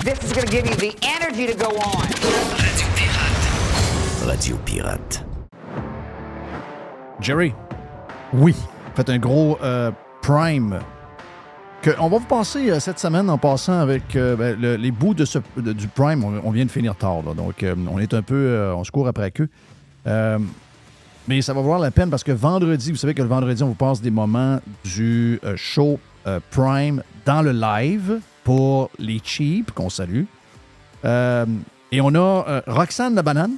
This is going to give you the energy to go on. Radio Pirate. Radio Pirate. Jerry. Oui. Faites un gros Prime. On va vous passer cette semaine en passant avec les bouts du Prime. On vient de finir tard, là, donc on est un peu... on se court après la queue. Mais ça va valoir la peine parce que vendredi, vous savez que le vendredi, on vous passe des moments du show Prime dans le live pour les cheap qu'on salue. Et on a Roxane la banane.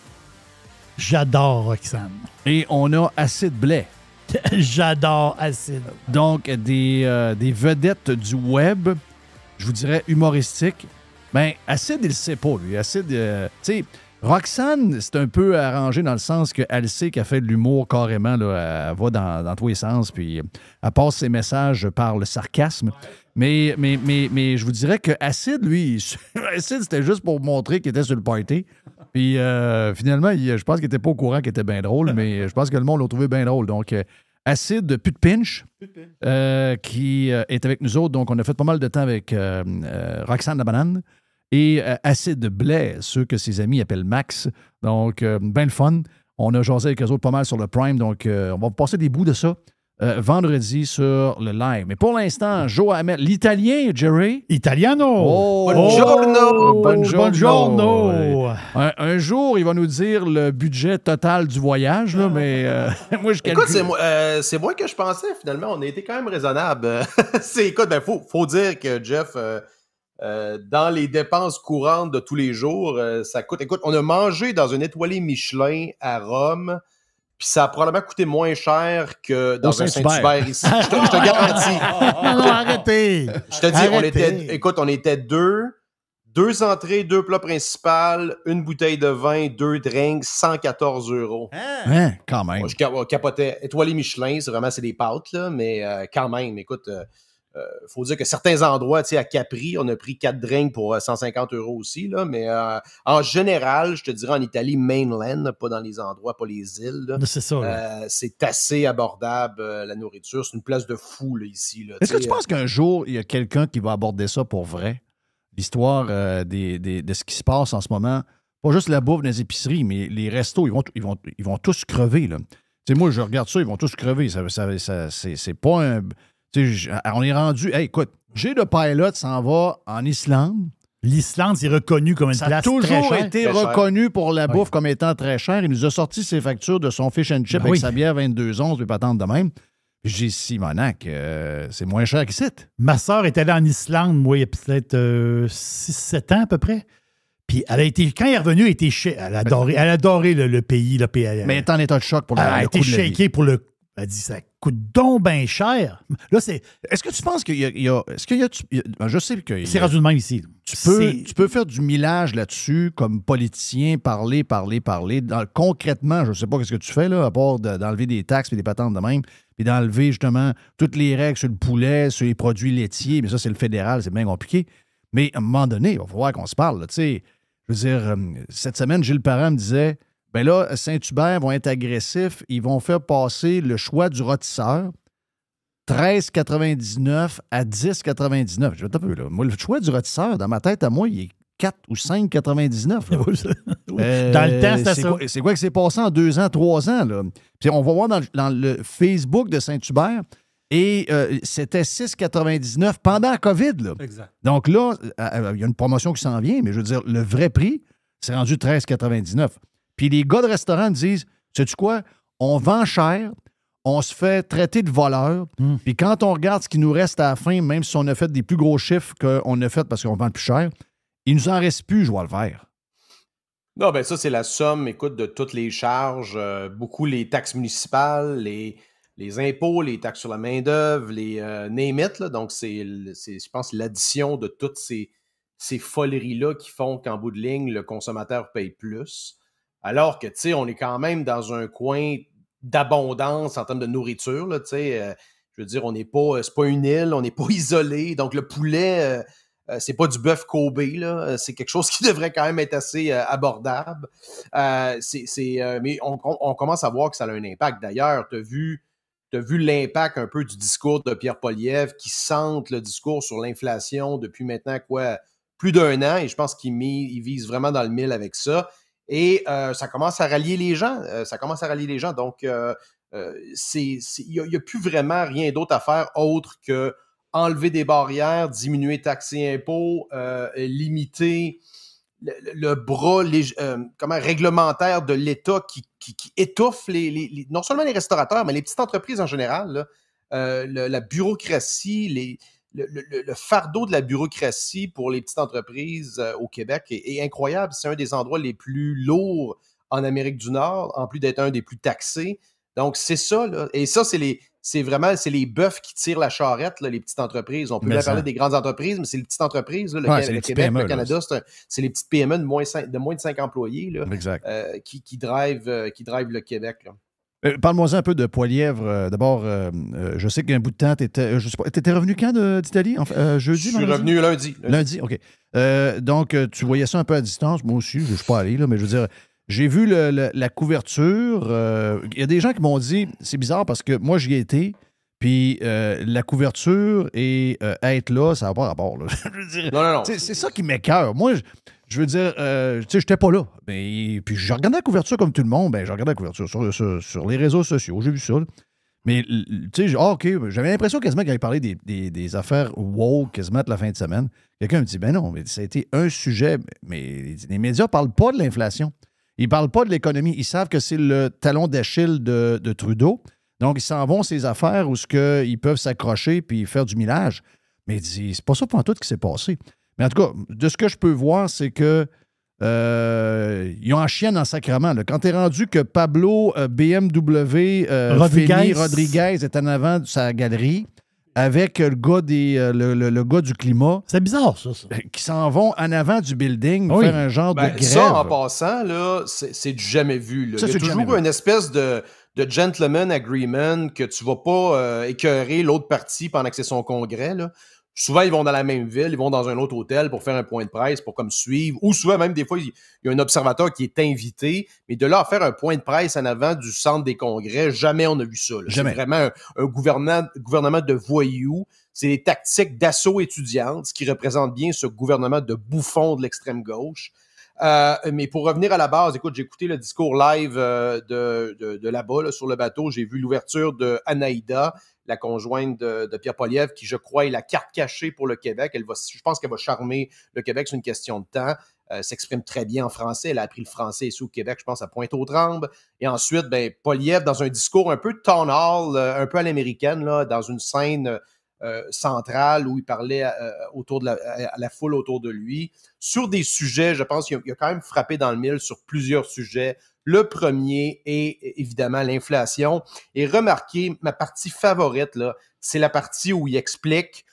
J'adore Roxane. Et on a Acide Blais. J'adore Acide. Donc, des vedettes du web, je vous dirais humoristiques. Ben, Acide, il le sait pas, lui. Acide, tu sais, Roxane, c'est un peu arrangé dans le sens qu'elle sait qu'elle fait de l'humour carrément. Là, elle va dans tous les sens, puis elle passe ses messages par le sarcasme. Mais je vous dirais que Acide, lui, Acide, c'était juste pour montrer qu'il était sur le party. Puis finalement, je pense qu'il n'était pas au courant qu'il était bien drôle, mais je pense que le monde l'a trouvé bien drôle. Donc, Acide Pute Pinch, qui est avec nous autres. Donc, on a fait pas mal de temps avec Roxane la banane et Acide Blais, ceux que ses amis appellent Max. Donc, bien le fun. On a jasé avec eux autres pas mal sur le Prime. Donc, on va vous passer des bouts de ça vendredi sur le live. Mais pour l'instant, Joe Hamel, l'italien, Jerry. Italiano. Oh, buongiorno. Buongiorno. Un jour, il va nous dire le budget total du voyage, là, mais moi, je calcule. Écoute, c'est moi que je pensais, finalement. On a été quand même raisonnable. Écoute, faut dire que Jeff, dans les dépenses courantes de tous les jours, ça coûte... Écoute, on a mangé dans un étoilé Michelin à Rome, puis ça a probablement coûté moins cher que dans un Saint-Hubert ici. Je te garantis. Non, arrêtez. Je te dis, on était deux entrées, 2 plats principaux, une bouteille de vin, 2 drinks, 114 €. Hein, quand même. Moi, je capotais. Étoilé Michelin, c'est des pâtes, là, mais quand même, écoute, faut dire que certains endroits, tu sais, à Capri, on a pris 4 drinks pour 150 € aussi, là, mais en général, je te dirais en Italie, mainland, pas dans les endroits, pas les îles. Là, c'est ça. c'est assez abordable, la nourriture. C'est une place de fou, là, ici. Là, est-ce que tu penses qu'un jour, il y a quelqu'un qui va aborder ça pour vrai? L'histoire de ce qui se passe en ce moment. Pas juste la bouffe dans les épiceries, mais les restos, ils vont tous crever. Là. Tu sais, moi, je regarde ça, ils vont tous crever. C'est pas un... On est rendu... Hey, écoute, Jay the Pilot s'en va en Islande. L'Islande, c'est reconnu comme une place très chère. Ça a toujours été reconnu pour la bouffe comme étant très cher. Il nous a sorti ses factures de son fish and chip avec sa bière 22-11 et patente de même. J'ai dit, Simonac, c'est moins cher qu'ici. Ma sœur est allée en Islande, moi, il y a peut-être 6-7 ans à peu près. Puis quand elle est revenue, elle adorait le pays. Mais elle est en état de choc pour le Elle a été shakée pour le... Elle dit, ça coûte donc bien cher. Là, c'est... Est-ce que tu penses qu'il y a... Est-ce qu'il y a... Je sais que... C'est rendu de même ici. Tu peux faire du millage là-dessus comme politicien, parler. Concrètement, je ne sais pas ce que tu fais, là, à part d'enlever des taxes et des patentes de même, puis d'enlever justement toutes les règles sur le poulet, sur les produits laitiers, mais ça, c'est le fédéral, c'est bien compliqué. Mais à un moment donné, il va falloir qu'on se parle. Tu sais, je veux dire, cette semaine, Gilles Parent me disait... Ben là, Saint-Hubert vont être agressifs. Ils vont faire passer le choix du rôtisseur 13,99 à 10,99. Je vais un peu, là. Moi, le choix du rôtisseur, dans ma tête, à moi, il est 4 ou 5,99. Dans le temps, c'était ça. C'est quoi que c'est passé en 2 ans, 3 ans? Là? Puis on va voir dans le Facebook de Saint-Hubert, et c'était 6,99 pendant la COVID. Là. Exact. Donc là, il y a une promotion qui s'en vient, mais je veux dire, le vrai prix, c'est rendu 13,99. Puis les gars de restaurant disent, sais-tu quoi? On vend cher, on se fait traiter de voleur, puis quand on regarde ce qui nous reste à la fin, même si on a fait des plus gros chiffres qu'on a fait parce qu'on vend plus cher, il nous en reste plus, je vois le vert. Non, ben ça, c'est la somme, écoute, de toutes les charges, beaucoup les taxes municipales, les impôts, les taxes sur la main-d'œuvre, les name it, là. Donc, c'est, je pense, l'addition de toutes ces foleries-là qui font qu'en bout de ligne, le consommateur paye plus. Alors que, tu sais, on est quand même dans un coin d'abondance en termes de nourriture, là, tu sais. Je veux dire, c'est pas une île, on n'est pas isolé. Donc, le poulet, c'est pas du bœuf Kobe, là. C'est quelque chose qui devrait quand même être assez abordable. Mais on commence à voir que ça a un impact. D'ailleurs, t'as vu l'impact un peu du discours de Pierre Poilievre qui sente le discours sur l'inflation depuis maintenant, plus d'1 an et je pense qu'il vise vraiment dans le mille avec ça. Et ça commence à rallier les gens. Donc, il n'y a plus vraiment rien d'autre à faire autre que enlever des barrières, diminuer taxes et impôts, limiter le bras réglementaire de l'État qui étouffe non seulement les restaurateurs, mais les petites entreprises en général. Là, la bureaucratie, le fardeau de la bureaucratie pour les petites entreprises au Québec est incroyable. C'est un des endroits les plus lourds en Amérique du Nord, en plus d'être un des plus taxés. Donc, c'est ça, là. Et ça, c'est les bœufs qui tirent la charrette, là, les petites entreprises. On peut bien parler des grandes entreprises, mais c'est les petites entreprises. Là, le Québec, PME, le Canada, c'est les petites PME de moins de 5 employés là, qui drive le Québec. Là. Parle-moi un peu de Poilièvre. D'abord, je sais qu'un bout de temps, tu étais revenu quand d'Italie? Jeudi? Je suis revenu lundi. Lundi, OK. Donc, tu voyais ça un peu à distance. Moi aussi, je ne suis pas allé, là, mais je veux dire, j'ai vu la couverture. Il y a des gens qui m'ont dit, c'est bizarre parce que moi, j'y ai été, puis la couverture et être là, ça n'a pas rapport. Là. Je veux dire, non. C'est ça qui m'écoeure. Moi, je veux dire, tu sais, j'étais pas là. Mais, puis je regardais la couverture comme tout le monde. Ben, je regardais la couverture sur les réseaux sociaux. J'ai vu ça. Là. Mais, tu sais, OK, j'avais l'impression quasiment qu'il avait parlé des affaires woke quasiment de la fin de semaine. Quelqu'un me dit, ben non, mais ça a été un sujet. Mais les médias ne parlent pas de l'inflation. Ils ne parlent pas de l'économie. Ils savent que c'est le talon d'Achille de Trudeau. Donc, ils s'en vont ces affaires où ils peuvent s'accrocher puis faire du millage. Mais c'est pas ça pour tout qui s'est passé. Mais en tout cas, de ce que je peux voir, c'est que ils ont en chienne en sacrement. Là. Quand tu es rendu que Pablo BMW Rodriguez est en avant de sa galerie avec le gars, le gars du climat. C'est bizarre, ça. Qui s'en vont en avant du building faire un genre de grève. Ça, en passant, là, c'est du jamais vu. Là. Il y a toujours une espèce de gentleman agreement que tu ne vas pas écœurer l'autre partie pendant que c'est son congrès. Là. Souvent, ils vont dans la même ville, ils vont dans un autre hôtel pour faire un point de presse, pour comme suivre. Ou souvent, même des fois, il y a un observateur qui est invité. Mais de là à faire un point de presse en avant du centre des congrès, jamais on a vu ça. C'est vraiment un gouvernement de voyous. C'est des tactiques d'assaut étudiante, ce qui représente bien ce gouvernement de bouffons de l'extrême gauche. Mais pour revenir à la base, écoute, j'ai écouté le discours live de là-bas, là, sur le bateau. J'ai vu l'ouverture de Anaïda, la conjointe de Pierre Poilievre, qui, je crois, est la carte cachée pour le Québec. Je pense qu'elle va charmer le Québec, c'est une question de temps. S'exprime très bien en français. Elle a appris le français ici au Québec, je pense, à Pointe-aux-Trembles. Et ensuite, Poilievre, dans un discours un peu de town hall, un peu à l'américaine, là, dans une scène centrale où il parlait à la foule autour de lui, sur des sujets, je pense qu'il a quand même frappé dans le mille sur plusieurs sujets. Le premier est évidemment l'inflation. Et remarquez, ma partie favorite, là, c'est la partie où il explique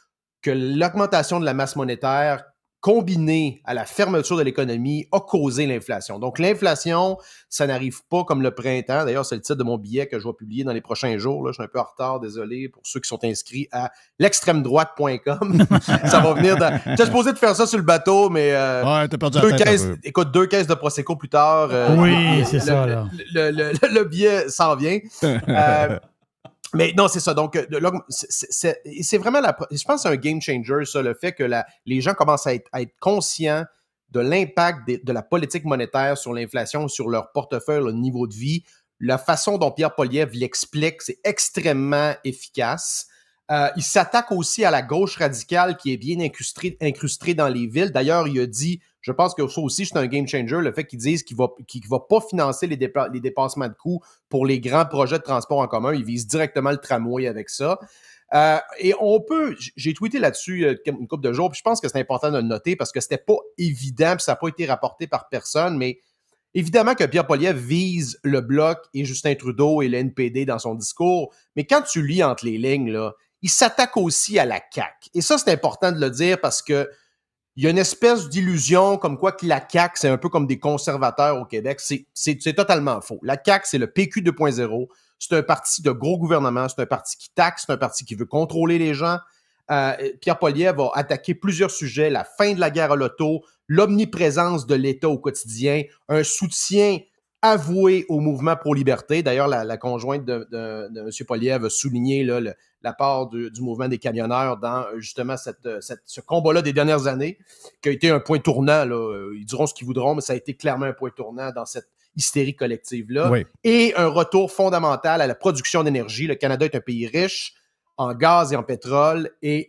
que l'augmentation de la masse monétaire combinée à la fermeture de l'économie a causé l'inflation. Donc, l'inflation, ça n'arrive pas comme le printemps. D'ailleurs, c'est le titre de mon billet que je vais publier dans les prochains jours. Là. Je suis un peu en retard, désolé, pour ceux qui sont inscrits à l'extrême-droite.com. Ça va venir dans... J'étais supposé de faire ça sur le bateau, mais... ouais, t'as perdu la tête un peu. Écoute, 2 caisses de Prosecco plus tard. Oui, c'est ça, là. Le billet s'en vient. Mais non, c'est ça. Donc, c'est vraiment je pense que c'est un game changer, ça, le fait que les gens commencent à être conscients de l'impact de la politique monétaire sur l'inflation, sur leur portefeuille, leur niveau de vie. La façon dont Pierre Poilievre l'explique, c'est extrêmement efficace. Il s'attaque aussi à la gauche radicale qui est bien incrustée dans les villes. D'ailleurs, il a dit, je pense que ça aussi, c'est un game changer, le fait qu'ils disent qu'il va pas financer les dépassements de coûts pour les grands projets de transport en commun. Il vise directement le tramway avec ça. Et j'ai tweeté là-dessus une couple de jours, puis je pense que c'est important de le noter parce que c'était pas évident, puis ça n'a pas été rapporté par personne, mais évidemment que Pierre Poilievre vise le Bloc et Justin Trudeau et le NPD dans son discours, mais quand tu lis entre les lignes, là, il s'attaque aussi à la CAQ. Et ça, c'est important de le dire parce que il y a une espèce d'illusion comme quoi que la CAQ, c'est un peu comme des conservateurs au Québec. C'est totalement faux. La CAQ, c'est le PQ 2.0. C'est un parti de gros gouvernement. C'est un parti qui taxe. C'est un parti qui veut contrôler les gens. Pierre Poilievre va attaquer plusieurs sujets. La fin de la guerre à l'auto, l'omniprésence de l'État au quotidien, un soutien avoué au mouvement pro-liberté. D'ailleurs, la conjointe de M. Poilievre a souligné là, l'apport du mouvement des camionneurs dans justement ce combat-là des dernières années, qui a été un point tournant. Là. Ils diront ce qu'ils voudront, mais ça a été clairement un point tournant dans cette hystérie collective-là. Oui. Et un retour fondamental à la production d'énergie. Le Canada est un pays riche en gaz et en pétrole, et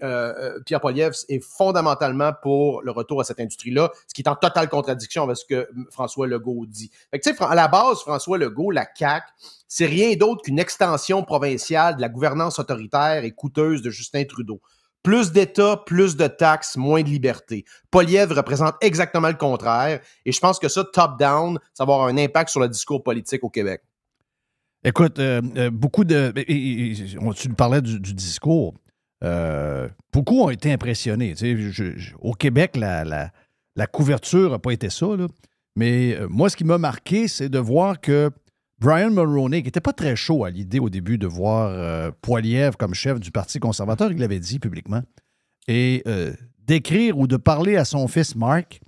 Pierre Poilievre est fondamentalement pour le retour à cette industrie-là, ce qui est en totale contradiction avec ce que François Legault dit. Fait que, tu sais, à la base, François Legault, la CAQ, c'est rien d'autre qu'une extension provinciale de la gouvernance autoritaire et coûteuse de Justin Trudeau. Plus d'État, plus de taxes, moins de liberté. Poilievre représente exactement le contraire, et je pense que ça, top-down, ça va avoir un impact sur le discours politique au Québec. Écoute, beaucoup de... Tu nous parlais du discours. Beaucoup ont été impressionnés. Tu sais, au Québec, la couverture n'a pas été ça, là. Mais moi, ce qui m'a marqué, c'est de voir que Brian Mulroney, qui n'était pas très chaud à l'idée au début de voir Poilievre comme chef du Parti conservateur, il l'avait dit publiquement, et d'écrire ou de parler à son fils Mark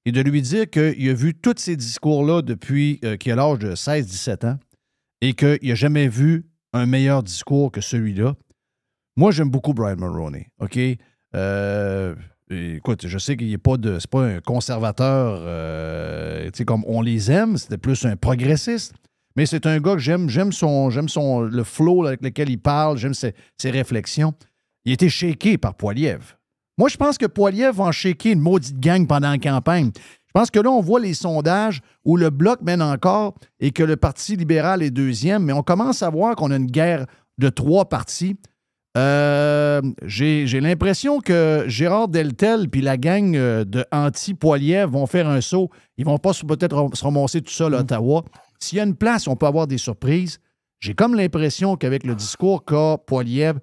et de lui dire qu'il a vu tous ces discours-là depuis qu'il a l'âge de 16-17 ans, et qu'il n'a jamais vu un meilleur discours que celui-là. Moi, j'aime beaucoup Brian Mulroney, OK? Écoute, je sais qu'il n'est pas c'est pas un conservateur, tu sais, comme on les aime, c'était plus un progressiste, mais c'est un gars que j'aime le flow avec lequel il parle, j'aime ses réflexions. Il a été shaké par Poilievre. Moi, je pense que Poilievre va en shaker une maudite gang pendant la campagne. Je pense que là, on voit les sondages où le Bloc mène encore et que le Parti libéral est deuxième, mais on commence à voir qu'on a une guerre de 3 partis. J'ai l'impression que Gérard Deltel puis la gang de anti-Poilievre vont faire un saut. Ils vont pas peut-être se ramasser tout seul à Ottawa. S'il y a une place, on peut avoir des surprises. J'ai comme l'impression qu'avec le discours qu'a Poilievre,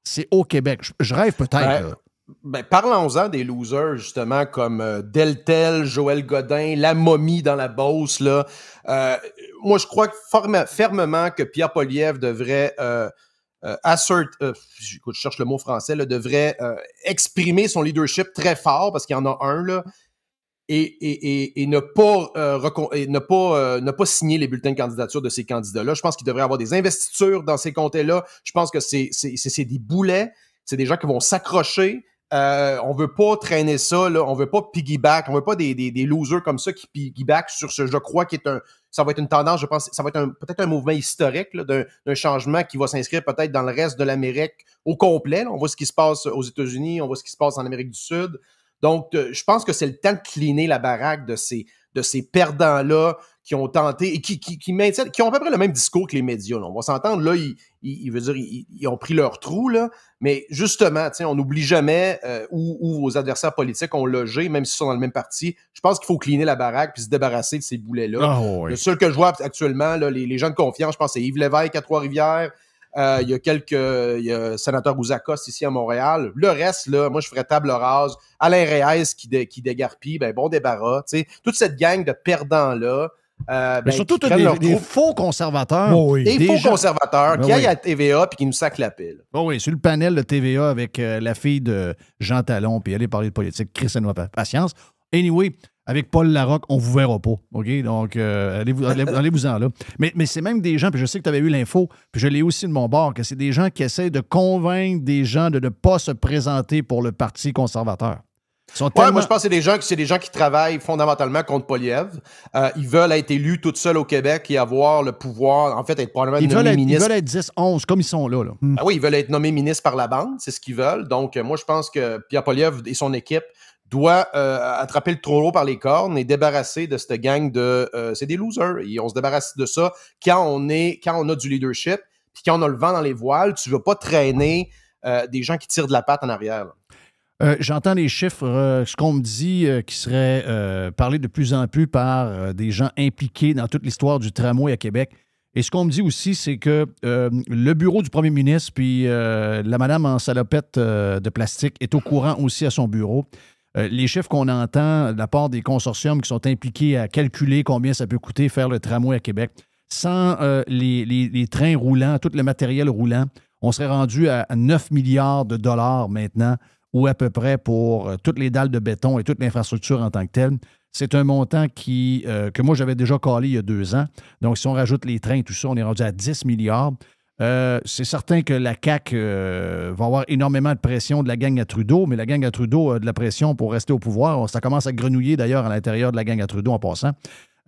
c'est au Québec. Je rêve peut-être. Parlons-en des losers, justement, comme Deltel, Joël Godin, la momie dans la Beauce. Là. Moi, je crois fermement que Pierre Poilievre devrait je cherche le mot français, là, devrait exprimer son leadership très fort, parce qu'il y en a un, là, et ne pas signer les bulletins de candidature de ces candidats-là. Je pense qu'il devrait avoir des investitures dans ces comtés-là. Je pense que c'est des boulets, c'est des gens qui vont s'accrocher. On veut pas traîner ça, là. On veut pas piggyback, on veut pas des losers comme ça qui piggyback sur ce, je crois, ça va être une tendance, je pense, ça va être peut-être un mouvement historique là, d'un changement qui va s'inscrire peut-être dans le reste de l'Amérique au complet. Là. On voit ce qui se passe aux États-Unis, on voit ce qui se passe en Amérique du Sud. Donc, je pense que c'est le temps de cleaner la baraque de ces perdants-là qui ont tenté et qui maintiennent, qui ont à peu près le même discours que les médias. Là. On va s'entendre, là, ils ont pris leur trou, là, mais justement, on n'oublie jamais où vos adversaires politiques ont logé, même s'ils sont dans le même parti. Je pense qu'il faut cleaner la baraque puis se débarrasser de ces boulets-là. Oh, oui. Le seul que je vois actuellement, là, les gens de confiance, je pense que c'est Yves Lévesque à Trois-Rivières. Il y a le sénateur Ouzakos ici à Montréal. Le reste, là, moi, je ferais table rase. Alain Reyes qui dégarpille, bon débarras. Toute cette gang de perdants-là. Mais surtout, tu as des faux conservateurs. Oh oui. Des faux conservateurs qui aillent à TVA et qui nous sacent la pile. Oh oui, sur le panel de TVA avec la fille de Jean Talon, puis aller parler de politique, Christiane Patience. Anyway, avec Paul Larocque, on vous verra pas. OK? Donc, allez-vous-en là. Mais c'est même des gens, puis je sais que tu avais eu l'info, puis je l'ai aussi de mon bord, que c'est des gens qui essaient de convaincre des gens de ne pas se présenter pour le Parti conservateur. Moi, je pense que c'est des gens qui travaillent fondamentalement contre Poilievre. Ils veulent être élus tout seuls au Québec et avoir le pouvoir, en fait, être probablement nommés ministres. Ils veulent être 10-11, comme ils sont là. Ah oui, ils veulent être nommés ministres par la bande, c'est ce qu'ils veulent. Donc, moi, je pense que Pierre Poilievre et son équipe doit attraper le taureau par les cornes et débarrasser de cette gang de... c'est des losers. Et on se débarrasse de ça quand on a du leadership, puis quand on a le vent dans les voiles. Tu ne veux pas traîner des gens qui tirent de la patte en arrière. J'entends les chiffres, ce qu'on me dit, qui serait parlé de plus en plus par des gens impliqués dans toute l'histoire du tramway à Québec. Et ce qu'on me dit aussi, c'est que le bureau du premier ministre, puis la madame en salopette de plastique est au courant aussi à son bureau. Les chiffres qu'on entend de la part des consortiums qui sont impliqués à calculer combien ça peut coûter faire le tramway à Québec, sans les trains roulants, tout le matériel roulant, on serait rendu à 9 milliards de dollars maintenant ou à peu près pour toutes les dalles de béton et toute l'infrastructure en tant que telle. C'est un montant que moi, j'avais déjà calé il y a 2 ans. Donc, si on rajoute les trains et tout ça, on est rendu à 10 milliards. C'est certain que la CAQ va avoir énormément de pression de la gang à Trudeau, mais la gang à Trudeau a de la pression pour rester au pouvoir. Ça commence à grenouiller d'ailleurs à l'intérieur de la gang à Trudeau en passant.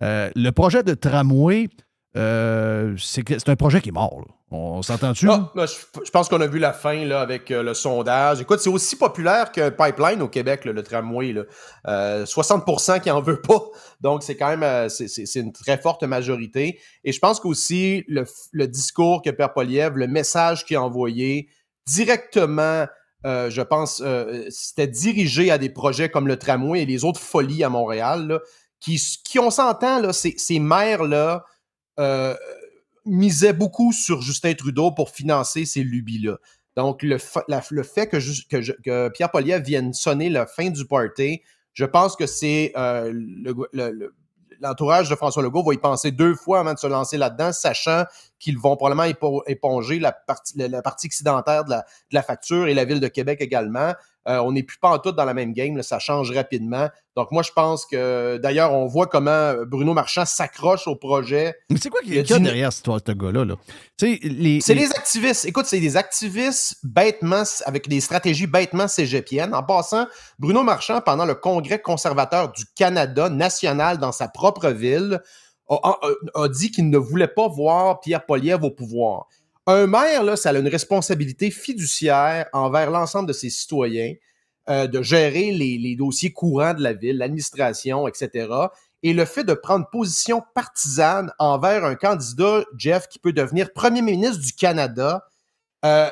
Le projet de tramway, c'est un projet qui est mort. Là. On s'entend-tu? Je pense qu'on a vu la fin là, avec le sondage. Écoute, c'est aussi populaire qu'un pipeline au Québec, là, le tramway. Là. 60% qui en veut pas. Donc, c'est quand même c'est une très forte majorité. Et je pense qu'aussi, le discours que Pierre Poilievre, le message qu'il a envoyé directement, je pense, c'était dirigé à des projets comme le tramway et les autres folies à Montréal, là, qui on s'entend, là, ces maires-là, misait beaucoup sur Justin Trudeau pour financer ces lubies-là. Donc, le fait que Pierre Poilievre vienne sonner la fin du party, je pense que c'est l'entourage de François Legault va y penser 2 fois avant de se lancer là-dedans, sachant qu'ils vont probablement éponger la partie excédentaire de la facture et la Ville de Québec également. On n'est plus pas en tout dans la même game, là, ça change rapidement. Donc moi, je pense que, d'ailleurs, on voit comment Bruno Marchand s'accroche au projet. Mais c'est quoi qu'il y a derrière ce gars-là? Là? C'est les activistes. Écoute, c'est des activistes bêtement, avec des stratégies bêtement cégepiennes. En passant, Bruno Marchand, pendant le Congrès conservateur du Canada national dans sa propre ville, a dit qu'il ne voulait pas voir Pierre Poilievre au pouvoir. Un maire, là, ça a une responsabilité fiduciaire envers l'ensemble de ses citoyens, de gérer les dossiers courants de la ville, l'administration, etc. Et le fait de prendre position partisane envers un candidat, Jeff, qui peut devenir premier ministre du Canada,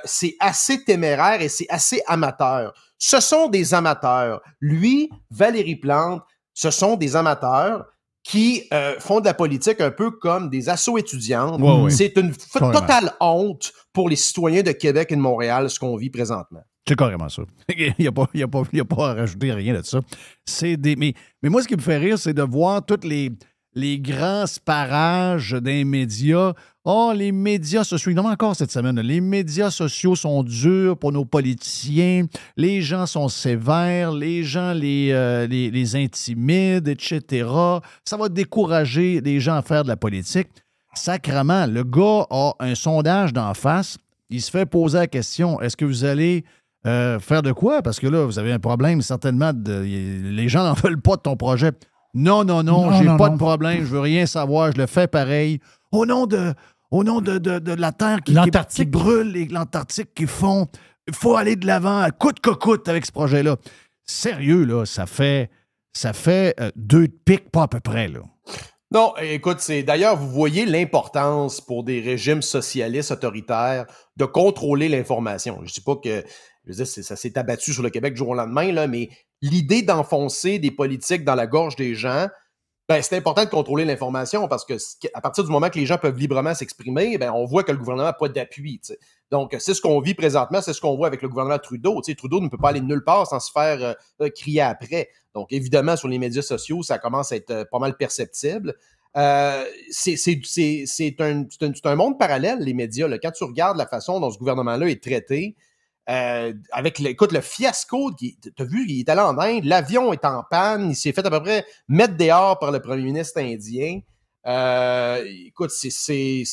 c'est assez téméraire et c'est assez amateur. Ce sont des amateurs. Lui, Valérie Plante, ce sont des amateurs qui font de la politique un peu comme des assos étudiantes. Ouais. C'est une totale honte pour les citoyens de Québec et de Montréal, ce qu'on vit présentement. C'est carrément ça. Il n'y a pas à rajouter rien de ça. Mais moi, ce qui me fait rire, c'est de voir tous les grands sparages des médias. Oh, les médias sociaux, évidemment encore cette semaine, les médias sociaux sont durs pour nos politiciens, les gens sont sévères, les gens les intimident, etc. Ça va décourager les gens à faire de la politique. Sacrement, le gars a un sondage d'en face, il se fait poser la question, est-ce que vous allez faire de quoi? Parce que là, vous avez un problème certainement, les gens n'en veulent pas de ton projet. Non, j'ai pas de problème, je veux rien savoir, je le fais pareil. Au nom de la Terre qui brûle et l'Antarctique qui fond, il faut aller de l'avant, coûte que coûte avec ce projet-là. Sérieux, là, ça fait 2 de pique, pas à peu près, là. Non, écoute, d'ailleurs, vous voyez l'importance pour des régimes socialistes autoritaires de contrôler l'information. Je ne dis pas que ça s'est abattu sur le Québec du jour au lendemain, là, mais l'idée d'enfoncer des politiques dans la gorge des gens, ben, c'est important de contrôler l'information parce que à partir du moment que les gens peuvent librement s'exprimer, ben, on voit que le gouvernement n'a pas d'appui. T'sais. Donc, c'est ce qu'on vit présentement, c'est ce qu'on voit avec le gouvernement Trudeau. T'sais, Trudeau ne peut pas aller nulle part sans se faire crier après. Donc, évidemment, sur les médias sociaux, ça commence à être pas mal perceptible. C'est un monde parallèle, les médias. Là. Quand tu regardes la façon dont ce gouvernement-là est traité, avec le fiasco, t'as vu, il est allé en Inde, l'avion est en panne, il s'est fait à peu près mettre dehors par le premier ministre indien. Écoute, c'est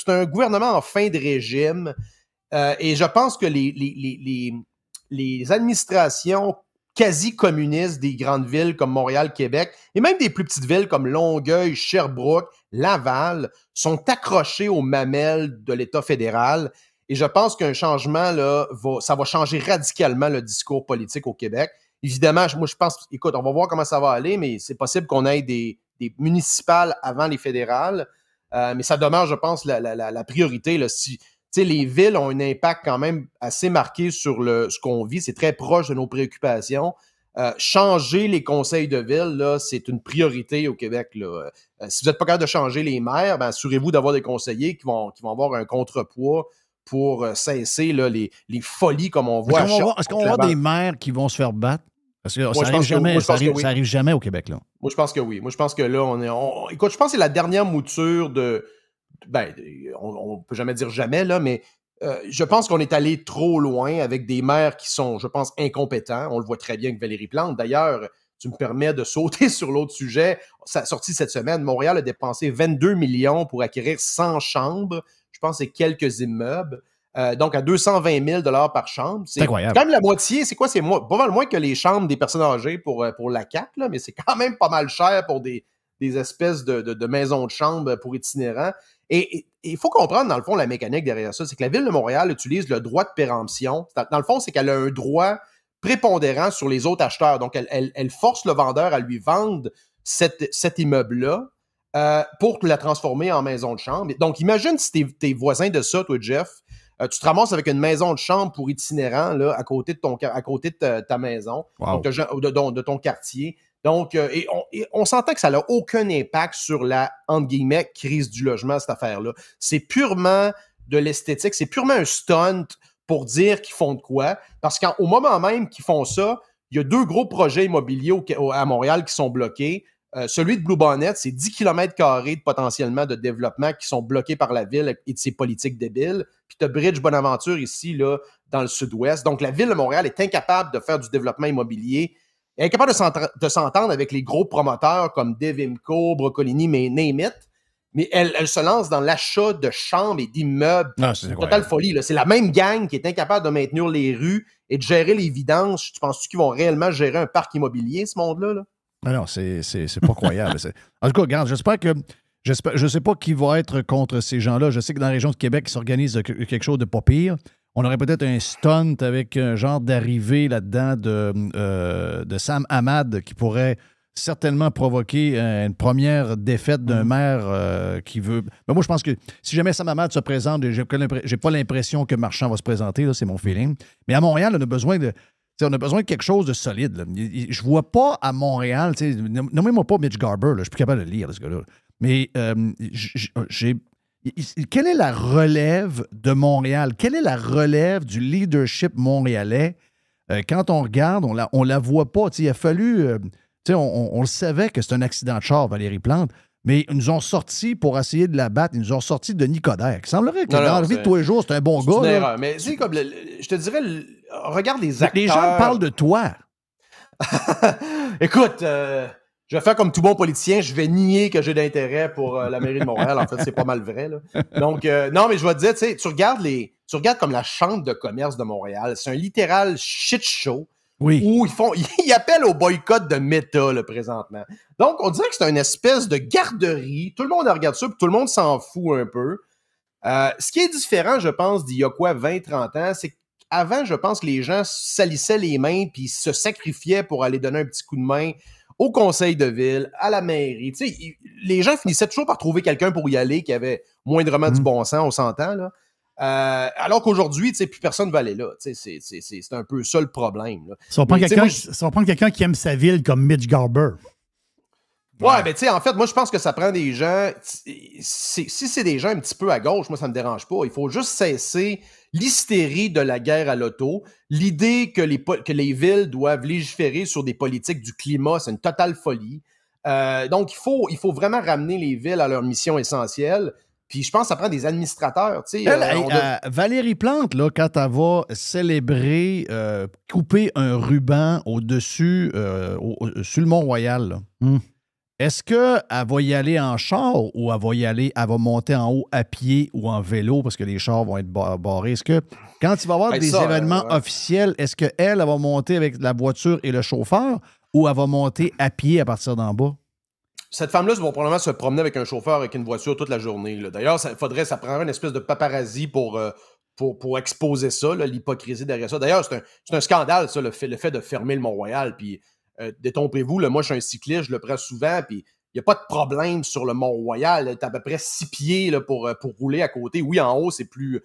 un gouvernement en fin de régime et je pense que les administrations quasi communistes des grandes villes comme Montréal, Québec, et même des plus petites villes comme Longueuil, Sherbrooke, Laval, sont accrochées aux mamelles de l'État fédéral. Et je pense qu'un changement, là, ça va changer radicalement le discours politique au Québec. Évidemment, moi, je pense, écoute, on va voir comment ça va aller, mais c'est possible qu'on ait des municipales avant les fédérales. Mais ça demeure, je pense, la priorité. Là, les villes ont un impact quand même assez marqué sur ce qu'on vit. C'est très proche de nos préoccupations. Changer les conseils de ville, là, c'est une priorité au Québec. Là. Si vous n'êtes pas capable de changer les maires, ben, assurez-vous d'avoir des conseillers qui vont avoir un contrepoids pour cesser là, les folies comme on voit. Est-ce qu'on va avoir des maires qui vont se faire battre? Parce que moi, ça arrive jamais au Québec. Là. Moi, je pense que oui. Moi, je pense que là, écoute, je pense que c'est la dernière mouture de... Ben, on peut jamais dire jamais, là, mais je pense qu'on est allé trop loin avec des maires qui sont, je pense, incompétents. On le voit très bien avec Valérie Plante. D'ailleurs, tu me permets de sauter sur l'autre sujet. Ça a sorti cette semaine. Montréal a dépensé 22 millions pour acquérir 100 chambres. Je pense que c'est quelques immeubles. Donc, à 220 000 par chambre. C'est incroyable. Quand même la moitié. C'est quoi? C'est pas mal moins que les chambres des personnes âgées pour la CAQ, là, mais c'est quand même pas mal cher pour des espèces de maisons de chambre pour itinérants. Et il faut comprendre, dans le fond, la mécanique derrière ça. C'est que la Ville de Montréal utilise le droit de péremption. Dans le fond, c'est qu'elle a un droit prépondérant sur les autres acheteurs. Donc, elle force le vendeur à lui vendre cet immeuble-là pour la transformer en maison de chambre. Donc, imagine si t'es voisin de ça, toi, Jeff. Tu te ramasses avec une maison de chambre pour itinérants là, à côté de ta maison, wow. donc de ton quartier. Donc, on s'entend que ça n'a aucun impact sur la, entre guillemets, crise du logement, cette affaire-là. C'est purement de l'esthétique, c'est purement un stunt pour dire qu'ils font de quoi. Parce qu'au moment même qu'ils font ça, il y a 2 gros projets immobiliers à Montréal qui sont bloqués. Celui de Bluebonnet, c'est 10 km² potentiellement de développement qui sont bloqués par la ville et de ses politiques débiles. Puis tu as Bridge Bonaventure ici, là, dans le sud-ouest. Donc, la ville de Montréal est incapable de faire du développement immobilier. Elle est incapable de s'entendre avec les gros promoteurs comme Devimco, Brocolini, mais name it. Mais elle se lance dans l'achat de chambres et d'immeubles. C'est une totale folie, là. C'est la même gang qui est incapable de maintenir les rues et de gérer les vidanges. Tu penses-tu qu'ils vont réellement gérer un parc immobilier, ce monde-là, là? Non, c'est pas croyable. En tout cas, regarde, je sais pas qui va être contre ces gens-là. Je sais que dans la région de Québec, il s'organise quelque chose de pas pire. On aurait peut-être un stunt avec un genre d'arrivée là-dedans de Sam Hamad qui pourrait certainement provoquer une première défaite d'un maire qui veut... Mais moi, je pense que si jamais Sam Hamad se présente, j'ai pas l'impression que Marchand va se présenter, là, c'est mon feeling. Mais à Montréal, on a besoin de quelque chose de solide. Là. Je vois pas à Montréal, nommez-moi pas Mitch Garber, là, je suis plus capable de lire, ce gars-là. Mais quelle est la relève de Montréal? Quelle est la relève du leadership montréalais? Quand on regarde, on la voit pas. Il a fallu... on le savait que c'est un accident de char, Valérie Plante, mais ils nous ont sorti pour essayer de la battre. Ils nous ont sorti Denis Coderre, qui semblerait que dans la vie de tous les jours, c'est un bon gars. C'est une erreur. Mais c'est comme, je te dirais, regarde les acteurs. Les gens parlent de toi. Écoute, je vais faire comme tout bon politicien, je vais nier que j'ai d'intérêt pour la mairie de Montréal. En fait, c'est pas mal vrai, là. Donc, non, mais je vais te dire, tu regardes comme la chambre de commerce de Montréal, c'est un littéral shit show. Oui. Où ils appellent au boycott de Meta, là, présentement. Donc, on dirait que c'est une espèce de garderie. Tout le monde regarde ça, puis tout le monde s'en fout un peu. Ce qui est différent, je pense, d'il y a 20-30 ans, c'est qu'avant, je pense que les gens salissaient les mains puis se sacrifiaient pour aller donner un petit coup de main au conseil de ville, à la mairie. Tu sais, les gens finissaient toujours par trouver quelqu'un pour y aller qui avait moindrement du bon sens, on s'entend, là. Alors qu'aujourd'hui, tu sais, plus personne ne va aller là. Tu sais, c'est un peu ça le problème. Là. Si on prend quelqu'un qui aime sa ville comme Mitch Garber. Ouais, ben tu sais, en fait, moi, je pense que ça prend des gens... Si c'est des gens un petit peu à gauche, moi, ça me dérange pas. Il faut juste cesser l'hystérie de la guerre à l'auto. L'idée que les villes doivent légiférer sur des politiques du climat, c'est une totale folie. Donc, il faut vraiment ramener les villes à leur mission essentielle. Puis je pense que ça prend des administrateurs. Valérie Plante, là, quand elle va célébrer, couper un ruban au-dessus, sur le Mont-Royal, est-ce qu'elle va y aller en char ou elle va monter en haut à pied ou en vélo parce que les chars vont être barrés? Est-ce que quand il va y avoir des événements officiels, est-ce qu'elle va monter avec la voiture et le chauffeur ou elle va monter à pied à partir d'en bas? Cette femme-là va probablement se promener avec un chauffeur avec une voiture toute la journée. Là. D'ailleurs, ça prendrait une espèce de paparazzi pour exposer ça, là, l'hypocrisie derrière ça. D'ailleurs, c'est un scandale, ça, le fait de fermer le Mont-Royal. Puis, détrompez-vous, là, moi, je suis un cycliste, je le prends souvent, puis il n'y a pas de problème sur le Mont-Royal. Tu as à peu près 6 pieds là, pour rouler à côté. Oui, en haut, c'est plus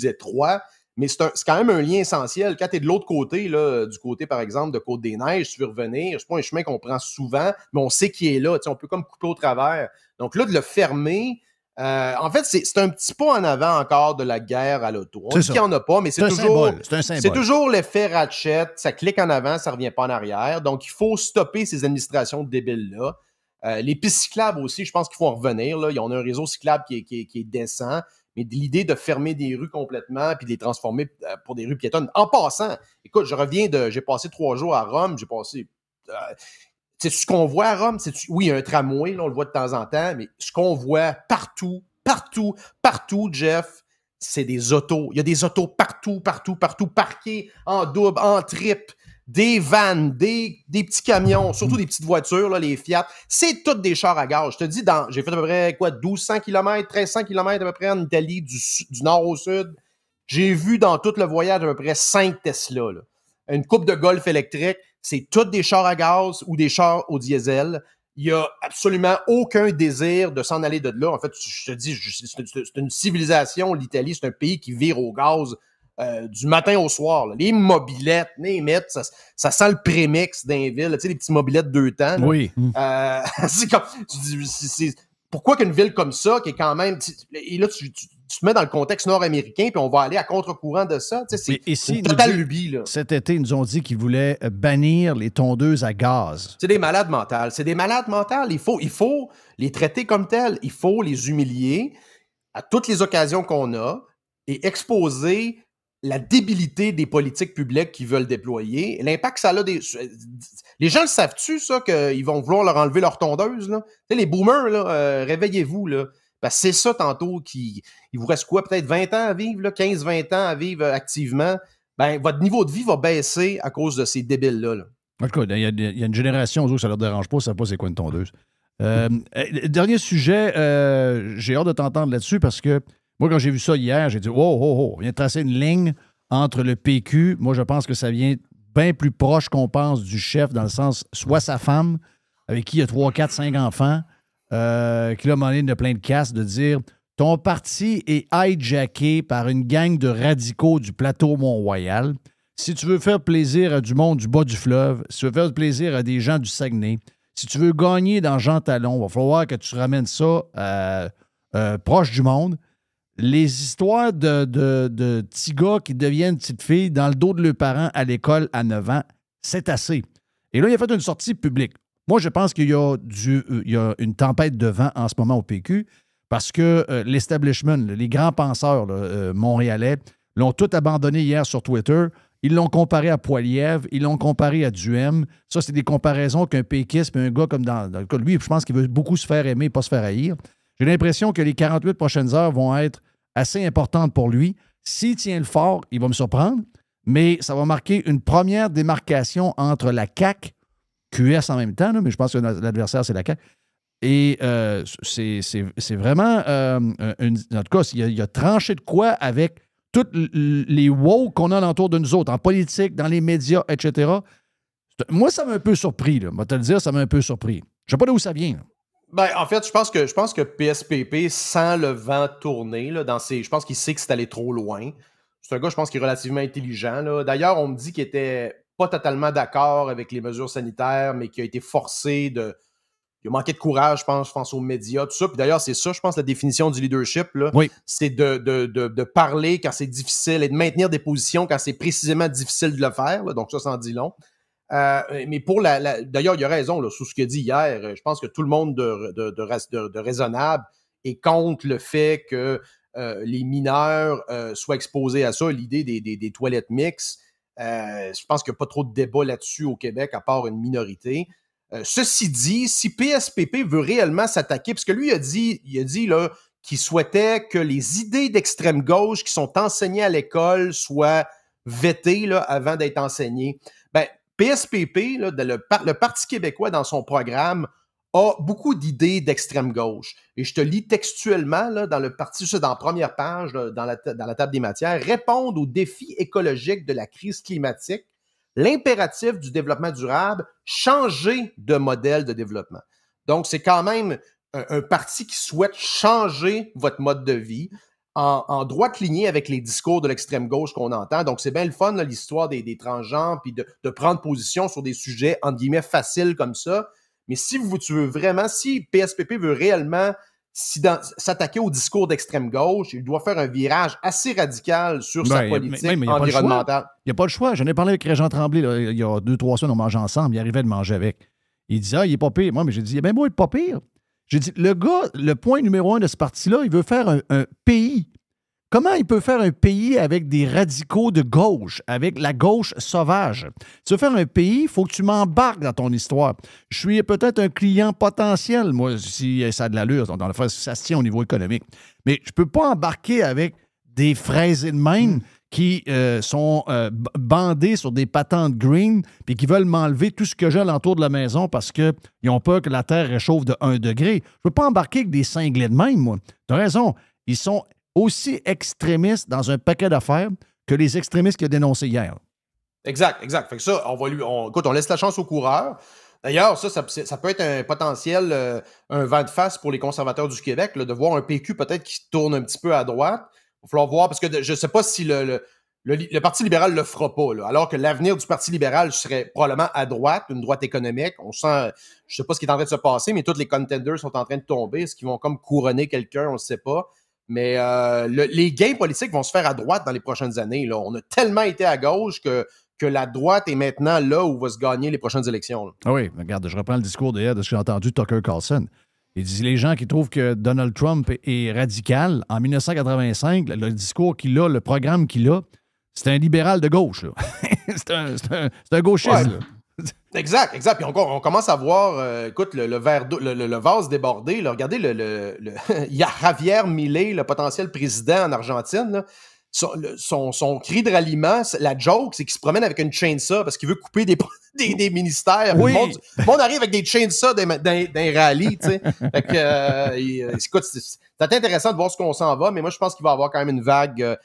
étroit, mais c'est quand même un lien essentiel. Quand tu es de l'autre côté, là, du côté, par exemple, de Côte-des-Neiges, tu veux revenir, c'est pas un chemin qu'on prend souvent, mais on sait qu'il est là. On peut comme couper au travers. Donc là, de le fermer, en fait, c'est un petit pas en avant encore de la guerre à l'auto. On dit qu'il n'y en a pas, mais c'est toujours l'effet ratchet. Ça clique en avant, ça ne revient pas en arrière. Donc, il faut stopper ces administrations débiles-là. Les pistes cyclables aussi, je pense qu'il faut en revenir. Là. On a un réseau cyclable qui est décent. mais l'idée de fermer des rues complètement puis de les transformer pour des rues piétonnes. En passant, écoute, j'ai passé 3 jours à Rome, c'est ce qu'on voit à Rome, oui, il y a un tramway, là, on le voit de temps en temps, mais ce qu'on voit partout, Jeff, c'est des autos. Il y a des autos partout, parquées en double, en triple, des vannes, des petits camions, surtout des petites voitures, là, les Fiat. C'est toutes des chars à gaz. Je te dis, j'ai fait à peu près 1200 km, 1300 km à peu près en Italie, du nord au sud. J'ai vu dans tout le voyage à peu près 5 Tesla, là. Une coupe de Golf électrique, c'est toutes des chars à gaz ou des chars au diesel. Il n'y a absolument aucun désir de s'en aller de là. En fait, je te dis, c'est une civilisation, l'Italie, c'est un pays qui vire au gaz du matin au soir. Là. Les mobylettes, ça sent le prémix d'un ville, tu sais, les petits mobylettes 2 temps. Là. Oui. C'est comme, pourquoi qu'une ville comme ça, qui est quand même... Et là, tu te mets dans le contexte nord-américain, puis on va aller à contre-courant de ça. Tu sais, c'est une totale lubie. Là. Cet été, ils nous ont dit qu'ils voulaient bannir les tondeuses à gaz. C'est des malades mentales. Il faut les traiter comme tels. Il faut les humilier à toutes les occasions qu'on a et exposer la débilité des politiques publiques qu'ils veulent déployer. L'impact que ça a les gens le savent-tu, ça, qu'ils vont vouloir leur enlever leur tondeuse, là? Tu sais, les boomers, là, réveillez-vous, là. Parce que c'est ça, tantôt, il vous reste quoi? Peut-être 20 ans à vivre, là, 15-20 ans à vivre activement. Ben, votre niveau de vie va baisser à cause de ces débiles-là. Là. En tout cas, il y a une génération où ça ne leur dérange pas, ça ne savent pas c'est quoi une tondeuse. Dernier sujet, j'ai hâte de t'entendre là-dessus parce que moi, quand j'ai vu ça hier, j'ai dit on vient de tracer une ligne entre le PQ. Moi, je pense que ça vient bien plus proche qu'on pense du chef, dans le sens, soit sa femme, avec qui il y a 3, 4, 5 enfants, qui là, m'en de plein de casse, de dire ton parti est hijacké par une gang de radicaux du plateau Mont-Royal. Si tu veux faire plaisir à du monde du bas du fleuve, si tu veux faire plaisir à des gens du Saguenay, si tu veux gagner dans Jean Talon, il va falloir que tu ramènes ça proche du monde. Les histoires de petits gars qui deviennent petites filles dans le dos de leurs parents à l'école à 9 ans, c'est assez. Et là, il a fait une sortie publique. Moi, je pense qu'il y a une tempête de vent en ce moment au PQ parce que l'establishment, les grands penseurs montréalais, l'ont tout abandonné hier sur Twitter. Ils l'ont comparé à Poilievre, ils l'ont comparé à Duhem. Ça, c'est des comparaisons qu'un péquiste et un gars comme dans le cas de lui, je pense qu'il veut beaucoup se faire aimer, pas se faire haïr. J'ai l'impression que les 48 prochaines heures vont être assez importantes pour lui. S'il tient le fort, il va me surprendre, mais ça va marquer une première démarcation entre la CAQ, QS en même temps, là, mais je pense que l'adversaire, c'est la CAQ. Et c'est vraiment... en tout cas, il a tranché de quoi avec tous les woke qu'on a alentour de nous autres, en politique, dans les médias, etc. Moi, ça m'a un peu surpris. Là. Je vais te le dire, ça m'a un peu surpris. Je ne sais pas d'où ça vient. Là. Ben, en fait, je pense que PSPP sent le vent tourner. Là, je pense qu'il sait que c'est allé trop loin. C'est un gars, je pense, qui est relativement intelligent. Là. D'ailleurs, on me dit qu'il était pas totalement d'accord avec les mesures sanitaires, mais qui a été forcé de... Il a manqué de courage, je pense aux médias, tout ça. Puis d'ailleurs, c'est ça, je pense, la définition du leadership, là, oui. C'est de parler quand c'est difficile et de maintenir des positions quand c'est précisément difficile de le faire. Là, donc ça, en dit long. Mais pour d'ailleurs, il a raison là, sur ce qu'il a dit hier. Je pense que tout le monde de raisonnable est contre le fait que les mineurs soient exposés à ça, l'idée des toilettes mixtes. Je pense qu'il n'y a pas trop de débat là-dessus au Québec, à part une minorité. Ceci dit, si PSPP veut réellement s'attaquer, parce que lui, il a dit là, qu'il souhaitait que les idées d'extrême gauche qui sont enseignées à l'école soient vétées là, avant d'être enseignées. Ben, PSPP, là, le Parti québécois, dans son programme, a beaucoup d'idées d'extrême gauche. Et je te lis textuellement là, dans le parti, dans la première page, là, dans la table des matières, répondre aux défis écologiques de la crise climatique, l'impératif du développement durable, changer de modèle de développement. Donc, c'est quand même un parti qui souhaite changer votre mode de vie en droite lignée avec les discours de l'extrême gauche qu'on entend. Donc, c'est bien le fun, là, l'histoire des transgenres, puis de prendre position sur des sujets, entre guillemets, faciles comme ça. Mais si PSPP veut réellement s'attaquer au discours d'extrême gauche, il doit faire un virage assez radical sur sa politique environnementale. Il n'y a pas le choix. J'en ai parlé avec Régent Tremblay là, il y a 2-3 semaines, on mangeait ensemble. Il arrivait de manger avec. Il disait, il est pas pire. Moi, mais j'ai dit, ben moi, il est pas pire. J'ai dit, le gars, le point numéro 1 de ce parti-là, il veut faire un pays Comment il peut faire un pays avec des radicaux de gauche, avec la gauche sauvage? Tu veux faire un pays, il faut que tu m'embarques dans ton histoire. Je suis peut-être un client potentiel, moi, si ça a de l'allure, ça se tient au niveau économique. Mais je ne peux pas embarquer avec des fraisés de même qui sont bandés sur des patentes green puis qui veulent m'enlever tout ce que j'ai alentour de la maison parce qu'ils ont peur que la terre réchauffe de 1 degré. Je ne peux pas embarquer avec des cinglés de même, moi. Tu as raison. Ils sont aussi extrémistes dans un paquet d'affaires que les extrémistes qu'il a dénoncés hier. Exact. Fait que ça, écoute, on laisse la chance aux coureurs. D'ailleurs, ça peut être un potentiel, un vent de face pour les conservateurs du Québec, là, de voir un PQ peut-être qui tourne un petit peu à droite. Il va falloir voir, parce que je ne sais pas si le Parti libéral ne le fera pas, là, alors que l'avenir du Parti libéral serait probablement à droite, une droite économique. On sent, je ne sais pas ce qui est en train de se passer, mais tous les contenders sont en train de tomber. Est-ce qu'ils vont comme couronner quelqu'un? On ne sait pas. Mais les gains politiques vont se faire à droite dans les prochaines années. Là. On a tellement été à gauche que la droite est maintenant là où va se gagner les prochaines élections. Là. Ah oui, regarde, je reprends le discours de ce que j'ai entendu de Tucker Carlson. Il dit les gens qui trouvent que Donald Trump est radical, en 1985, le discours qu'il a, le programme qu'il a, c'est un libéral de gauche. Là. c'est un gauchiste. Ouais. Là. Exact. Puis on commence à voir, écoute, le vase débordé. Là. Regardez, il y a Javier Milei, le potentiel président en Argentine. Là. Son cri de ralliement, la joke, c'est qu'il se promène avec une chainsaw parce qu'il veut couper des ministères. Oui. Le monde arrive avec des chainsaws d'un rallye, tu sais. Fait que, écoute, c'est intéressant de voir ce qu'on s'en va, mais moi, je pense qu'il va y avoir quand même une vague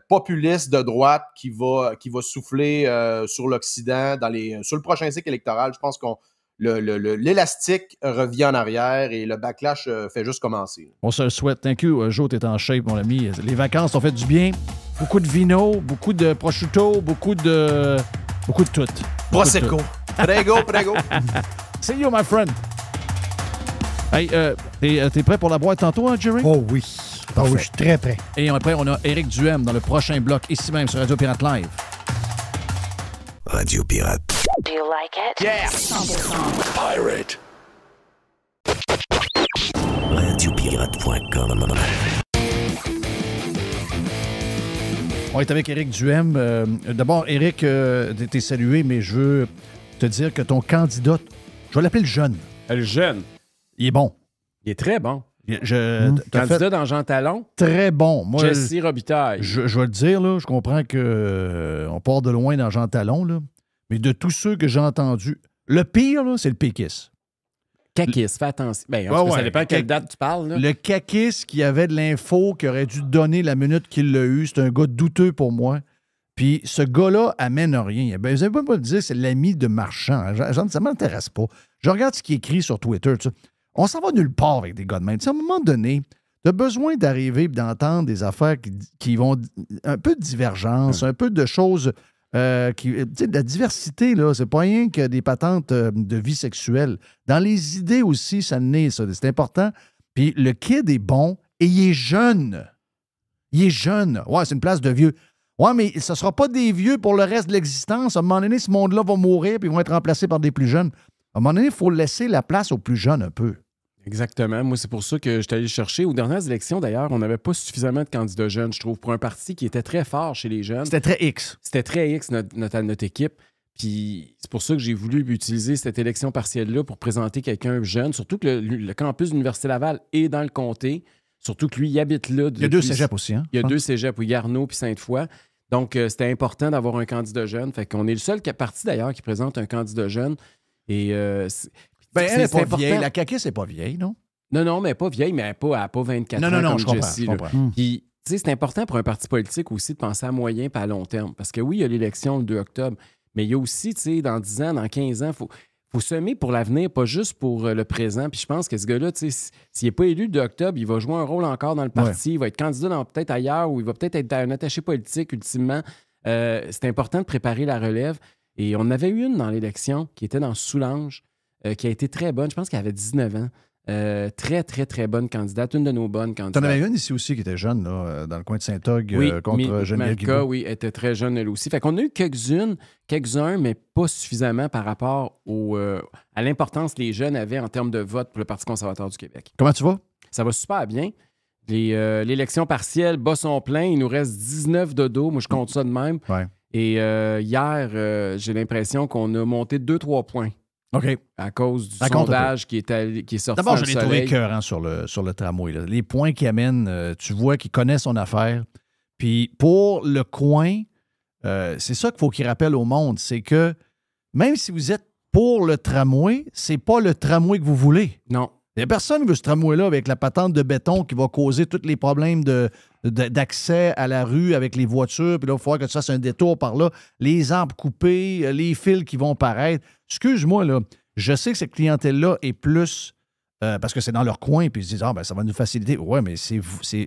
populiste de droite qui va souffler sur l'Occident sur le prochain cycle électoral. Je pense qu'on l'élastique revient en arrière et le backlash fait juste commencer. On se le souhaite. Thank you. Joe, t'es en shape, mon ami. Les vacances ont fait du bien. Beaucoup de vino, beaucoup de prosciutto, beaucoup de tout. Prosecco. Prego. See you, my friend. Hey, t'es prêt pour la boîte tantôt, hein, Jerry? Oh oui. Oh oui, je suis très prêt. Et après, on a Éric Duhem dans le prochain bloc, ici même sur Radio Pirate Live. Radio Pirate. Do you like it? Yeah. Pirate. Radiopirate.com. On est avec Éric Duhem. D'abord, Éric, t'es salué, mais je veux te dire que ton candidat, je vais l'appeler le jeune. Le jeune. Il est bon. Il est très bon. T'as Candidat fait dans Jean Talon. très bon. Moi, Jesse Robitaille. je vais le dire, là, je comprends qu'on part de loin dans Jean Talon, là, mais de tous ceux que j'ai entendus, le pire, là, c'est le péquiste. Kakis, fais attention. Ben, en tout cas, ça dépend à quelle date tu parles. Là. Le caquiste qui avait de l'info, qui aurait dû donner la minute qu'il l'a eu, c'est un gars douteux pour moi. Puis ce gars-là amène rien. Ben, vous n'avez pas me dire c'est l'ami de Marchand. Ça ne m'intéresse pas. Je regarde ce qu'il écrit sur Twitter. Tu sais. On s'en va nulle part avec des gars de même. Tu sais, à un moment donné, tu as besoin d'arriver et d'entendre des affaires qui vont... Un peu de divergence, un peu de choses... tu sais, de la diversité, là, c'est pas rien que des patentes de vie sexuelle. Dans les idées aussi, ça naît, ça. C'est important. Puis le kid est bon et il est jeune. Il est jeune. Ouais, c'est une place de vieux. Ouais, mais ce ne sera pas des vieux pour le reste de l'existence. À un moment donné, ce monde-là va mourir puis ils vont être remplacés par des plus jeunes. À un moment donné, il faut laisser la place aux plus jeunes un peu. Exactement. Moi, c'est pour ça que j'étais allé chercher. Aux dernières élections, d'ailleurs, on n'avait pas suffisamment de candidats jeunes, je trouve, pour un parti qui était très fort chez les jeunes. C'était très X. C'était très X, notre équipe. Puis c'est pour ça que j'ai voulu utiliser cette élection partielle-là pour présenter quelqu'un jeune, surtout que le campus de l'Université Laval est dans le comté. Surtout que lui, il habite là. Il y a 2 cégeps aussi, hein? Il y a 2 cégeps, oui, Garneau puis Sainte-Foy. Donc, c'était important d'avoir un candidat jeune. Fait qu'on est le seul parti, d'ailleurs, qui présente un candidat jeune. Et elle n'est pas vieille. La CAQ, c'est pas vieille, non? Non, mais pas vieille, mais elle n'a pas 24 ans non, comme je comprends, Jessie. je comprends. Puis, tu sais, c'est important pour un parti politique aussi de penser à moyen et à long terme. Parce que oui, il y a l'élection le 2 octobre, mais il y a aussi, tu sais, dans 10 ans, dans 15 ans, il faut semer pour l'avenir, pas juste pour le présent. Puis je pense que ce gars-là, tu sais, s'il n'est pas élu le 2 octobre, il va jouer un rôle encore dans le parti, il va être candidat peut-être ailleurs ou il va peut-être être un attaché politique ultimement. C'est important de préparer la relève. Et on avait eu une dans l'élection qui était dans Soulanges, qui a été très bonne. Je pense qu'elle avait 19 ans. Très, très, très bonne candidate. Une de nos bonnes candidates. T'en avais une ici aussi qui était jeune, là, dans le coin de Saint-Og, contre Geneviève Guilbeault. Malka, oui, était très jeune elle aussi. Fait qu'on a eu quelques-uns, mais pas suffisamment par rapport à l'importance que les jeunes avaient en termes de vote pour le Parti conservateur du Québec. Comment tu vas? Ça va super bien. L'élection partielle bat son plein. Il nous reste 19 dodos. Moi, je compte ça de même. Ouais. Et hier, j'ai l'impression qu'on a monté 2-3 points. OK. À cause du Raconte sondage qui est sorti. D'abord, dans je le l'ai trouvé soleil. écœurant sur le tramway. Là. Les points qu'il amène, tu vois qu'il connaît son affaire. Puis pour le coin, c'est ça qu'il faut qu'il rappelle au monde. C'est que même si vous êtes pour le tramway, c'est pas le tramway que vous voulez. Non. Il n'y a personne qui veut ce tramway-là avec la patente de béton qui va causer tous les problèmes d'accès à la rue avec les voitures. Puis là, il va falloir que tu fasses un détour par là. Les arbres coupés, les fils qui vont paraître. Excuse-moi, là. Je sais que cette clientèle-là est plus... parce que c'est dans leur coin, puis ils se disent « Ah, ben ça va nous faciliter. » Ouais, mais c'est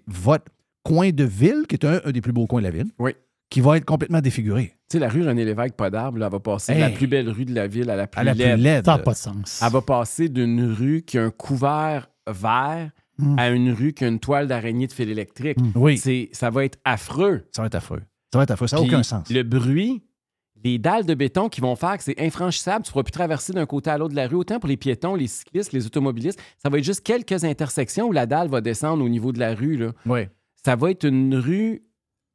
votre coin de ville, qui est un des plus beaux coins de la ville, Oui. qui va être complètement défiguré. Tu sais, la rue René-Lévesque, pas d'arbre, là, elle va passer de la plus belle rue de la ville à la plus laide. Ça n'a pas de sens. Elle va passer d'une rue qui a un couvert vert à une rue qui a une toile d'araignée de fil électrique. Oui. Ça va être affreux. Ça va être affreux. Ça va être affreux. Ça n'a Puis aucun sens. Le bruit, les dalles de béton qui vont faire que c'est infranchissable, tu ne pourras plus traverser d'un côté à l'autre de la rue, autant pour les piétons, les cyclistes, les automobilistes. Ça va être juste quelques intersections où la dalle va descendre au niveau de la rue. Là. Oui. Ça va être une rue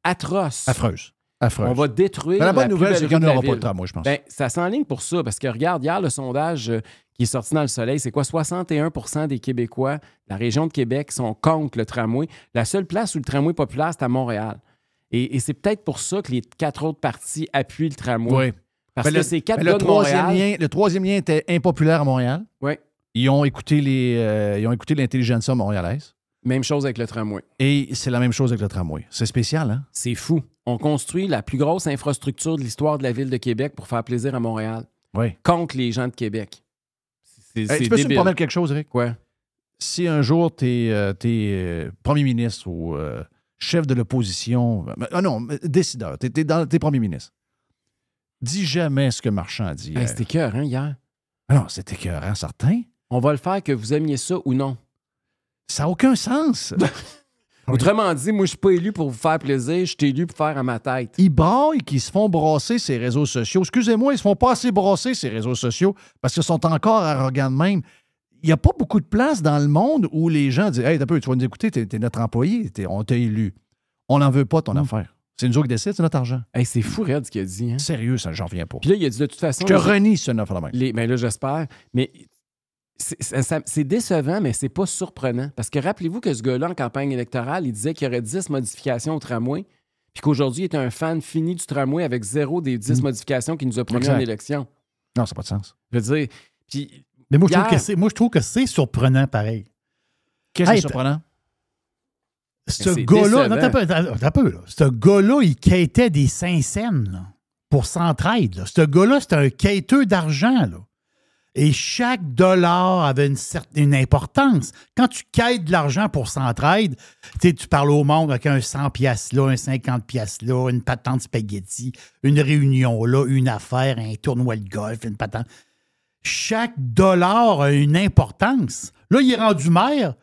atroce. Affreuse. Affreuse. On va détruire Mais la bonne plus nouvelle, belle c'est qu'il rue n'y de en la aura pas de ville. tramway, je pense. Ben, ça s'enligne pour ça, parce que regarde, hier, le sondage qui est sorti dans le soleil, c'est quoi? 61% des Québécois de la région de Québec sont contre le tramway. La seule place où le tramway est populaire, c'est à Montréal. Et c'est peut-être pour ça que les 4 autres partis appuient le tramway. Oui. Parce que ces 4 gars le de Montréal... le troisième lien était impopulaire à Montréal. Oui. Ils ont écouté l'intelligentsia montréalaise. Même chose avec le tramway. Et c'est la même chose avec le tramway. C'est spécial, hein? C'est fou. On construit la plus grosse infrastructure de l'histoire de la ville de Québec pour faire plaisir à Montréal. Oui. Contre les gens de Québec. C'est Tu peux-tu me débile. promettre quelque chose, Eric? Quoi? Si un jour tu es premier ministre ou chef de l'opposition, décideur, t'es premier ministre, dis jamais ce que Marchand a dit. Hey, c'était cœur, hein, hier? Ah non, c'était écœurant, certain. On va le faire que vous aimiez ça ou non. Ça n'a aucun sens. Autrement dit, moi, je suis pas élu pour vous faire plaisir, je suis élu pour faire à ma tête. Ils braillent qu'ils se font brasser ces réseaux sociaux. Excusez-moi, ils se font pas assez brasser ces réseaux sociaux parce qu'ils sont encore arrogants de même. Il n'y a pas beaucoup de place dans le monde où les gens disent « Hey, t'as peu, tu vas nous écouter, t'es notre employé, on t'a élu. On n'en veut pas ton affaire. C'est nous autres qui décident, c'est notre argent. Hey, c'est fou, Red, ce qu'il a dit. Hein? Sérieux, ça, j'en reviens pas. Puis là, il a dit de toute façon... Je te renie ce neuf à la main. Ben là, j'espère. Mais c'est décevant, mais c'est pas surprenant. Parce que rappelez-vous que ce gars-là, en campagne électorale, il disait qu'il y aurait 10 modifications au tramway, puis qu'aujourd'hui, il est un fan fini du tramway avec 0 des 10 modifications qu'il nous a promis en élection. Non, ça n'a pas de sens. Je veux dire... Puis, mais moi, je trouve que c'est surprenant pareil. Qu'est-ce qui est surprenant? Ce gars-là, non, t'as un peu, là. Ce gars-là, il quêtait des Saint-Saëns là, pour Centraide. Là. Ce gars-là, c'est un quêteux d'argent. Là. Et chaque dollar avait une importance. Quand tu quêtes de l'argent pour Centraide, tu parles au monde avec un 100 piastres là, un 50 piastres là, une patente spaghetti, une réunion là, une affaire, un tournoi de golf, une patente. Chaque dollar a une importance. Là, il est rendu maire.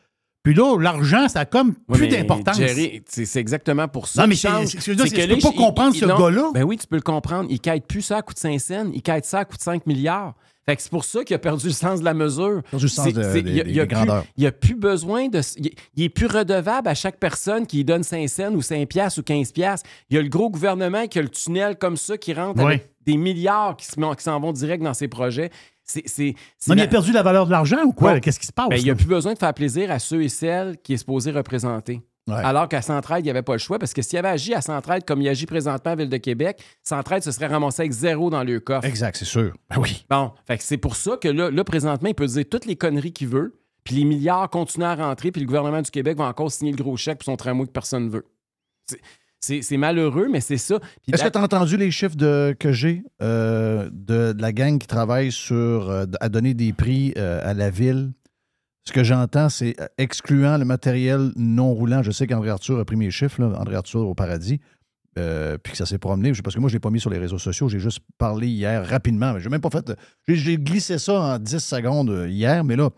Puis là, l'argent, ça a comme plus d'importance. Jerry, c'est exactement pour ça. Non, mais je peux pas comprendre ce gars-là. Ben oui, tu peux le comprendre. Il ne quête plus ça à coût de 5 cents, il quête ça à coût de 5 milliards. Fait que c'est pour ça qu'il a perdu le sens de la mesure. Perdu le sens des grandeurs. Il n'y a plus besoin de... Il est plus redevable à chaque personne qui lui donne 5 cents ou 5 piastres ou 15 piastres. Il y a le gros gouvernement qui a le tunnel comme ça qui rentre avec des milliards qui s'en vont direct dans ses projets. Il a perdu la valeur de l'argent ou quoi? Qu'est-ce qui se passe? Ben, il n'y a plus besoin de faire plaisir à ceux et celles qui est supposé représenter. Ouais. Alors qu'à Centraide, il n'y avait pas le choix, parce que s'il avait agi à Centraide comme il agit présentement à Ville de Québec, Centraide se serait ramassé avec 0 dans le coffre. Exact, c'est sûr. Ben oui. Bon, fait que c'est pour ça que là, présentement, il peut dire toutes les conneries qu'il veut, puis les milliards continuent à rentrer, puis le gouvernement du Québec va encore signer le gros chèque pour son tramway que personne ne veut. C'est malheureux, mais c'est ça. Puis est-ce que tu as entendu les chiffres que j'ai de la gang qui travaille à donner des prix à la ville? Ce que j'entends, c'est excluant le matériel non roulant. Je sais qu'André Arthur a pris mes chiffres, là, André Arthur au paradis, puis que ça s'est promené. Parce que moi, je ne l'ai pas mis sur les réseaux sociaux. J'ai juste parlé hier rapidement. Mais j'ai même pas fait. J'ai glissé ça en 10 secondes hier, mais là,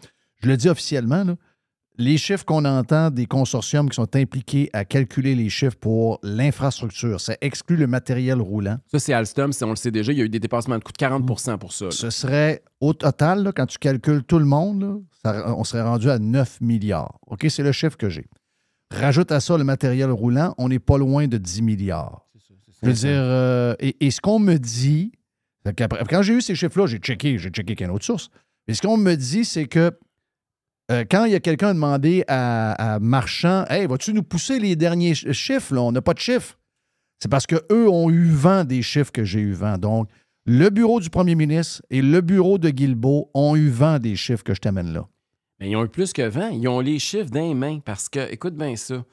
je le dis officiellement, là, les chiffres qu'on entend des consortiums qui sont impliqués à calculer les chiffres pour l'infrastructure, ça exclut le matériel roulant. Ça, c'est Alstom, on le sait déjà, il y a eu des dépassements de coût de 40 pour ça. Là. Ce serait, au total, là, quand tu calcules tout le monde, là, on serait rendu à 9 milliards. OK, c'est le chiffre que j'ai. rajoute à ça le matériel roulant, on n'est pas loin de 10 milliards. Je veux dire, et ce qu'on me dit, quand j'ai eu ces chiffres-là, j'ai checké qu'il y a une autre source. Mais ce qu'on me dit, c'est que quand il y a quelqu'un a demandé à Marchand, « Hey, vas-tu nous pousser les derniers chiffres? Là? On n'a pas de chiffres. » C'est parce qu'eux ont eu vent des chiffres que j'ai eu vent. Donc, le bureau du premier ministre et le bureau de Guilbeault ont eu vent des chiffres que je t'amène là. Mais ils ont eu plus que vent. Ils ont les chiffres dans les mains parce que, écoute bien ça,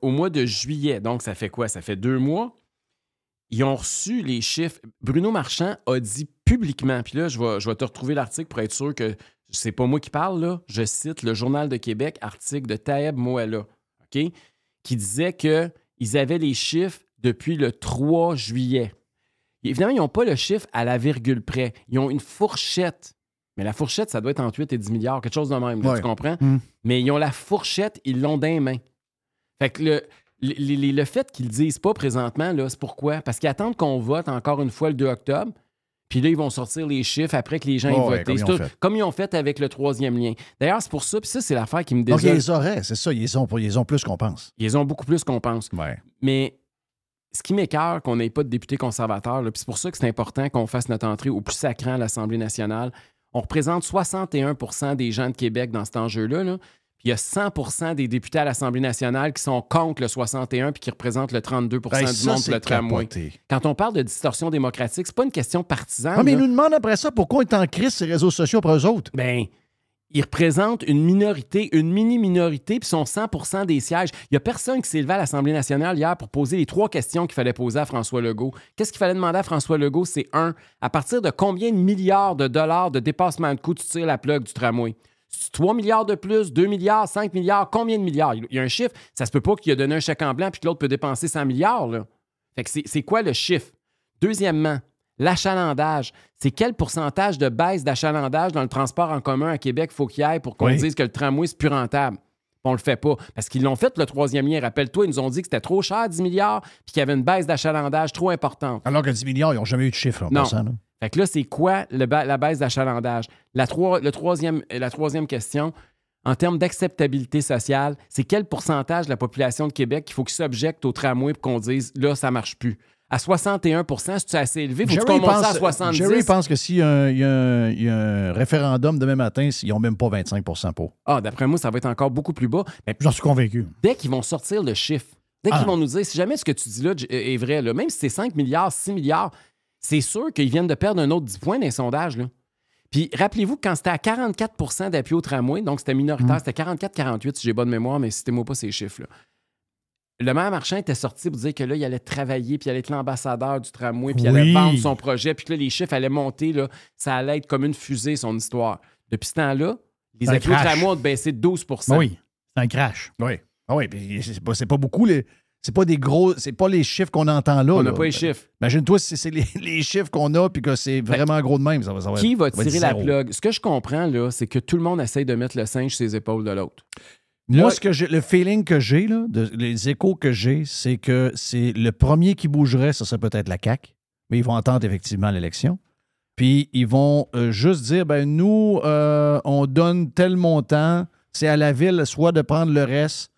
au mois de juillet, donc ça fait quoi? Ça fait 2 mois. Ils ont reçu les chiffres. Bruno Marchand a dit publiquement, puis là, je vais te retrouver l'article pour être sûr que c'est pas moi qui parle, là. Je cite le Journal de Québec, article de Taeb Moala, OK? Qui disait qu'ils avaient les chiffres depuis le 3 juillet. Évidemment, ils n'ont pas le chiffre à la virgule près. Ils ont une fourchette. Mais la fourchette, ça doit être entre 8 et 10 milliards, quelque chose de même, là, tu comprends? Mais ils ont la fourchette, ils l'ont dans les mains. Fait que le fait qu'ils ne le disent pas présentement, là, c'est pourquoi? Parce qu'ils attendent qu'on vote encore une fois le 2 octobre. Puis là, ils vont sortir les chiffres après que les gens aient voté. Comme ils ont fait avec le 3e lien. D'ailleurs, c'est pour ça, puis ça, c'est l'affaire qui me désole. Donc, ils les auraient, c'est ça. Ils ont plus qu'on pense. Ils ont beaucoup plus qu'on pense. Ouais. Mais ce qui m'écoeure, qu'on n'ait pas de députés conservateurs, puis c'est pour ça que c'est important qu'on fasse notre entrée au plus sacrant à l'Assemblée nationale. On représente 61 % des gens de Québec dans cet enjeu-là. Là. Puis il y a 100 % des députés à l'Assemblée nationale qui sont contre le 61 puis qui représentent le 32 % du monde pour le tramway. Quand on parle de distorsion démocratique, c'est pas une question partisane. Non, mais ils nous demandent après ça pourquoi on est en crise ces réseaux sociaux pour eux autres. Bien, ils représentent une minorité, une mini-minorité, puis sont 100 % des sièges. Il n'y a personne qui s'est levé à l'Assemblée nationale hier pour poser les 3 questions qu'il fallait poser à François Legault. Qu'est-ce qu'il fallait demander à François Legault? C'est 1. À partir de combien de milliards de dollars de dépassement de coûts tu tires la plug du tramway? 3 milliards de plus, 2 milliards, 5 milliards, combien de milliards? Il y a un chiffre. Ça se peut pas qu'il a donné un chèque en blanc puis que l'autre peut dépenser 100 milliards. Là. Fait que c'est quoi le chiffre? Deuxièmement, l'achalandage. C'est quel pourcentage de baisse d'achalandage dans le transport en commun à Québec faut qu'il y ait pour qu'on dise que le tramway, c'est plus rentable? On le fait pas. Parce qu'ils l'ont fait, le 3e lien. Rappelle-toi, ils nous ont dit que c'était trop cher, 10 milliards, puis qu'il y avait une baisse d'achalandage trop importante. Alors que 10 milliards, ils n'ont jamais eu de chiffre. Non. Ça, là. Fait que là, c'est quoi la baisse d'achalandage? La troisième question, en termes d'acceptabilité sociale, c'est quel pourcentage de la population de Québec qu'il faut qu'il s'objecte au tramway pour qu'on dise, là, ça marche plus? À 61 %, c'est assez élevé. Faut-tu qu'on monte ça à 70 %? Jerry pense que s'il y a un référendum demain matin, ils n'ont même pas 25 % pour. Ah, d'après moi, ça va être encore beaucoup plus bas. Mais j'en suis convaincu. Dès qu'ils vont sortir le chiffre, dès qu'ils vont nous dire, si jamais ce que tu dis là est vrai, là, même si c'est 5 milliards, 6 milliards, c'est sûr qu'ils viennent de perdre un autre 10 points dans les sondages. Là. Puis rappelez-vous, quand c'était à 44 % d'appui au tramway, donc c'était minoritaire, c'était 44-48 si j'ai bonne mémoire, mais citez-moi pas ces chiffres-là. Le maire Marchand était sorti pour dire que là, il allait travailler, puis il allait être l'ambassadeur du tramway, puis il allait vendre son projet, puis que là, les chiffres allaient monter, là, ça allait être comme une fusée, son histoire. Depuis ce temps-là, les appuis au tramway ont baissé de 12 %. Oui, c'est un crash. Oui. Ah oui, puis c'est pas beaucoup c'est pas des gros. C'est pas les chiffres qu'on entend là. On n'a pas les chiffres. Imagine-toi si c'est les chiffres qu'on a puis que c'est vraiment gros de même. Ça va qui va tirer la plug? Ce que je comprends, là, c'est que tout le monde essaye de mettre le singe sur les épaules de l'autre. Moi, le feeling que j'ai, là, les échos que j'ai, c'est que c'est le premier qui bougerait, ça serait peut-être la CAQ, mais ils vont entendre effectivement l'élection. Puis ils vont juste dire, ben nous, on donne tel montant, c'est à la ville soit de prendre le reste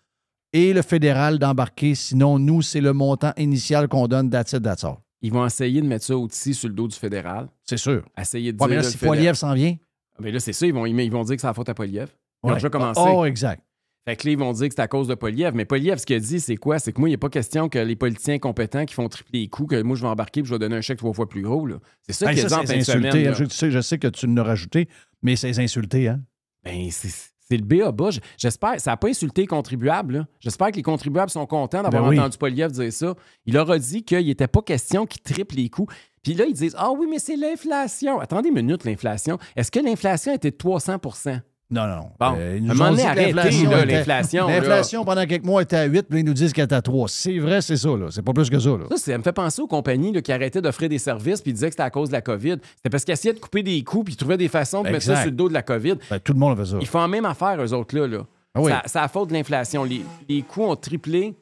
et le fédéral d'embarquer. Sinon, nous, c'est le montant initial qu'on donne that's all. Ils vont essayer de mettre ça au-dessus sur le dos du fédéral. C'est sûr. Essayer de dire... mais là, si Poilievre s'en vient... Mais là, c'est ça. Ils vont dire que c'est la faute à Poilievre. Ils ont déjà commencé. Oh, exact. Fait que là, ils vont dire que c'est à cause de Poilievre. Mais Poilievre, ce qu'il a dit, c'est quoi? C'est que moi, il n'y a pas question que les politiciens compétents qui font tripler les coûts, que moi, je vais embarquer et je vais donner un chèque 3 fois plus gros. Là. C'est ça qu'il a dit en fin de semaine. Je sais que tu l'as rajouté, mais c'est insulté, hein? Ben, c'est le B.A.-bas. J'espère. Ça n'a pas insulté les contribuables. Là. J'espère que les contribuables sont contents d'avoir entendu Poilievre dire ça. Il leur a dit qu'il n'était pas question qu'ils triplent les coûts. Puis là, ils disent « Ah oui, mais c'est l'inflation. » Attendez une minute, l'inflation. Est-ce que l'inflation était de 300 %? Non, non. Bon, à un moment donné, arrêtez l'inflation. L'inflation, pendant quelques mois, était à 8, puis ils nous disent qu'elle est à 3. C'est vrai, c'est ça, là. C'est pas plus que ça, là. Ça me fait penser aux compagnies là, qui arrêtaient d'offrir des services puis disaient que c'était à cause de la COVID. C'était parce qu'ils essayaient de couper des coûts puis ils trouvaient des façons de mettre ça sur le dos de la COVID. Ben, tout le monde fait ça. Ils font la même affaire, eux autres, là. Ah oui. C'est à faute de l'inflation. Les coûts ont triplé,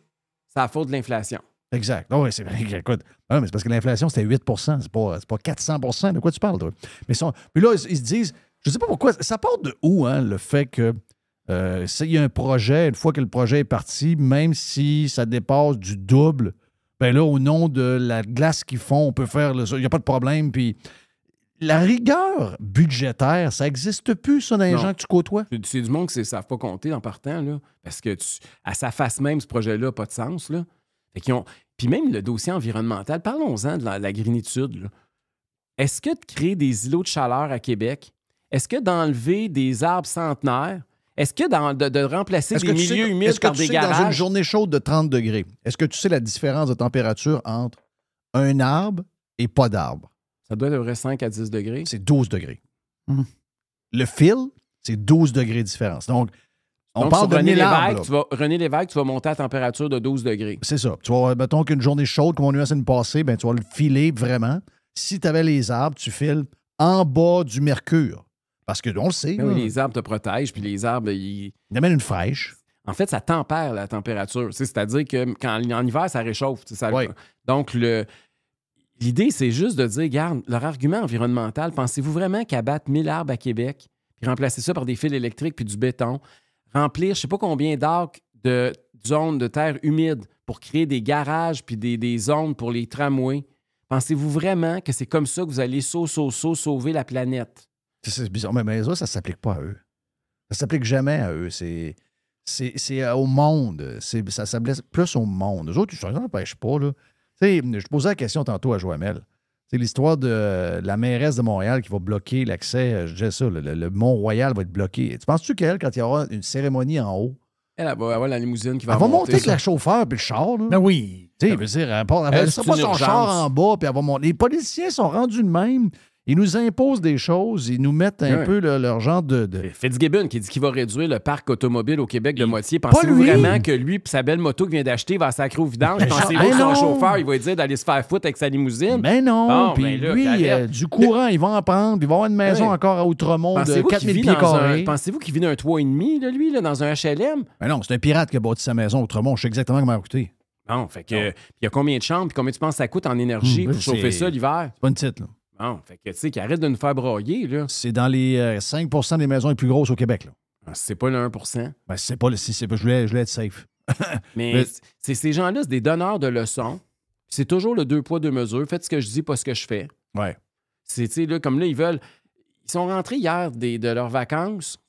c'est à faute de l'inflation. Exact. Ah oui, c'est vrai. Écoute, mais c'est parce que l'inflation, c'était 8 c'est pas 400 de quoi tu parles, toi? Puis là, ils se disent... Je ne sais pas pourquoi. Ça part de où, hein, le fait que S'il y a un projet, une fois que le projet est parti, même si ça dépasse du double, ben là, au nom de la glace qu'ils font, on peut faire ça. Il n'y a pas de problème. Puis la rigueur budgétaire, ça n'existe plus, ça, dans les gens que tu côtoies. C'est du monde qui ne savent pas compter en partant, là. Parce que à sa face même, ce projet-là n'a pas de sens, là. Puis même le dossier environnemental, parlons-en de la grinitude, là. Est-ce que de créer des îlots de chaleur à Québec, est-ce que d'enlever des arbres centenaires, est-ce que de remplacer des milieux humides par des garages? Dans une journée chaude de 30 degrés, est-ce que tu sais la différence de température entre un arbre et pas d'arbre? Ça doit être à peu près 5 à 10 degrés. C'est 12 degrés. Le fil, c'est 12 degrés de différence. Donc on parle de René 1000 arbres. René Lévesque, tu vas monter à température de 12 degrés. C'est ça. Tu vas, mettons qu'une journée chaude, comme on a eu la semaine passée, ben, tu vas le filer vraiment. Si tu avais les arbres, tu files en bas du mercure. Parce qu'on le sait. Oui, les arbres te protègent, puis les arbres, ils amènent une fraîche. En fait, ça tempère la température. C'est-à-dire que en hiver, ça réchauffe. Oui. Donc, l'idée, c'est juste de dire, regarde, leur argument environnemental, pensez-vous vraiment qu'abattre 1000 arbres à Québec, puis remplacer ça par des fils électriques puis du béton, remplir je ne sais pas combien d'acres de zones de terre humide pour créer des garages puis des zones pour les tramways, pensez-vous vraiment que c'est comme ça que vous allez sauver la planète? C'est bizarre, mais ça ne s'applique pas à eux. Ça ne s'applique jamais à eux. C'est au monde. Ça s'appelle plus au monde. Eux autres, ça ne n'empêche pas. Là. Je posais la question tantôt à Joamel. C'est l'histoire de la mairesse de Montréal qui va bloquer l'accès. Je disais ça, le Mont-Royal va être bloqué. Tu penses-tu qu'elle, quand il y aura une cérémonie en haut, elle va avoir la limousine qui va monter avec la chauffeur puis le char? Là. Ben oui. Elle veut dire, elle ne sera pas son char en bas puis elle va monter. Les politiciens sont rendus de même. Ils nous imposent des choses, ils nous mettent un peu leur genre de... Fitzgibbon qui dit qu'il va réduire le parc automobile au Québec de moitié. Pensez-vous vraiment que lui et sa belle moto qu'il vient d'acheter va sacrer au vidange? Pensez-vous que son chauffeur, il va lui dire d'aller se faire foutre avec sa limousine? Mais non, puis lui, du courant, il va en prendre, il va avoir une maison encore à Outremont de 4000 pieds carrés. Pensez-vous qu'il vit dans un 3,5, lui, dans un HLM? Mais non, c'est un pirate qui a bâti sa maison à Outremont. Je sais exactement comment elle a coûté. Non, fait que il y a combien de chambres et combien tu penses que ça coûte en énergie pour chauffer ça l'hiver? C'est pas une petite, là. Bon, fait que, tu sais, qu'il arrête de nous faire broyer, là. C'est dans les 5 des maisons les plus grosses au Québec, là. C'est pas le 1 Ben, c'est pas je voulais être safe. Mais ces gens-là, c'est des donneurs de leçons. C'est toujours le 2 poids, 2 mesures. Faites ce que je dis, pas ce que je fais. Ouais. C'est, tu sais, là, comme là, ils sont rentrés hier de leurs vacances.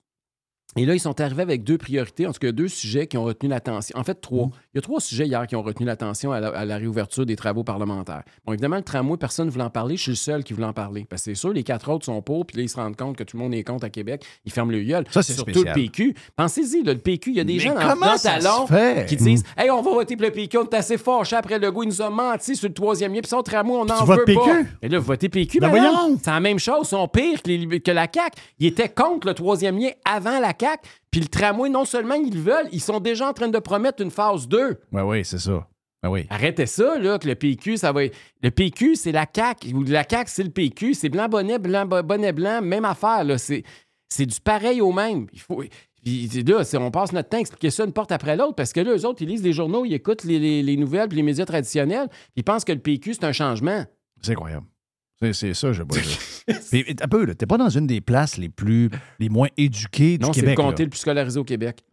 Et là, ils sont arrivés avec 2 priorités, en tout cas 2 sujets qui ont retenu l'attention. En fait, 3. Il y a 3 sujets hier qui ont retenu l'attention à la réouverture des travaux parlementaires. Bon, évidemment, le tramway, personne ne voulait en parler. Je suis le seul qui voulait en parler. Parce que c'est sûr, les 4 autres sont pour, puis là, ils se rendent compte que tout le monde est contre à Québec. Ils ferment le gueule. Ça, c'est surtout spécial. le PQ. Pensez-y, là, le PQ, il y a des gens dans le talon qui dit disent « Hey, on va voter pour le PQ, on est assez fâchés après le goût, il nous a menti sur le 3e lien, puis son tramway, on n'en veut pas. » Et là, votez PQ, ben voyons! C'est la même chose, ils sont pires que la CAQ. Ils étaient contre le 3e lien avant la CAQ. Puis le tramway, non seulement ils le veulent, ils sont déjà en train de promettre une phase 2. Oui, c'est ça. Ben oui. Arrêtez ça, là, que le PQ, ça va être... Le PQ, c'est la CAQ. Ou la CAQ, c'est le PQ. C'est blanc, bonnet, blanc, même affaire, là. C'est du pareil au même. Il faut... Puis là, on passe notre temps à expliquer ça une porte après l'autre parce que là, eux autres, ils lisent les journaux, ils écoutent les nouvelles puis les médias traditionnels. Ils pensent que le PQ, c'est un changement. C'est incroyable. C'est ça, je sais pas. Mais un peu, là, t'es pas dans une des places les moins éduquées du Québec. Non, c'est le comté le plus scolarisé au Québec.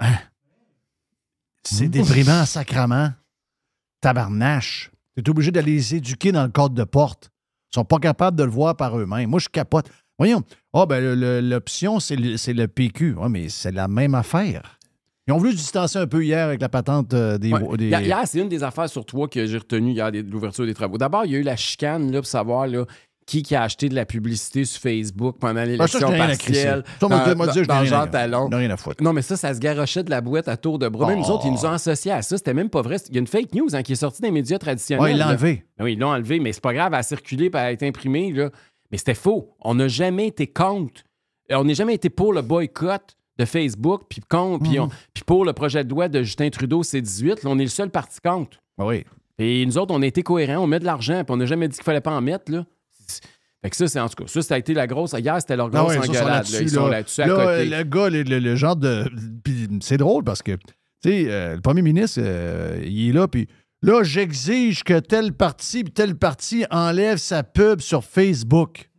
C'est déprimant, sacrament. Tabarnache. T'es obligé d'aller les éduquer dans le cadre de porte. Ils sont pas capables de le voir par eux-mêmes. Moi, je capote. Voyons. L'option, c'est le PQ. Oui, mais c'est la même affaire. Ils ont voulu se distancer un peu hier avec la patente des... Hier, c'est une des affaires sur 3 que j'ai retenues hier de l'ouverture des travaux. D'abord, il y a eu la chicane là, pour savoir là, qui a acheté de la publicité sur Facebook pendant l'élection partielle. Dans Jean Talon. Rien à foutre. Non, mais ça se garochait de la boîte à tour de bras. Même nous autres, ils nous ont associés à ça. C'était même pas vrai. Il y a une fake news qui est sortie des médias traditionnels. Oui, ils l'ont enlevé. Oui, ils l'ont enlevé, mais c'est pas grave, elle a circulé et elle a été imprimée. Là. Mais c'était faux. On n'a jamais été contre. On n'a jamais été pour le boycott de Facebook, puis pour le projet de loi de Justin Trudeau C-18. Là, on est le seul parti contre. Oui. Et nous autres, on a été cohérents, on met de l'argent, puis on n'a jamais dit qu'il fallait pas en mettre. Là. Fait que ça, c'est en tout cas, ça a été la grosse. Hier, c'était leur grosse engueulade. Ils sont là-dessus à côté. Le gars, le genre de. Puis c'est drôle parce que, tu sais, le premier ministre, il est là, puis là, j'exige que tel parti enlève sa pub sur Facebook.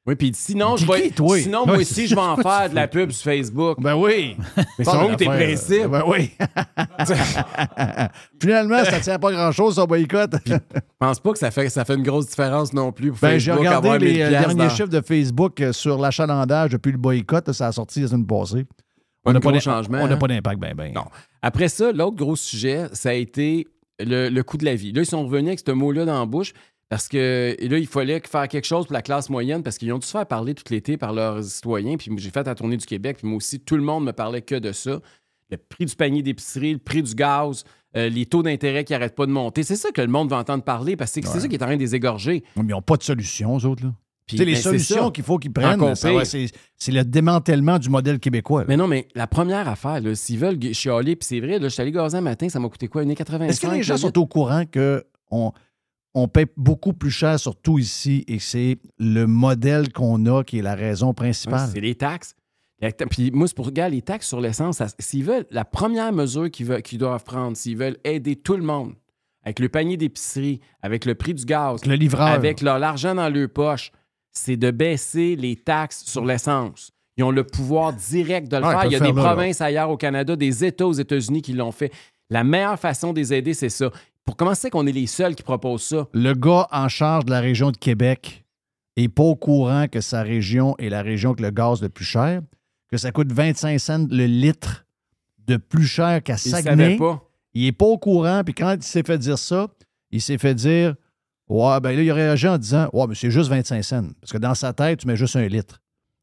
Oui, puis sinon, Toi? moi aussi, je vais en faire de la pub sur Facebook. Ben oui. Mais sont où tes principes? Ben oui. Finalement, ça ne tient pas grand-chose, son boycott. Je pense pas que ça fait une grosse différence non plus pour Ben, j'ai Facebook regardé avoir les 1000$ derniers chiffres de Facebook sur l'achalandage depuis le boycott. Ça a sorti la semaine passée. On n'a pas changement. On n'a pas d'impact, ben. Non. Après ça, l'autre gros sujet, ça a été le coût de la vie. Là, ils sont revenus avec ce mot-là dans la bouche parce que là, il fallait faire quelque chose pour la classe moyenne parce qu'ils ont dû se faire parler tout l'été par leurs citoyens. Puis j'ai fait la tournée du Québec, puis moi aussi, tout le monde me parlait que de ça. Le prix du panier d'épicerie, le prix du gaz, les taux d'intérêt qui n'arrêtent pas de monter. C'est ça que le monde va entendre parler parce que c'est ça qui est en train de les égorger. Mais ils n'ont pas de solution, eux autres, là. Puis, les solutions qu'il faut qu'ils prennent, c'est le démantèlement du modèle québécois. Là. Mais non, mais la première affaire, là, s'ils veulent chialer, puis c'est vrai, là, je suis allé gazer un matin, ça m'a coûté quoi, 1,85 $? Est-ce que les gens sont au courant qu'on paie beaucoup plus cher, surtout ici, et c'est le modèle qu'on a qui est la raison principale? C'est les taxes. Puis moi, c'est pour regarder les taxes sur l'essence. S'ils veulent, la première mesure qu'ils doivent prendre, s'ils veulent aider tout le monde, avec le panier d'épicerie, avec le prix du gaz, le livreur, avec l'argent dans leur poche, c'est de baisser les taxes sur l'essence. Ils ont le pouvoir direct de le faire. Il y a des provinces ailleurs au Canada, des États aux États-Unis qui l'ont fait. La meilleure façon de les aider, c'est ça. Pour commencer, qu'on est les seuls qui proposent ça. Le gars en charge de la région de Québec n'est pas au courant que sa région est la région avec le gaz le plus cher, que ça coûte 25 cents le litre de plus cher qu'à Saguenay. Il savait pas. Il n'est pas au courant, puis quand il s'est fait dire ça, il s'est fait dire ouais, ben là, il a réagi en disant ouais, mais c'est juste 25 cents. Parce que dans sa tête, tu mets juste un litre.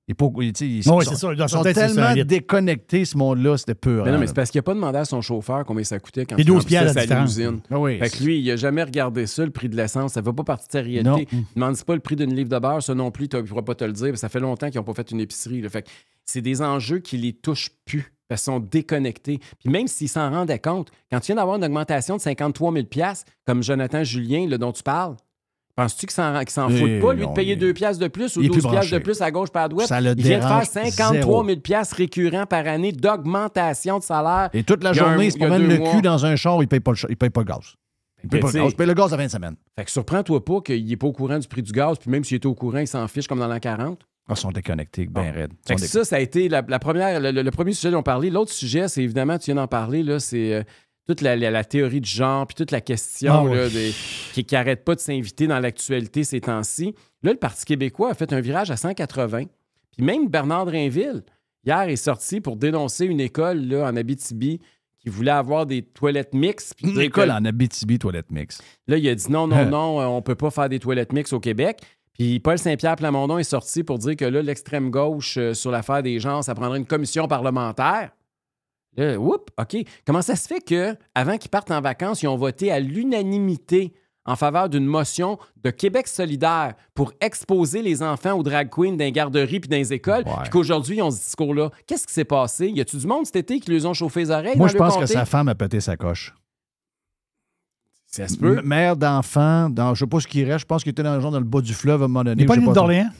Ils sont tellement déconnectés, ce monde-là, c'était pur. Mais non, mais c'est parce qu'il n'a pas demandé à son chauffeur combien ça coûtait quand il 12 piastres à l'usine. Ah oui, fait que lui, il n'a jamais regardé ça, le prix de l'essence. Ça ne fait pas partie de sa réalité. Non. Il ne demande pas le prix d'une livre de beurre, ça non plus, il ne pourra pas te le dire. Ça fait longtemps qu'ils n'ont pas fait une épicerie. Là. Fait que c'est des enjeux qui les touchent plus. Parce qu'ils sont déconnectés. Puis même s'ils s'en rendaient compte, quand tu viens d'avoir une augmentation de 53 000 $, comme Jonathan Julien, là, dont tu parles, penses-tu qu'il s'en fout pas, lui, de payer 2 $ de plus ou 12 $ de plus à gauche par à droite? Il vient de faire 53 000 $ récurrents par année d'augmentation de salaire. Et toute la journée, il se promène le cul dans un char, il ne paye pas le gaz. Il paye le gaz à 20 semaines. Fait que surprends-toi pas qu'il n'est pas au courant du prix du gaz, puis même s'il était au courant, il s'en fiche comme dans l'an 40. Ils sont déconnectés, bien raides. Ça a été le premier sujet dont on parlait. L'autre sujet, c'est évidemment, tu viens d'en parler, là, c'est toute la théorie du genre, puis toute la question qui n'arrête pas de s'inviter dans l'actualité ces temps-ci. Là, le Parti québécois a fait un virage à 180. Puis même Bernard Drainville, hier, est sorti pour dénoncer une école là, en Abitibi qui voulait avoir des toilettes mixtes. Une école en Abitibi, toilettes mixtes. Là, il a dit non, on ne peut pas faire des toilettes mixtes au Québec. Puis Paul Saint-Pierre Plamondon est sorti pour dire que là, l'extrême gauche sur l'affaire des genres, ça prendrait une commission parlementaire. Là, OK. Comment ça se fait qu'avant qu'ils partent en vacances, ils ont voté à l'unanimité en faveur d'une motion de Québec solidaire pour exposer les enfants aux drag queens dans les garderies puis dans les écoles, puis qu'aujourd'hui, ils ont ce discours-là? Qu'est-ce qui s'est passé? Y a-tu du monde cet été qui lui ont chauffé les oreilles? Moi, je pense que sa femme a pété sa coche. Ça se peut. Mère d'enfant, je ne sais pas ce qu'il reste, je pense qu'il était dans le bas du fleuve à un moment donné. Il n'est pas l'île d'Orléans?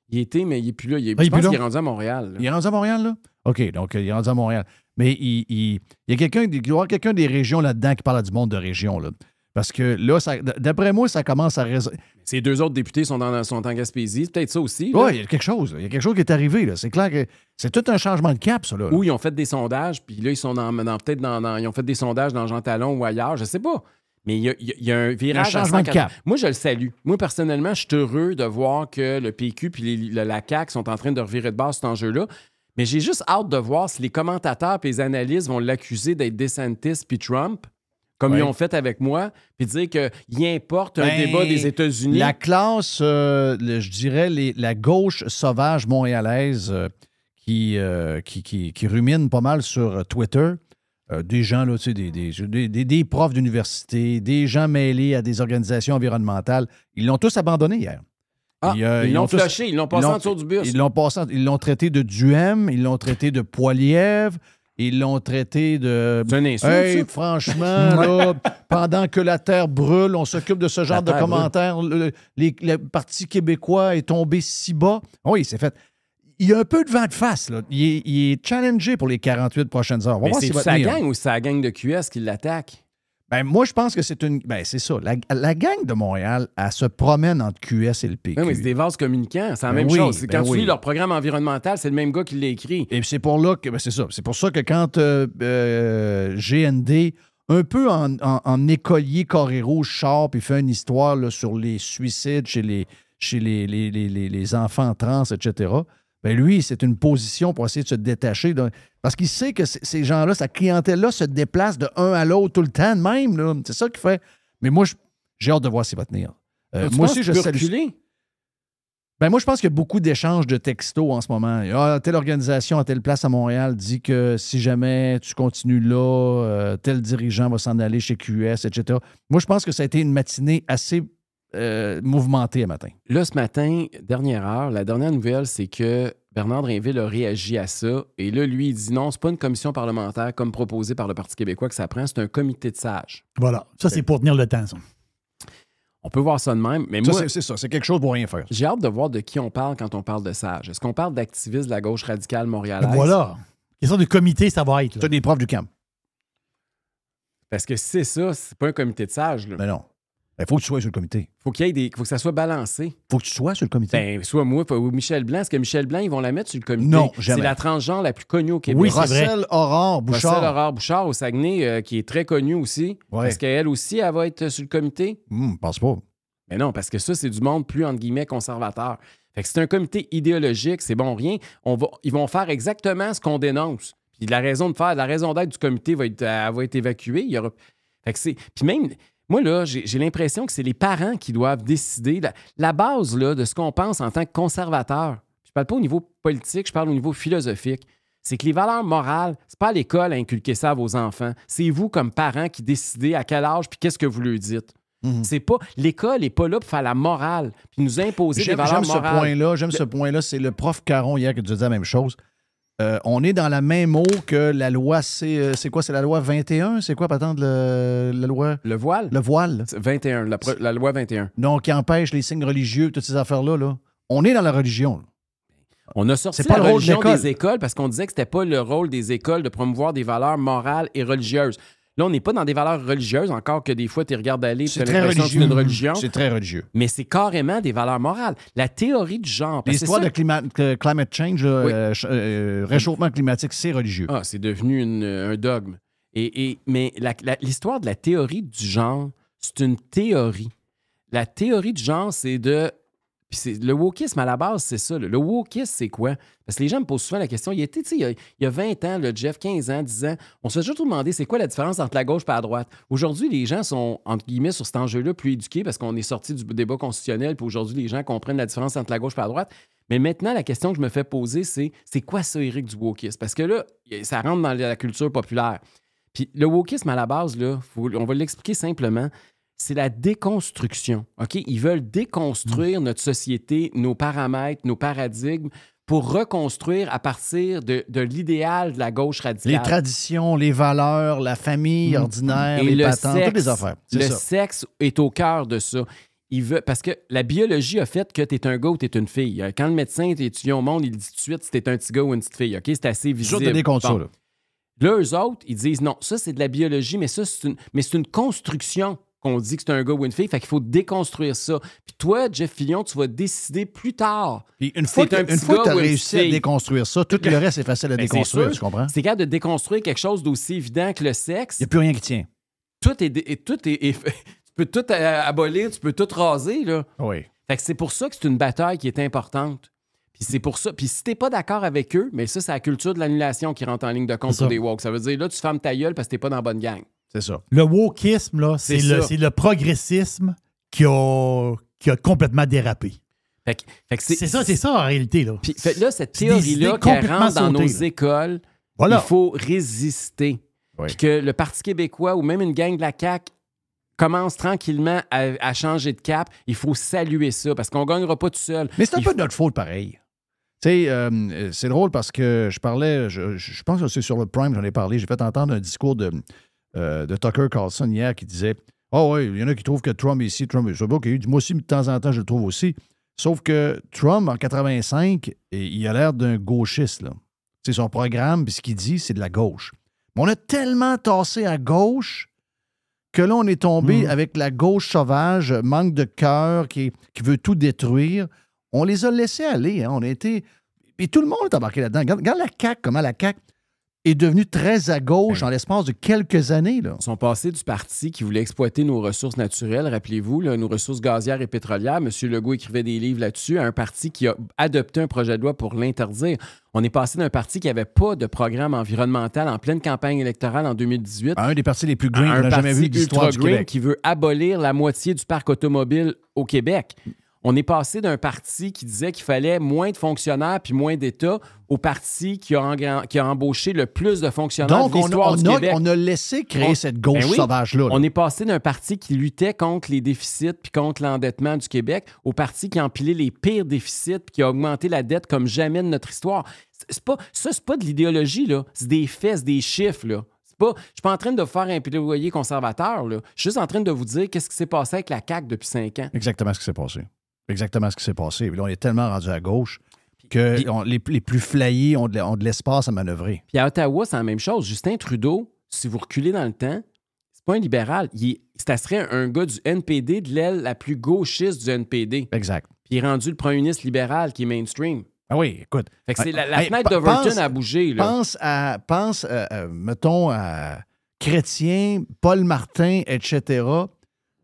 Il était, mais il n'est plus là. Je pense qu'il est rendu à Montréal. Là. Il est rendu à Montréal, là? OK, donc il est rendu à Montréal. Mais il y a quelqu'un des régions là-dedans qui parle à du monde de région, là. Parce que là, d'après moi, ça commence à résoudre. Ces deux autres députés sont en Gaspésie. C'est peut-être ça aussi. Oui, il y a quelque chose. Il y a quelque chose qui est arrivé. Là. C'est clair que c'est tout un changement de cap, ça. Là. Ou ils ont fait des sondages, puis là, ils sont ils ont fait des sondages dans Jean Talon ou ailleurs, je sais pas. Mais il y a un virage. Un changement de cap. Moi, je le salue. Moi, personnellement, je suis heureux de voir que le PQ puis la CAQ sont en train de revirer de base cet enjeu-là. Mais j'ai juste hâte de voir si les commentateurs et les analystes vont l'accuser d'être DeSantis puis Trump, comme ils ont fait avec moi, puis dire qu'il importe un débat des États-Unis. La classe, je dirais, la gauche sauvage montréalaise qui rumine pas mal sur Twitter. Des gens, là, tu sais, des profs d'université, des gens mêlés à des organisations environnementales, ils l'ont tous abandonné hier. Ils l'ont flushé, ils l'ont passé en dessous du bus. Ils l'ont traité de duème, ils l'ont traité de poilièvre, ils l'ont traité de... C'est un insulte, franchement, là, pendant que la terre brûle, on s'occupe de ce genre de commentaires. Le Parti québécois est tombé si bas. Oui, il s'est fait... Il y a un peu de vent de face. Là. Il est challengé pour les 48 prochaines heures. Mais c'est sa gang ou sa gang de QS qui l'attaque? Ben, moi, je pense que c'est une. Ben, c'est ça. La gang de Montréal, elle se promène entre QS et le PQ. Oui, mais c'est des vases communicants. C'est la même chose. Quand tu lis leur programme environnemental, c'est le même gars qui l'a écrit. Et c'est pour là que. Ben, c'est ça. C'est pour ça que quand GND, un peu en écolier carré rouge, sort puis fait une histoire là, sur les suicides chez les enfants trans, etc., ben lui, c'est une position pour essayer de se détacher. Parce qu'il sait que ces gens-là, sa clientèle-là, se déplace de un à l'autre tout le temps de même. Là. C'est ça qu'il fait. Mais moi, j'ai hâte de voir s'il va tenir. Moi aussi, je salue. Ben moi, je pense qu'il y a beaucoup d'échanges de textos en ce moment. Telle organisation à telle place à Montréal dit que si jamais tu continues là, tel dirigeant va s'en aller chez QS, etc. Moi, je pense que ça a été une matinée assez mouvementée à matin. Là, ce matin, dernière heure, la dernière nouvelle, c'est que Bernard Drinville a réagi à ça. Et là, lui, il dit non, c'est pas une commission parlementaire comme proposé par le Parti québécois que ça prend, c'est un comité de sages. Voilà. Ça, c'est pour tenir le temps, ça. On peut voir ça de même, mais ça, moi... c'est ça, c'est quelque chose pour rien faire. J'ai hâte de voir de qui on parle quand on parle de sages. Est-ce qu'on parle d'activistes de la gauche radicale montréalaise? Voilà. Quelle sorte de comité ça va être? Tu as des profs du camp. Parce que si c'est ça, c'est pas un comité de sages. Là. Mais non. Il faut que tu sois sur le comité. Faut que ça soit balancé. Faut que tu sois sur le comité. Ben, soit moi ou Michel Blanc. Est-ce que Michel Blanc, ils vont la mettre sur le comité? Non, jamais. C'est la transgenre la plus connue au Québec. Oui, c'est vrai. Rossel Aurore Bouchard. Rossel Aurore Bouchard au Saguenay, qui est très connue aussi. Ouais. Est-ce qu'elle aussi, elle va être sur le comité? Je pense pas. Mais non, parce que ça, c'est du monde plus, entre guillemets, conservateur. Fait que c'est un comité idéologique, c'est bon rien. Ils vont faire exactement ce qu'on dénonce. Puis la raison d'être du comité va être évacuée. Fait que puis même... Moi, là, j'ai l'impression que c'est les parents qui doivent décider. La base là, de ce qu'on pense en tant que conservateur, je ne parle pas au niveau politique, je parle au niveau philosophique, c'est que les valeurs morales, c'est pas à l'école à inculquer ça à vos enfants. C'est vous, comme parents, qui décidez à quel âge puis qu'est-ce que vous leur dites. C'est pas... L'école n'est pas là pour faire la morale puis nous imposer des valeurs morales. J'aime ce point-là. C'est le prof Caron hier qui nous a dit la même chose. On est dans la même eau que la loi, c'est quoi? C'est la loi 21? C'est quoi, patente, la loi? Le voile? Le voile. 21, la loi 21. Donc, qui empêche les signes religieux, toutes ces affaires-là. Là. On est dans la religion. Là. On a sorti la religion des écoles parce qu'on disait que c'était pas le rôle des écoles de promouvoir des valeurs morales et religieuses. Là, on n'est pas dans des valeurs religieuses, encore que des fois, tu regardes aller, tu as l'impression que c'est une religion. C'est très religieux. Mais c'est carrément des valeurs morales. La théorie du genre... L'histoire de climate change, réchauffement climatique, c'est religieux. Ah, c'est devenu un dogme. Mais l'histoire de la théorie du genre, c'est une théorie. La théorie du genre, c'est de... Puis le wokisme, à la base, c'est ça. Là. Le wokisme, c'est quoi? Parce que les gens me posent souvent la question. Il y a 20 ans, Jeff, 15 ans, 10 ans, on se fait toujours demander c'est quoi la différence entre la gauche et la droite. Aujourd'hui, les gens sont, entre guillemets, sur cet enjeu-là, plus éduqués parce qu'on est sorti du débat constitutionnel. Puis aujourd'hui, les gens comprennent la différence entre la gauche et la droite. Mais maintenant, la question que je me fais poser, c'est quoi ça, Éric, du wokisme? Parce que là, ça rentre dans la culture populaire. Puis le wokisme, à la base, là, on va l'expliquer simplement. C'est la déconstruction. OK? Ils veulent déconstruire notre société, nos paramètres, nos paradigmes pour reconstruire à partir de l'idéal de la gauche radicale. Les traditions, les valeurs, la famille ordinaire, les patentes, toutes les affaires. Sexe est au cœur de ça. Parce que la biologie a fait que tu es un gars ou tu es une fille. Quand le médecin étudie au monde, il dit tout de suite si tu es un petit gars ou une petite fille. OK? C'est assez visible. Toujours donner contre ça, là. Là, eux autres, ils disent non, ça, c'est de la biologie, mais ça, c'est une construction qu'on dit que c'est un gars ou une fille, fait qu'il faut déconstruire ça. Puis toi, Jeff Fillion, tu vas décider plus tard. Puis une fois que tu as réussi à déconstruire ça, tout le reste est facile à déconstruire, tu comprends? C'est capable de déconstruire quelque chose d'aussi évident que le sexe. Il n'y a plus rien qui tient. Tout est tu peux tout abolir, tu peux tout raser, là. Oui. Fait que c'est pour ça que c'est une bataille qui est importante. Puis c'est pour ça. Puis si t'es pas d'accord avec eux, mais ça, c'est la culture de l'annulation qui rentre en ligne de compte pour des woke. Ça veut dire, là, tu fermes ta gueule parce que t'es pas dans la bonne gang. C'est ça. Le wokisme, là, c'est le progressisme qui a complètement dérapé. Fait que c'est ça en réalité. Là. Puis là, cette théorie-là qui rentre dans nos écoles, il faut résister. Oui. Puis que le Parti québécois ou même une gang de la CAQ commence tranquillement à changer de cap, il faut saluer ça parce qu'on ne gagnera pas tout seul. Mais c'est un peu de notre faute pareil. Tu sais, c'est drôle parce que je parlais, je pense que c'est sur le Prime, j'en ai parlé, j'ai fait entendre un discours de Tucker Carlson hier qui disait « Ah oui, il y en a qui trouvent que Trump est ici, Trump est ça. OK, moi aussi, de temps en temps, je le trouve aussi. » Sauf que Trump, en 85, il a l'air d'un gauchiste. Là. C'est son programme, puis ce qu'il dit, c'est de la gauche. Mais on a tellement tassé à gauche que là, on est tombé avec la gauche sauvage, manque de cœur, qui veut tout détruire. On les a laissés aller. Hein. On a été... Et tout le monde est embarqué là-dedans. Regarde la CAQ, comment la CAQ est devenue très à gauche en l'espace de quelques années. Là. Ils sont passés du parti qui voulait exploiter nos ressources naturelles, rappelez-vous, là, nos ressources gazières et pétrolières. M. Legault écrivait des livres là-dessus, à un parti qui a adopté un projet de loi pour l'interdire. On est passé d'un parti qui n'avait pas de programme environnemental en pleine campagne électorale en 2018. Un des partis les plus green qu'on a jamais vu de l'histoire du Québec. Qui veut abolir la moitié du parc automobile au Québec. On est passé d'un parti qui disait qu'il fallait moins de fonctionnaires puis moins d'État au parti qui a embauché le plus de fonctionnaires de l'histoire du Québec. On a laissé créer cette gauche sauvage-là. On est passé d'un parti qui luttait contre les déficits puis contre l'endettement du Québec au parti qui a empilé les pires déficits puis qui a augmenté la dette comme jamais de notre histoire. C'est pas de l'idéologie, là. C'est des faits, c'est des chiffres, là. Je ne suis pas en train de faire un plaidoyer conservateur, là. Je suis juste en train de vous dire qu'est-ce qui s'est passé avec la CAQ depuis 5 ans. Exactement ce qui s'est passé. Exactement ce qui s'est passé. Puis là, on est tellement rendu à gauche que les plus flyés ont de l'espace à manœuvrer. Puis à Ottawa, c'est la même chose. Justin Trudeau, si vous reculez dans le temps, c'est pas un libéral. Ça serait un gars du NPD, de l'aile la plus gauchiste du NPD. Exact. Puis il est rendu le premier ministre libéral qui est mainstream. Ah oui, écoute. Fait que c'est la fenêtre d'Overton a bougé. Là. Pense mettons, à Chrétien, Paul Martin, etc.,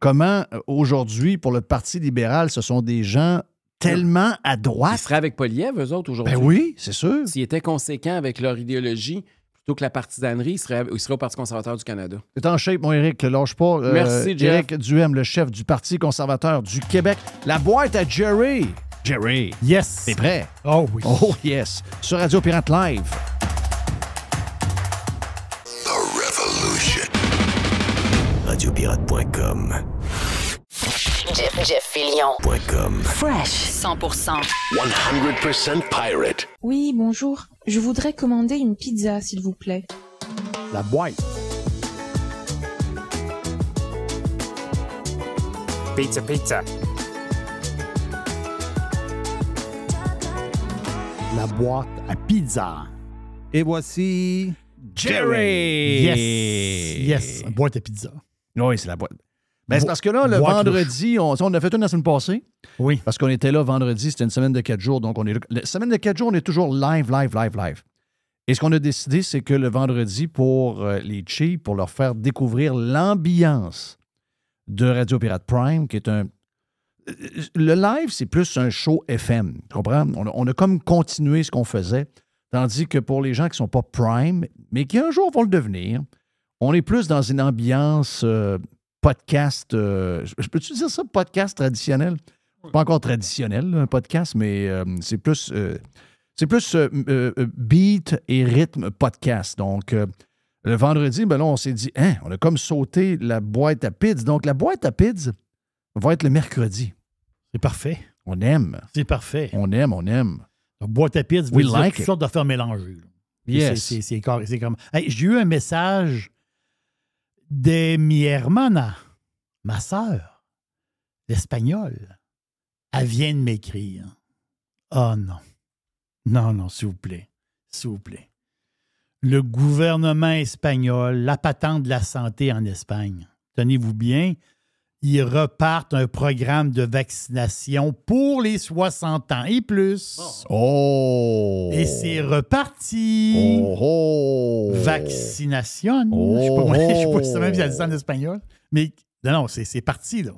comment, aujourd'hui, pour le Parti libéral, ce sont des gens tellement à droite. Ils seraient avec Poilievre, eux autres, aujourd'hui. Ben oui, c'est sûr. S'ils étaient conséquents avec leur idéologie, plutôt que la partisanerie, ils seraient au Parti conservateur du Canada. C'est en shape, mon Éric. Lâche pas. Merci, Jeff. Éric Duhem, le chef du Parti conservateur du Québec. La boîte à Jerry. Jerry. Yes. T'es prêt? Oh oui. Oh yes. Sur Radio Pirate Live. The Revolution. Radiopirate.com. Jeff Fillion. Fresh. 100%. 100% pirate. Oui, bonjour. Je voudrais commander une pizza, s'il vous plaît. La boîte. Pizza. La boîte à pizza. Et voici Jerry! Yes. Une boîte à pizza. Oui, c'est la boîte. Ben, c'est parce que là, le vendredi, on a fait une la semaine passée. Oui. Parce qu'on était là vendredi, c'était une semaine de 4 jours. Donc, la semaine de 4 jours, on est toujours live. Et ce qu'on a décidé, c'est que le vendredi, pour les Cheap, pour leur faire découvrir l'ambiance de Radio Pirate Prime, qui est un... Le live, c'est plus un show FM. Tu comprends? On a comme continué ce qu'on faisait. Tandis que pour les gens qui ne sont pas Prime, mais qui un jour vont le devenir, on est plus dans une ambiance podcast. Peux-tu dire ça, podcast traditionnel? C'est pas encore traditionnel, un podcast, mais c'est plus beat et rythme podcast. Donc, le vendredi, ben là, on s'est dit, on a comme sauté la boîte à pizza. Donc, la boîte à pizza va être le mercredi. C'est parfait. On aime. C'est parfait. On aime. Donc, boîte à pizza, We veut dire like toutes it. sortes d'affaires mélangées. Yes. C'est comme... Hey, j'ai eu un message de mi hermana, ma sœur, l'espagnole. Elle vient de m'écrire. Oh non. Non, s'il vous plaît. S'il vous plaît. Le gouvernement espagnol, la patente de la santé en Espagne, tenez-vous bien, ils repartent un programme de vaccination pour les 60 ans et plus. Oh! Et c'est reparti. Oh! Vaccination. Oh! Je ne sais pas si ça même dit ça en espagnol. Mais non, c'est parti, là.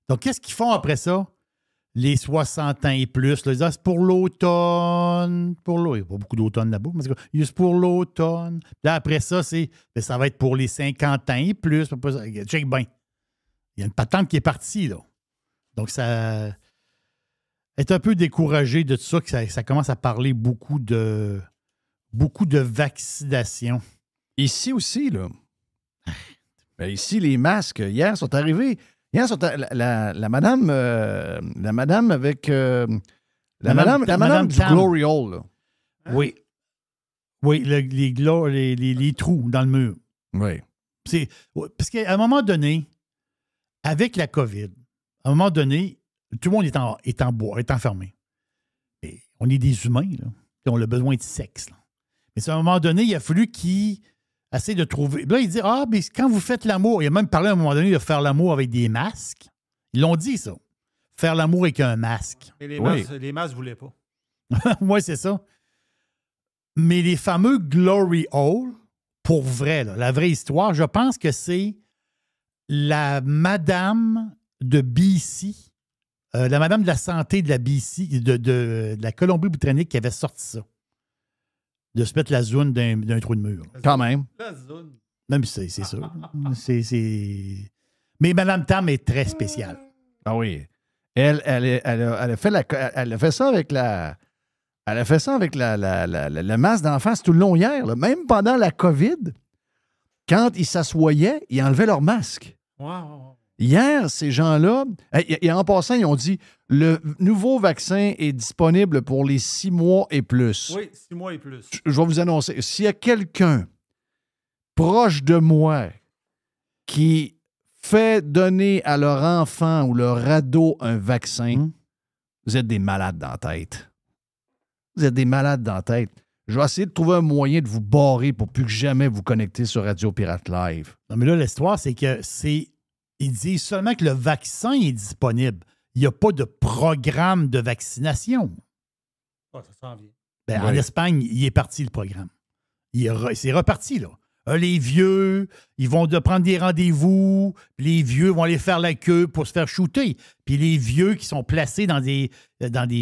Donc, qu'est-ce qu'ils font après ça? Les 60 ans et plus. Là, c'est pour l'automne. Il n'y a pas beaucoup d'automne là-bas. Mais c'est pour l'automne. Là, après ça, ça va être pour les 50 ans et plus. Check bien. Il y a une patente qui est partie, là. Donc, ça est un peu découragé de tout ça, que ça commence à parler beaucoup de vaccination. Ici aussi, là. Ben ici, les masques, hier, sont arrivés. Hier, la madame avec... la madame du Glory Hole, là. Oui. Oui, les trous dans le mur. Oui. Parce qu'à un moment donné, avec la COVID, à un moment donné, tout le monde est enfermé. Et on est des humains, là. Puis on a besoin de sexe, là. Mais à un moment donné, il a fallu essaie de trouver. Là, il dit mais quand vous faites l'amour, il a même parlé à un moment donné de faire l'amour avec des masques. Ils l'ont dit, ça. Faire l'amour avec un masque. Et les masques ne voulaient pas. Oui, c'est ça. Mais les fameux Glory Hole, pour vrai, là, la vraie histoire, je pense que c'est la madame de BC, la madame de la santé de la BC, de la Colombie-Britannique qui avait sorti ça. De se mettre la zone d'un trou de mur. Quand même. La zone. Non, mais c'est ça. Mais Mme Tam est très spéciale. Ah oui. Elle a fait ça avec la... Elle a fait ça avec le masque d'en face tout le long hier. Là. Même pendant la COVID, quand ils s'assoyaient, ils enlevaient leur masque. Wow. Hier, ces gens-là, et en passant, ils ont dit le nouveau vaccin est disponible pour les 6 mois et plus. Oui, 6 mois et plus. Je vais vous annoncer, s'il y a quelqu'un proche de moi qui fait donner à leur enfant ou leur ado un vaccin, vous êtes des malades dans la tête. Vous êtes des malades dans la tête. Je vais essayer de trouver un moyen de vous barrer pour plus que jamais vous connecter sur Radio Pirate Live. Non, mais là, l'histoire, c'est que ils disent seulement que le vaccin est disponible. Il n'y a pas de programme de vaccination. Ça s'en vient. Ben, oui. En Espagne, il est parti, le programme. C'est reparti, là. Les vieux, ils vont prendre des rendez-vous, puis les vieux vont aller faire la queue pour se faire shooter. Puis les vieux qui sont placés dans des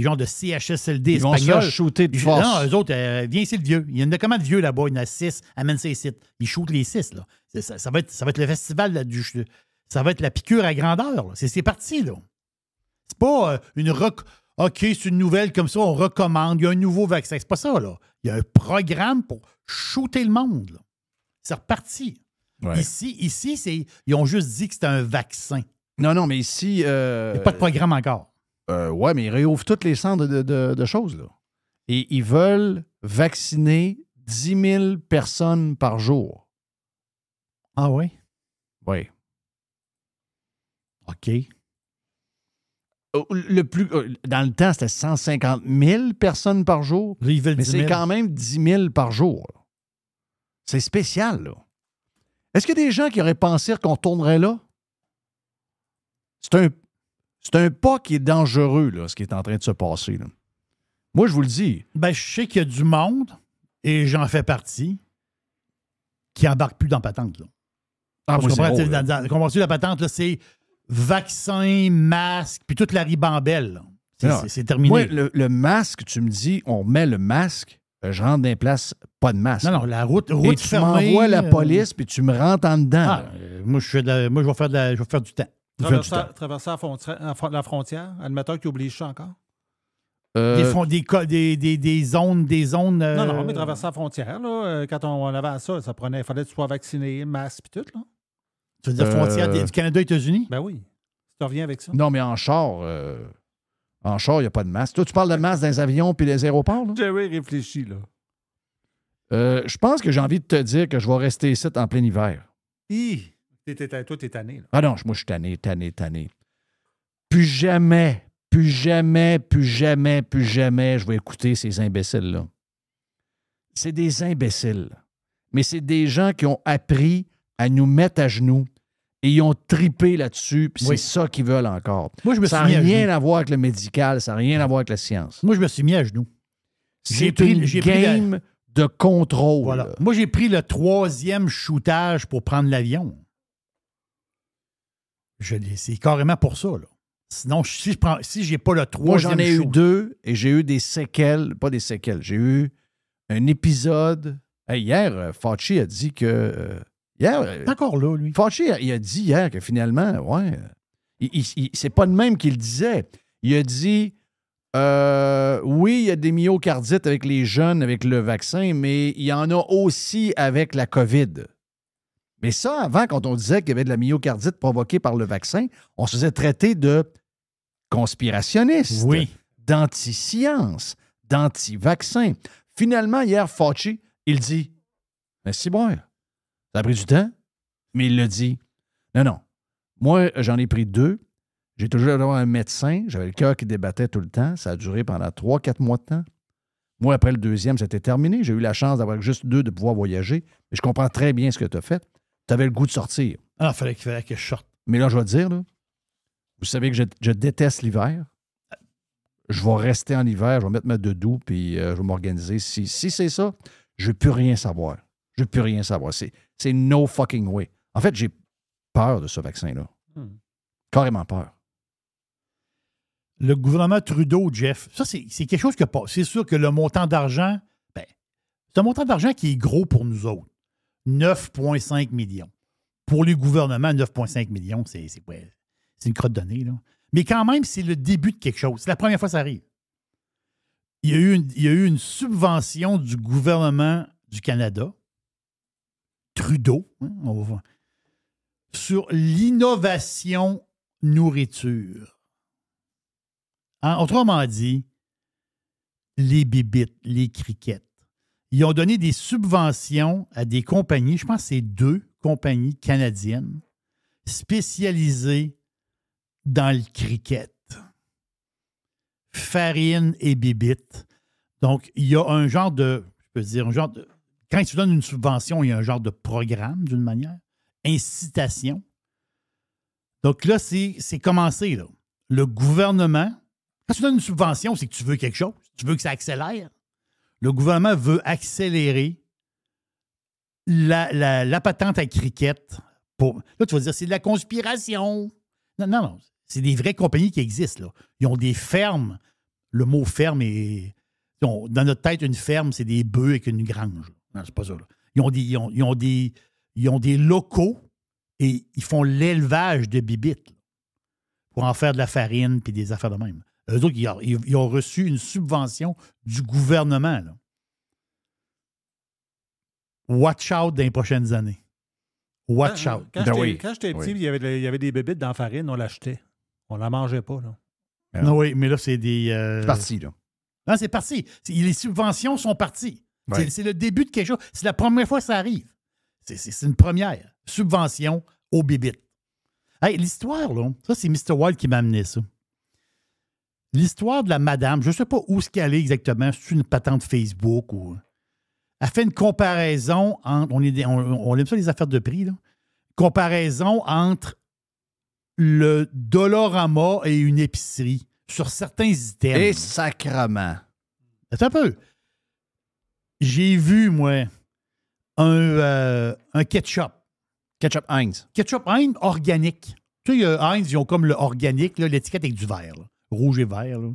genres de CHSLD espagnols. Ils vont se faire shooter de force. Non, eux autres, viens ici le vieux. Il y en a combien de vieux là-bas? Il y en a 6. Amène ça ici. Ils shootent les 6, là. Ça va être le festival là, ça va être la piqûre à grandeur. Là. C'est parti, là. C'est pas OK, c'est une nouvelle comme ça, on recommande, il y a un nouveau vaccin. C'est pas ça, là. Il y a un programme pour shooter le monde, là. C'est reparti. Ouais. Ici ils ont juste dit que c'était un vaccin. Non, mais ici... Il n'y a pas de programme encore. Oui, mais ils réouvrent tous les centres de choses, là. Et ils veulent vacciner 10 000 personnes par jour. Ah oui? Oui. OK. Dans le temps, c'était 150 000 personnes par jour. Là, ils veulent mais c'est quand même 10 000 par jour. C'est spécial, là. Est-ce qu'il y a des gens qui auraient pensé qu'on tournerait là? C'est un pas qui est dangereux, là, ce qui est en train de se passer, là. Moi, je vous le dis. Ben, je sais qu'il y a du monde, et j'en fais partie, qui embarque plus dans la patente, là. Ah, moi, comprends-tu la patente, là, c'est vaccin, masque, puis toute la ribambelle. C'est terminé. Moi, le masque, tu me dis, on met le masque, je rentre dans les places, pas de masque. Non, la route et tu fermée. Tu m'envoies la police, puis tu me rentres en dedans. Moi, je vais faire du temps. Traverser la frontière, admettons qu'ils oublient ça encore. Des zones. Non, mais traverser la frontière, là, quand on avait à ça, il fallait que tu sois vacciné, masque, puis tout, là. Tu veux dire frontière du Canada et États-Unis? Ben oui. Tu reviens avec ça. Non, mais en char, il n'y a pas de masque. Toi, tu parles de masque dans les avions puis les aéroports, là? Jerry réfléchit, là. Je pense que j'ai envie de te dire que je vais rester ici en plein hiver. Toi, t'es tanné, là. Ah non, moi, je suis tanné. Plus jamais, je vais écouter ces imbéciles-là. C'est des imbéciles. Mais c'est des gens qui ont appris à nous mettre à genoux et ils ont tripé là-dessus, puis c'est ça qu'ils veulent encore. Moi, ça n'a rien à voir avec le médical, ça n'a rien à voir avec la science. Moi, je me suis mis à genoux. J'ai pris game de contrôle. Voilà. Moi, j'ai pris le 3e shootage pour prendre l'avion. C'est carrément pour ça, là. Sinon, si j'ai pas le 3e... Moi, j'en ai eu 2 et j'ai eu des séquelles. Pas des séquelles. J'ai eu un épisode... hier, Fauci a dit que... T'es encore là, lui. Fauci, il a dit hier que finalement, c'est pas de même qu'il disait. Il a dit, oui, il y a des myocardites avec les jeunes, avec le vaccin, mais il y en a aussi avec la COVID. Mais ça, avant, quand on disait qu'il y avait de la myocardite provoquée par le vaccin, on se faisait traiter de conspirationniste, d'anti-science, d'anti-vaccin. Finalement, hier, Fauci, il dit, mais c'est bon, ça a pris du temps, mais il l'a dit. Non. Moi, j'en ai pris 2. J'ai toujours eu un médecin. J'avais le cœur qui débattait tout le temps. Ça a duré pendant 3-4 mois de temps. Moi, après le deuxième, c'était terminé. J'ai eu la chance d'avoir juste 2 de pouvoir voyager. Mais je comprends très bien ce que tu as fait. Tu avais le goût de sortir. Ah, il fallait que je sorte. Mais là, je vais te dire, là, vous savez que je déteste l'hiver. Je vais rester en hiver, je vais mettre ma doudou, puis je vais m'organiser. Si c'est ça, je ne veux plus rien savoir. Je ne veux plus rien savoir. C'est no fucking way. En fait, j'ai peur de ce vaccin-là. Carrément peur. Le gouvernement Trudeau, Jeff, ça, c'est quelque chose que pas. C'est sûr que le montant d'argent, c'est un montant d'argent qui est gros pour nous autres. 9,5 millions. Pour les gouvernements, 9,5 millions, c'est une crotte de nez, là. Mais quand même, c'est le début de quelque chose. C'est la première fois que ça arrive. Il y a eu une subvention du gouvernement du Canada, Trudeau, on va voir, sur l'innovation nourriture. Autrement dit, les bibites, les criquettes. Ils ont donné des subventions à des compagnies, je pense que c'est 2 compagnies canadiennes spécialisées dans le cricket. Farine et bibites. Donc, il y a un genre de, je peux dire, quand tu donnes une subvention, il y a un genre de programme, d'une manière. Incitation. Donc là, c'est commencé, là. Le gouvernement, quand tu donnes une subvention, c'est que tu veux quelque chose. Tu veux que ça accélère. Le gouvernement veut accélérer la patente à cricket. Là, tu vas dire, c'est de la conspiration. Non. C'est des vraies compagnies qui existent, là. Ils ont des fermes. Le mot ferme est... Dans notre tête, une ferme, c'est des bœufs avec une grange. Non, c'est pas ça, là. Ils ont des locaux et ils font l'élevage de bibites là, pour en faire de la farine puis des affaires de même. Eux autres, ils ont reçu une subvention du gouvernement, là. Watch out dans les prochaines années. Watch out. Quand j'étais petit, il y avait des bébites dans la farine, on l'achetait. On la mangeait pas, là. Non, oui, mais là, c'est des... C'est parti, là. Non, c'est parti. Les subventions sont parties. Ouais. C'est le début de quelque chose. C'est la première fois que ça arrive. C'est une première. Subvention aux bébites. Hey, l'histoire, là, ça, c'est Mr. Wild qui m'a amené ça. L'histoire de la madame, je ne sais pas où est-ce qu'elle est exactement, c'est une patente Facebook ou... Elle fait une comparaison entre... On aime ça, les affaires de prix, là. Comparaison entre le Dollarama et une épicerie sur certains items. Et sacrement. Attends un peu. J'ai vu, moi, un ketchup. Ketchup Heinz. Ketchup Heinz organique. Tu sais, Heinz, ils ont comme le organique, là, l'étiquette avec du vert, là. Rouge et vert. Là.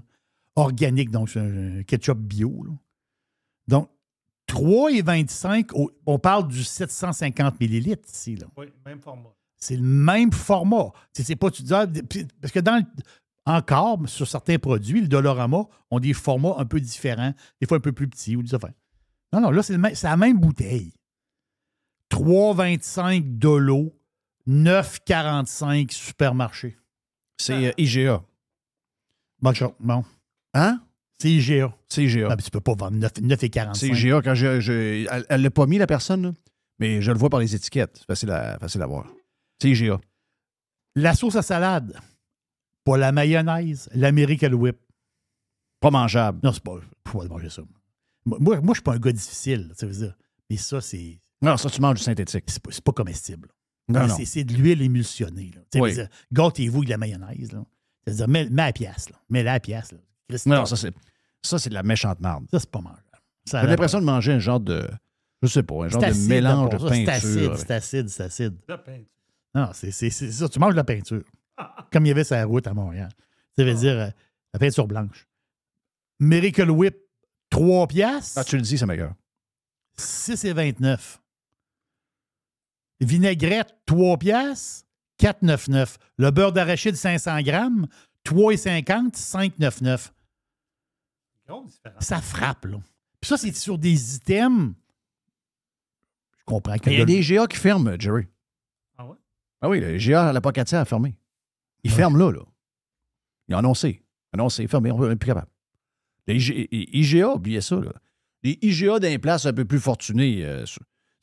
Organique, donc c'est un ketchup bio. Là. Donc, 3,25, on parle du 750 millilitres ici. Là. Oui, même format. C'est le même format. C'est pas, tu dis, parce que encore, sur certains produits, le Dollarama ont des formats un peu différents, des fois un peu plus petits ou des affaires. Non, là, c'est la même bouteille. 3,25 $, 9,45 supermarché. C'est IGA. Bon. Hein? C'est IGA. C'est IGA. Ah, tu peux pas vendre 9,45. C'est IGA. Quand elle l'a pas mis, la personne, là, mais je le vois par les étiquettes. C'est facile à voir. C'est IGA. La sauce à salade. Pas la mayonnaise. L'American Whip. Pas mangeable. Non, c'est pas... Faut pas manger ça. Moi, je suis pas un gars difficile, ça veut dire. Mais ça, c'est... Non, ça, tu manges du synthétique. C'est pas comestible. Non. C'est de l'huile émulsionnée. Oui. Gâtez-vous avec de la mayonnaise. Là. C'est-à-dire, mets à la pièce. Mets-la à la pièce. Là. Non, ça, c'est de la méchante marde. Ça, c'est pas mangeable. J'ai l'impression de manger un genre de... Je sais pas, un genre de mélange de peinture. C'est acide. La peinture. Non, c'est ça. Tu manges de la peinture. Comme il y avait sur la route à Montréal. Ça veut dire la peinture blanche. Miracle Whip, 3 piastres. Ah, tu le dis, c'est meilleur. 6,29. Vinaigrette, 3 piastres. 4,99. Le beurre d'arachide, 500 grammes. 3,50. 5,99. Ça frappe, là. Puis ça, c'est sur des items. Je comprends que... Il y a des GA qui ferment, Jerry. Ah ouais? Ah oui, le GA à la Pocatière a fermé. Ils ferment là. Ils ont annoncé. Fermé, on n'est plus capable. Les IGA, oubliez ça, là. Les IGA dans les places un peu plus fortunées. Tu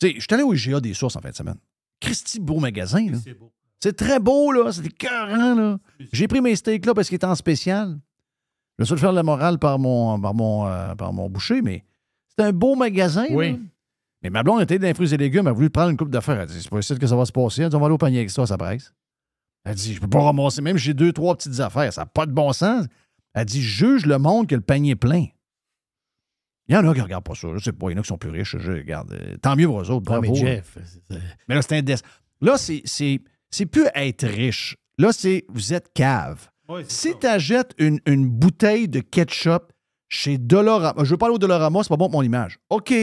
sais, je suis allé au IGA des Sources en fin de semaine. Christy, beau magasin, là. C'est beau. C'est très beau, là. C'est écœurant, là. J'ai pris mes steaks là parce qu'ils étaient en spécial. Je vais faire de la morale par mon boucher, mais c'est un beau magasin. Oui. Là. Mais ma blonde était dans les fruits et légumes, elle a voulu prendre une coupe d'affaires. Elle dit, c'est pas ici que ça va se passer. Elle dit, on va aller au panier extra, ça presse. Elle dit, je peux pas ramasser, même si j'ai 2-3 petites affaires, ça n'a pas de bon sens. Elle dit, juge le monde que le panier est plein. Il y en a qui ne regardent pas ça. Je sais pas, il y en a qui sont plus riches. Je regarde. Tant mieux pour eux autres. Bravo. Mais Jeff, mais là, c'est un Là, c'est plus être riche. Là, c'est vous êtes cave. Oui, si tu achètes une bouteille de ketchup chez Dollarama, je veux pas aller au Dollarama, c'est pas bon pour mon image. OK.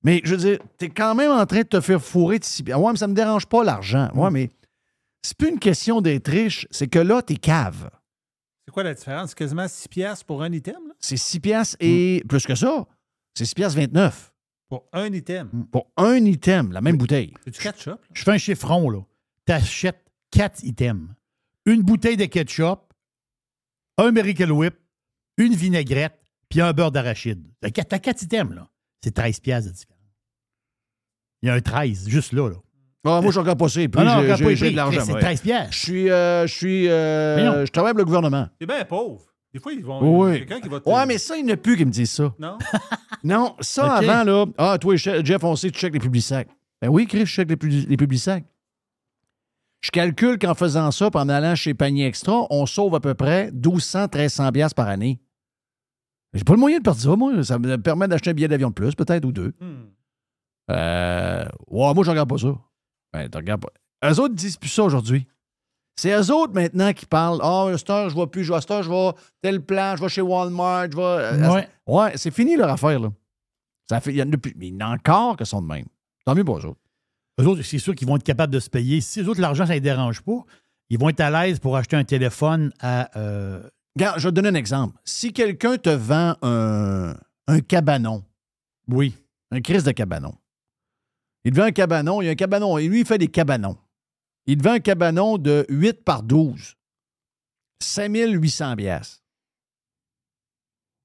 Mais je veux dire, tu es quand même en train de te faire fourrer de 6 piastres. Ouais, mais ça me dérange pas l'argent. Ouais, mais c'est plus une question d'être riche, c'est que là, t'es cave. C'est quoi la différence? C'est quasiment 6 piastres pour un item? Là? C'est 6 piastres et plus que ça. C'est 6 piastres 29. Pour un item? Pour un item, la même bouteille. C'est du ketchup? Là? je fais un chiffron, là. T'achètes 4 items. Une bouteille de ketchup, un Miracle Whip, une vinaigrette, puis un beurre d'arachide. T'as 4 items, là. C'est 13 piastres de différence. Il y a un 13, juste là. Ah, moi, je regarde pas ça. Et puis, j'ai de l'argent. C'est 13 piastres. Je travaille pour le gouvernement. C'est bien pauvre. Des fois, ils vont. Oui. Quelqu'un qui va te... Ouais, mais ça, il n'y en a plus qui me disent ça. Non? Non, ça, OK. avant, là. Ah, toi, Jeff, on sait que tu checkes les Publisac. Ben oui, Chris, je check les Publisac. Je calcule qu'en faisant ça, puis en allant chez Panier Extra, on sauve à peu près 1200-1300 piastres par année. J'ai pas le moyen de partir, moi. Ça me permet d'acheter un billet d'avion de plus, peut-être, ou 2. Ouais, moi, je regarde pas ça. Ben, tu regardes pas. Eux autres disent plus ça aujourd'hui. C'est eux autres maintenant qui parlent. Ah, à cette heure, je vais plus. À cette heure, je vais tel plan, je vais chez Walmart, je vais. Ouais. Ouais, c'est fini leur affaire, là. Ça fait, il y en a plus. Mais il y en a encore qui sont de même. Tant mieux pour eux autres. Eux autres, c'est sûr qu'ils vont être capables de se payer. Si eux autres, l'argent, ça ne les dérange pas, ils vont être à l'aise pour acheter un téléphone à. Regarde, je vais te donner un exemple. Si quelqu'un te vend un cabanon, Oui. un Christ de cabanon, il te vend un cabanon, il y a un cabanon, et lui, il fait des cabanons. Il te vend un cabanon de 8 par 12. 5800 piastres.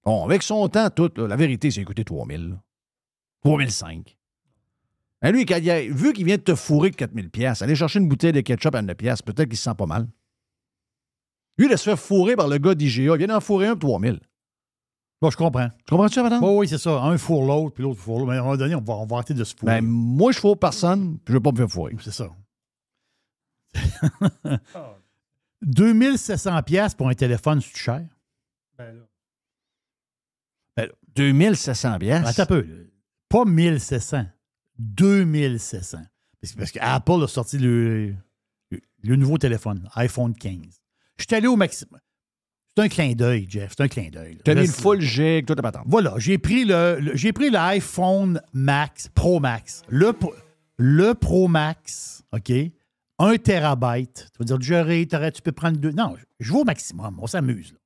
Bon, avec son temps, tout, là, la vérité, c'est coûté 3000. 3005. Et lui, vu qu'il vient de te fourrer de 4000 piastres, aller chercher une bouteille de ketchup à 9 piastres, peut-être qu'il se sent pas mal. Lui, il a se fait fourrer par le gars d'IGA. Il vient d'en fourrer un pour 3000. Bon, je comprends. Tu comprends-tu ça, madame? Bon, oui, c'est ça. Un fourre l'autre, puis l'autre fourre l'autre. Mais à un moment donné, on va arrêter de se fourrer. Ben, moi, je fourre personne, puis je veux pas me faire fourrer. C'est ça. 2700 piastres pour un téléphone, c'est cher? Ben là. Ben, 2700 piastres? Attends un peu. Là. Pas 1700. 2700. Parce qu'Apple a sorti le nouveau téléphone, iPhone 15. Je suis allé au maximum. C'est un clin d'œil, Jeff. C'est un clin d'œil. T'as mis le full gig, tout à patente. Voilà, j'ai pris l'iPhone Max, Pro Max. Le Pro Max, OK? 1 terabyte. Tu vas dire, Jerry, tu peux prendre 2. Non, je vais au maximum. On s'amuse. Là.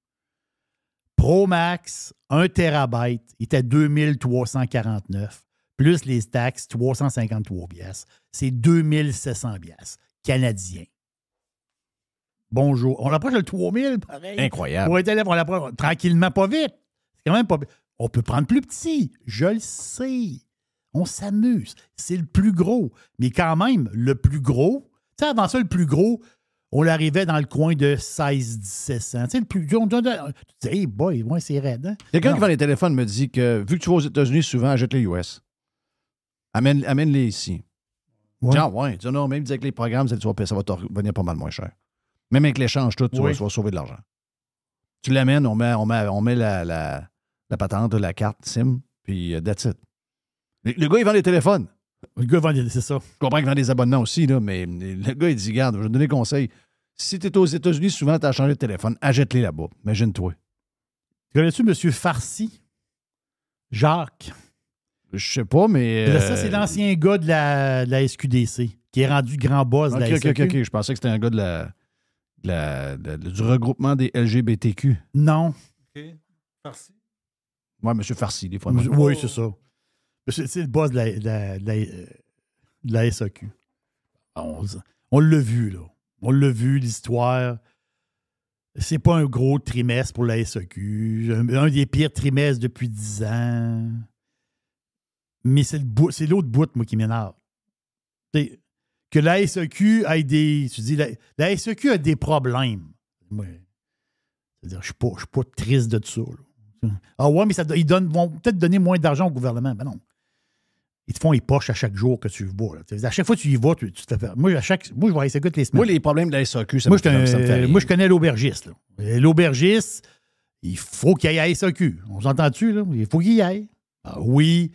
Pro Max, 1 terabyte, il était 2349. Plus les taxes, 353 piastres. C'est 2700 piastres canadiens. Bonjour. On approche le 3000, pareil. Incroyable. Pour un téléphone, on l'approche tranquillement, pas vite. C'est quand même pas vite. On peut prendre plus petit. Je le sais. On s'amuse. C'est le plus gros. Mais quand même, le plus gros, tu sais, avant ça, le plus gros, on l'arrivait dans le coin de 16-1700. Tu sais, le plus gros, tu dis, hey boy, moi, c'est raide. Hein? Quelqu'un qui vend les téléphones me dit que, vu que tu vas aux États-Unis souvent, achète-les US. Amène-les ici. Ouais. Ah ouais. Dis, non, même avec les programmes, ça va te revenir pas mal moins cher. Même avec l'échange, tout, tu vas sauver de l'argent. Tu l'amènes, on met la patente, la carte SIM, puis that's it. Le gars, il vend des téléphones. Le gars vend, c'est ça. Je comprends qu'il vend des abonnements aussi, là, mais le gars, il dit, regarde, je vais te donner conseil. Si tu es aux États-Unis, souvent, tu as changé de téléphone, achète-les là-bas. Imagine-toi. Connais-tu M. Farcy? Jacques? Je sais pas, mais... Ça, c'est l'ancien gars de la SQDC, qui est rendu grand boss de la SQ. OK. Je pensais que c'était un gars du regroupement des LGBTQ. Non. OK. Farci. Ouais, M. Farcy, des fois. Oui, c'est ça. C'est le boss de la SAQ. On l'a vu, là. On l'a vu, l'histoire. C'est pas un gros trimestre pour la SAQ. Un des pires trimestres depuis 10 ans. Mais c'est l'autre bout, moi, qui m'énerve. Que la SAQ ait des... Tu dis, la SAQ a des problèmes. Ouais. C'est-à-dire, je ne suis pas triste de ça. Là. Ah ouais, mais ils vont peut-être donner moins d'argent au gouvernement. Ben non. Ils te font les poches à chaque jour que tu vas. Là. À chaque fois que tu y vas, tu te fais faire. Moi, je vais à la SAQ toutes les semaines. Moi, les problèmes de la SAQ, ça me fait rire. Moi, je connais l'aubergiste. Là. L'aubergiste, il faut qu'il aille à la SAQ. On s'entend-tu, là? Il faut qu'il y aille. Ah, oui,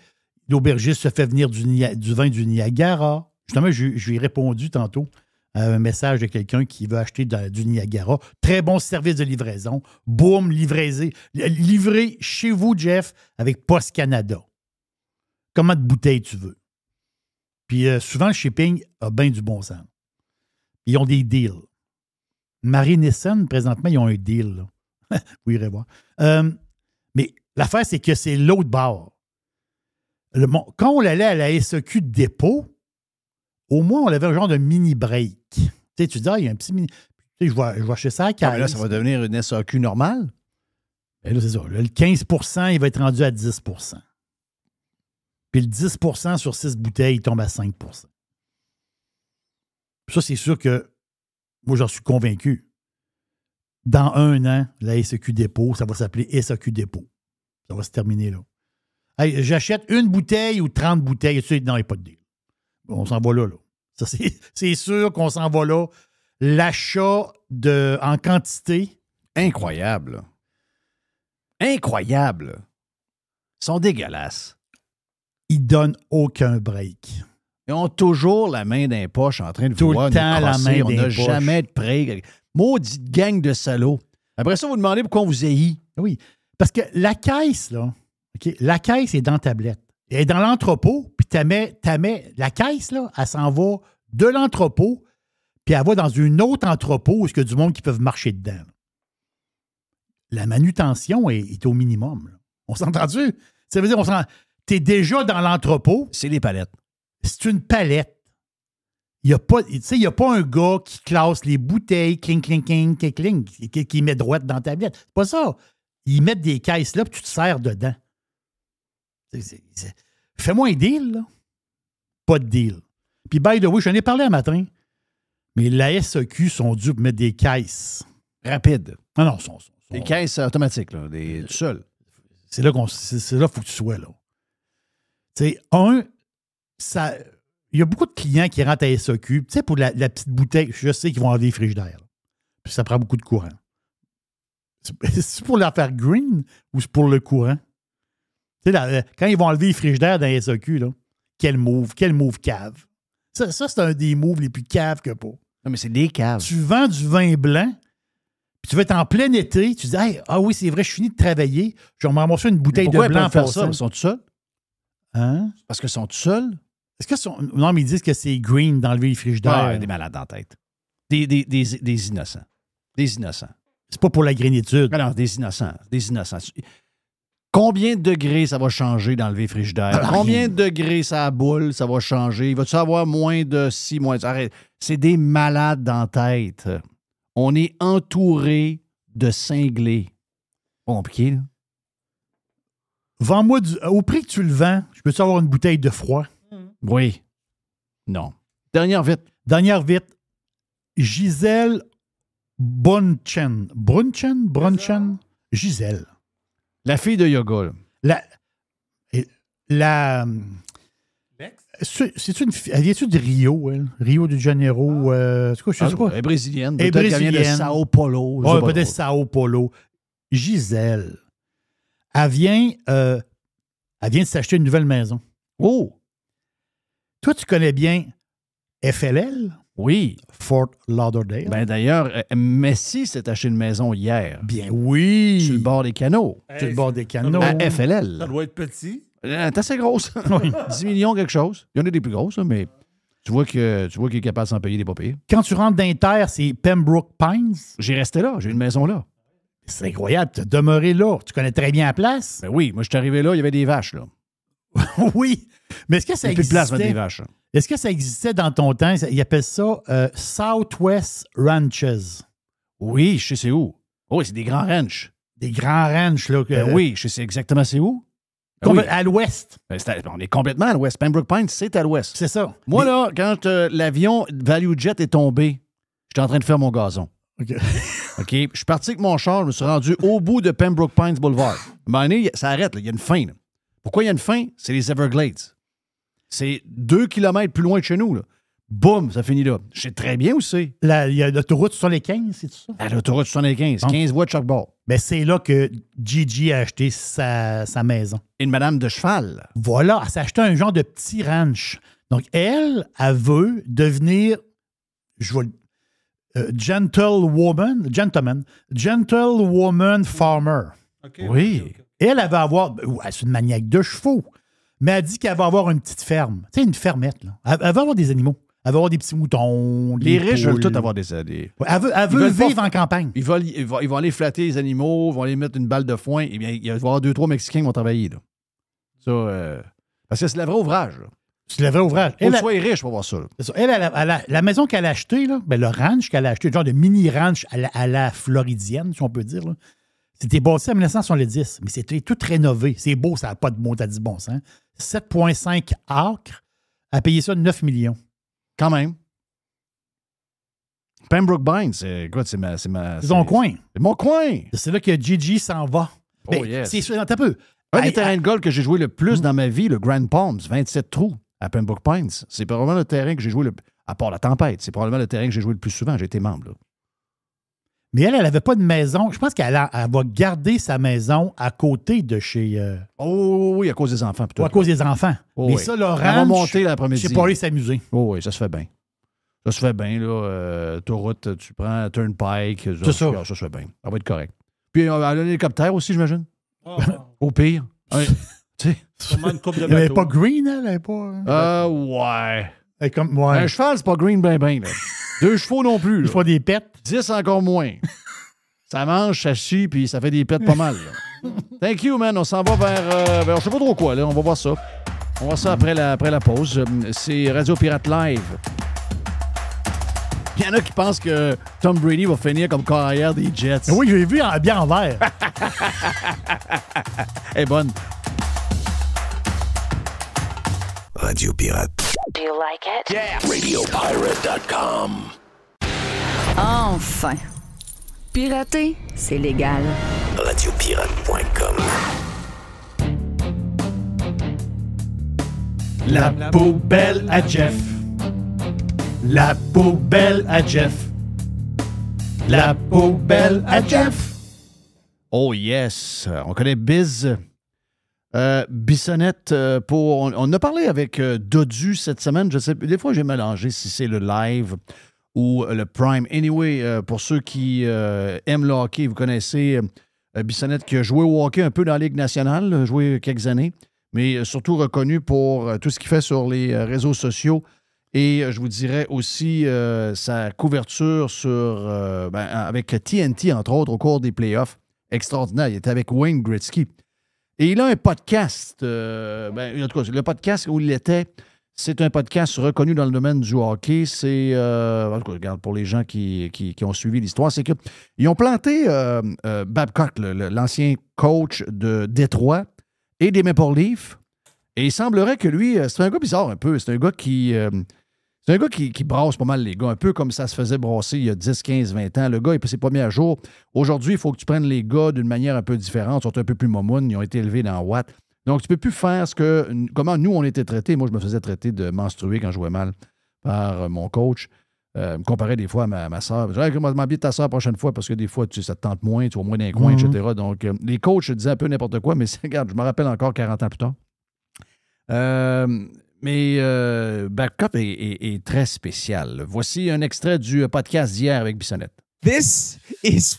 l'aubergiste se fait venir du vin du Niagara. Justement, je lui ai répondu tantôt à un message de quelqu'un qui veut acheter du Niagara. Très bon service de livraison. Boum, livré chez vous, Jeff, avec Post Canada. Comment de bouteilles tu veux. Puis souvent, le shipping a bien du bon sens. Ils ont des deals. Marie-Nissan, présentement, ils ont un deal. Là. Vous irez voir. Mais l'affaire, c'est que c'est l'autre bord. Quand on allait à la SAQ de dépôt, au moins, on avait un genre de mini-break. Tu sais, tu dis, il y a un petit mini... Tu sais, je vais acheter ça à 15. Là, ça va devenir une SAQ normale? Et là, c'est ça. Là, le 15 il va être rendu à 10 %. Puis le 10 % sur 6 bouteilles, il tombe à 5 %. Ça, c'est sûr que moi, j'en suis convaincu. Dans 1 an, la SAQ Dépôt, ça va s'appeler SAQ Dépôt. Ça va se terminer là. Hey, j'achète une bouteille ou 30 bouteilles. Tu sais, non, il n'y a pas de deal. On s'en va là. Ça, c'est sûr qu'on s'en va là. L'achat en quantité. Incroyable. Incroyable. Ils sont dégueulasses. Ils donnent aucun break. Ils ont toujours la main dans les poches en train de vouloir nous crosser. La main on n'a jamais de break. Maudite gang de salauds. Après ça, vous demandez pourquoi on vous haït. Oui. Parce que la caisse, là, okay, la caisse est dans la tablette. Elle est dans l'entrepôt, puis tu mets la caisse, là, elle s'en va de l'entrepôt, puis elle va dans une autre entrepôt où il y a du monde qui peuvent marcher dedans. La manutention est au minimum. Là. On s'entend-tu? Ça veut dire, tu es déjà dans l'entrepôt. C'est les palettes. C'est une palette. Il n'y a pas un gars qui classe les bouteilles, cling, cling, cling, cling, cling, qui met droite dans ta tablette. C'est pas ça. Ils mettent des caisses là, puis tu te sers dedans. Fais-moi un deal, là. Pas de deal. Puis, by the way, j'en ai parlé un matin, mais la SAQ sont dû mettre des caisses. Rapides. Non, des caisses automatiques, là, tout seul. C'est là qu'il faut que tu sois, là. Tu sais, il y a beaucoup de clients qui rentrent à SAQ. Tu sais, pour la petite bouteille, je sais qu'ils vont enlever les frigidaires. Puis ça prend beaucoup de courant. C'est pour la faire green ou c'est pour le courant? Tu sais, quand ils vont enlever les frigidaires dans les SAQ, là, quel move cave. Ça c'est un des moves les plus caves que pas. Non, mais c'est des caves. Tu vends du vin blanc, puis tu vas être en plein été, tu dis, hey, ah oui, c'est vrai, je finis de travailler, je vais me ramasser une bouteille de blanc pour faire ça. Ils sont tout seuls? Hein? Parce qu'ils sont tout seuls? Non, mais ils disent que c'est green d'enlever les frigidaires. Ah, des malades en tête. Des innocents. Des innocents. C'est pas pour la grénitude. Alors, des innocents. Des innocents. Combien de degrés ça va changer d'enlever les frigidaires? Combien de degrés ça boule, ça va changer? Va-tu avoir moins de 6, moins de... Arrête. C'est des malades dans la tête. On est entouré de cinglés. Pas compliqué, là. Vends-moi au prix que tu le vends, je peux-tu avoir une bouteille de froid? Oui. Non. Dernière vite. Gisèle Brunchen. Brunchen? Gisèle. La fille de yoga. C'est-tu une fille? Elle vient-tu de Rio, elle? Rio de Janeiro? Je sais pas. Elle est brésilienne. Peut-être qu'elle vient de Sao Paulo. Oui, peut-être Sao Paulo. Gisèle. Elle vient de s'acheter une nouvelle maison. Oh! Toi, tu connais bien FLL? Oui. Fort Lauderdale. Ben d'ailleurs, Messi s'est acheté une maison hier. Bien oui. Sur le bord des canaux. Sur le bord des canaux. À FLL. Ça doit être petit. C'est assez grosse. 10 millions quelque chose. Il y en a des plus grosses, mais tu vois qu'il est capable de s'en payer des pas pires. Quand tu rentres d'Inter, c'est Pembroke Pines. J'ai resté là. J'ai une maison là. C'est incroyable. Tu as demeuré là. Tu connais très bien la place. Ben oui. Moi, je suis arrivé là, il y avait des vaches, là. Oui. Mais est-ce que ça existait? Il n'y a plus de place pour mettre des vaches. Est-ce que ça existait dans ton temps? Ils appellent ça Southwest Ranches. Oui, je sais c'est où. Oui, c'est des grands ranchs. Des grands ranchs, là. Oui, je sais exactement c'est où. Oui. À l'ouest. On est complètement à l'ouest. Pembroke Pines, c'est à l'ouest. C'est ça. Moi, là, quand l'avion ValueJet est tombé, j'étais en train de faire mon gazon. OK. OK? Je suis parti avec mon char, je me suis rendu au bout de Pembroke Pines Boulevard. À un moment donné, ça arrête, là, il y a une fin. Là. Pourquoi il y a une fin? C'est les Everglades. C'est 2 kilomètres plus loin de chez nous. Là. Boum, ça finit là. Je sais très bien où c'est. Il y a l'autoroute sur les 15, c'est ça? L'autoroute 75, 15 voies de chaque bord. Ben, c'est là que Gigi a acheté sa maison. Une madame de cheval. Voilà, elle s'est acheté un genre de petit ranch. Donc, elle veut devenir, gentlewoman farmer. Oui. Elle va avoir, c'est une maniaque de chevaux, mais elle dit qu'elle va avoir une petite ferme. Tu sais, une fermette, là. Elle va avoir des animaux. Elle va avoir des petits moutons. Les riches poules. veulent tous avoir des... Ouais, elle veut vivre en campagne. Ils vont aller flatter les animaux, ils vont aller mettre une balle de foin. Eh bien, il va y avoir 2-3 Mexicains qui vont travailler. Là. Ça, parce que c'est le vrai ouvrage. Là. C'est le vrai ouvrage. Faut que tu sois riche pour voir ça. Ça. Elle, la maison qu'elle a achetée, là, ben, le ranch qu'elle a acheté, le genre de mini-ranch à la floridienne, si on peut dire, là, c'était bâti en 1970, mais c'était tout rénové. C'est beau, ça n'a pas de mot à dire bon sens. 7,5 acres, a payé ça 9 millions. Quand même. Pembroke Pines, c'est ton coin. C'est mon coin. C'est là que Gigi s'en va. Oh, ben, yes. C'est sûr, t'as peu. Un des terrains de golf que j'ai joué le plus dans ma vie, le Grand Palms, 27 trous à Pembroke Pines. C'est probablement le terrain que j'ai joué à part la tempête, c'est probablement le terrain que j'ai joué le plus souvent. J'ai été membre. Là. Mais elle n'avait pas de maison. Je pense qu'elle va garder sa maison à côté de chez... Oh oui, à cause des enfants. Plutôt. À cause des enfants. Oh, mais oui. ça, le ranch, elle va monter l'après-midi. c'est pour aller s'amuser. Oh oui, ça se fait bien. Ça se fait bien, là. Autoroute, tu prends Turnpike. C'est ça. Ça se fait bien. Ça va être correct. Puis, elle a un hélicoptère aussi, j'imagine. Oh. Au pire. Tu sais. Une couple de Elle n'avait bateaux. pas green, elle n'avait pas... Ouais. Ouais. Un cheval, c'est pas green ben là. 2 chevaux non plus. Il faut des pets. 10 encore moins. Ça mange, ça chie, puis ça fait des pets pas mal. Là. Thank you, man. On s'en va vers je sais pas trop quoi, là. On va voir ça. On va voir ça après la pause. C'est Radio Pirate Live. Il y en a qui pensent que Tom Brady va finir comme carrière des Jets. Oui, je l'ai vu bien en vert. Elle est bonne. Radio Pirate. Do you like it? Yeah. RadioPirate.com. Enfin. Pirater, c'est légal. RadioPirate.com. La poubelle à Jeff. La poubelle à Jeff. La poubelle à Jeff. Oh yes. On connaît Biz. Bissonnette, on a parlé avec Dodu cette semaine. Je sais, des fois, j'ai mélangé si c'est le live ou le Prime. Anyway, pour ceux qui aiment le hockey, vous connaissez Bissonnette qui a joué au hockey un peu dans la Ligue nationale, joué quelques années, mais surtout reconnu pour tout ce qu'il fait sur les réseaux sociaux. Et je vous dirais aussi sa couverture avec TNT, entre autres, au cours des playoffs. Extraordinaire. Il était avec Wayne Gretzky. Et il a un podcast. En tout cas, le podcast où il était, c'est un podcast reconnu dans le domaine du hockey. C'est, en tout cas, regarde, pour les gens qui ont suivi l'histoire, c'est qu'ils ont planté Babcock, l'ancien coach de Détroit et des Maple Leafs. Et il semblerait que lui, c'est un gars bizarre un peu. C'est un gars qui brasse pas mal les gars, un peu comme ça se faisait brasser il y a 10, 15, 20 ans. Le gars, il s'est pas mis à jour. Aujourd'hui, il faut que tu prennes les gars d'une manière un peu différente. Ils sont un peu plus momounes, ils ont été élevés dans Watt. Donc, tu peux plus faire comment nous, on était traités. Moi, je me faisais traiter de menstrué quand je jouais mal par mon coach. Me comparait des fois à ma soeur. Je disais, m'habille ta soeur la prochaine fois parce que des fois, ça te tente moins, tu vas moins dans les coins, etc. Donc, les coachs disaient un peu n'importe quoi, mais regarde, je me rappelle encore 40 ans plus tard. Mais Babcock est très spécial. Voici un extrait du podcast d'hier avec Bissonnette. This is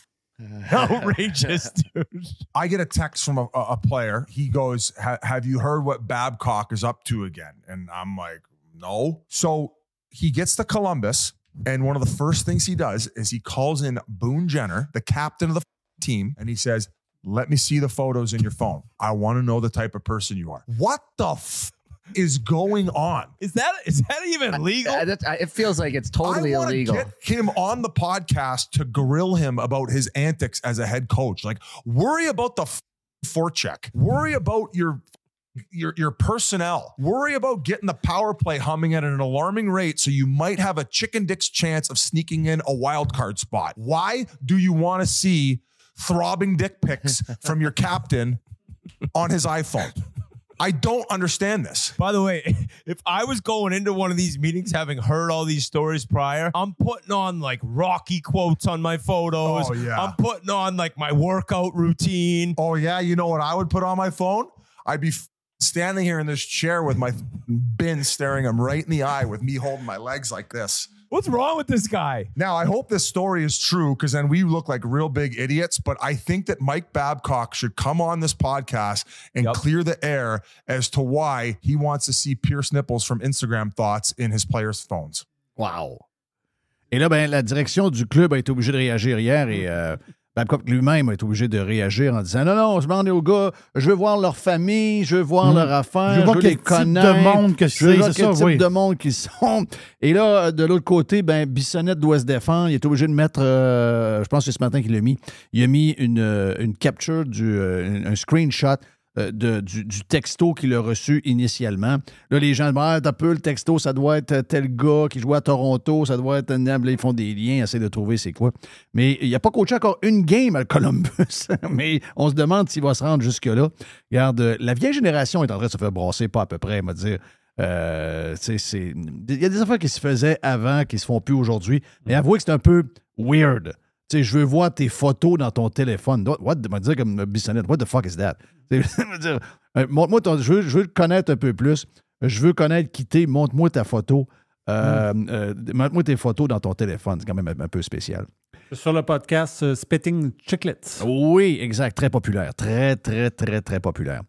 outrageous, dude. I get a text from a player. He goes, have you heard what Babcock is up to again? And I'm like, no. So he gets to Columbus, and one of the first things he does is he calls in Boone Jenner, the captain of the team, and he says, let me see the photos in your phone. I want to know the type of person you are. What the is going on? Is that even legal? It feels like it's totally illegal. Get him on the podcast to grill him about his antics as a head coach. Like, worry about the forecheck. Worry about your your personnel. Worry about getting the power play humming at an alarming rate so you might have a chicken dick's chance of sneaking in a wild card spot. Why do you want to see throbbing dick pics from your captain on his iPhone? I don't understand this. By the way, if I was going into one of these meetings having heard all these stories prior, I'm putting on like Rocky quotes on my photos. Oh, yeah. I'm putting on like my workout routine. Oh, yeah. You know what I would put on my phone? I'd be standing here in this chair with my bin staring him right in the eye with me holding my legs like this. What's wrong with this guy? Now, I hope this story is true because then we look like real big idiots, but I think that Mike Babcock should come on this podcast and clear the air as to why he wants to see Pierce Nipples from Instagram thoughts in his players' phones. Wow. Et là, ben, la direction du club a été obligée de réagir hier et Babcock lui-même a été obligé de réagir en disant non, je demande aux gars, je veux voir leur famille, je veux voir leur affaire, je veux voir les quel type connaître, de monde que je veux voir c'est quel ça, type de monde qu'ils sont. Et là, de l'autre côté, ben, Bissonnette doit se défendre. Il est obligé de mettre, je pense que c'est ce matin qu'il l'a mis, il a mis une capture, un screenshot du texto qu'il a reçu initialement. Là, les gens disent t'as peu le texto, ça doit être tel gars qui joue à Toronto, ça doit être là, ils font des liens, essaient de trouver c'est quoi. Mais il n'a pas coaché encore une game à Columbus. Mais on se demande s'il va se rendre jusque-là. Regarde, la vieille génération est en train de se faire brasser, pas à peu près, on va dire. Il y a des affaires qui se faisaient avant, qui se font plus aujourd'hui. Mais avouez que c'est un peu weird. T'sais, je veux voir tes photos dans ton téléphone. What, dire comme Bissonnette, what the fuck is that? Montre-moi je veux te connaître un peu plus. Je veux connaître qui t'es. Montre-moi ta photo. Montre-moi tes photos dans ton téléphone. C'est quand même un peu spécial. Sur le podcast Spitting Chiclets. Oui, exact. Très populaire. Très, très, très, très populaire.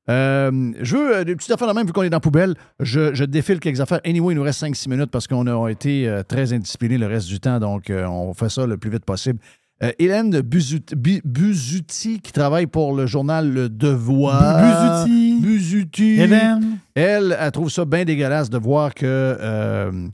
Je veux des petites affaires de même, vu qu'on est dans la poubelle. Je défile quelques affaires. Anyway, il nous reste 5-6 minutes parce qu'on a été très indisciplinés le reste du temps, donc on fait ça le plus vite possible. Hélène Buzuti, qui travaille pour le journal Le Devoir. Buzuti. Hélène. Elle trouve ça bien dégueulasse de voir que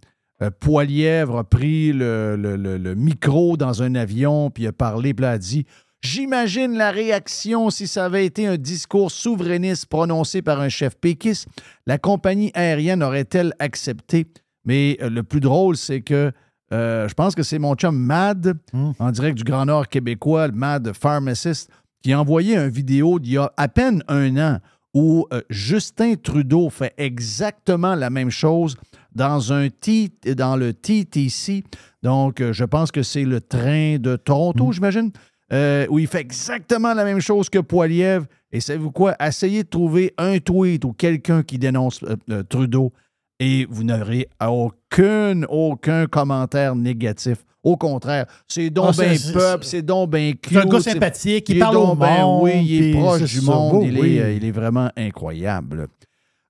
Poilièvre a pris le micro dans un avion, puis a parlé, puis là, a dit « J'imagine la réaction si ça avait été un discours souverainiste prononcé par un chef péquiste. La compagnie aérienne aurait-elle accepté? » Mais le plus drôle, c'est que je pense que c'est mon chum Mad, en direct du Grand Nord québécois, le Mad Pharmacist, qui a envoyé une vidéo d'il y a à peine un an où Justin Trudeau fait exactement la même chose dans le TTC. Donc, je pense que c'est le train de Toronto, j'imagine, où il fait exactement la même chose que Poilievre. Et savez-vous quoi? Essayez de trouver un tweet ou quelqu'un qui dénonce Trudeau et vous n'aurez aucun commentaire négatif. Au contraire, c'est donc bien peuple, c'est donc bien cute. C'est un gars sympathique, il parle au monde. Oui, il est proche du monde. Beau, il est vraiment incroyable.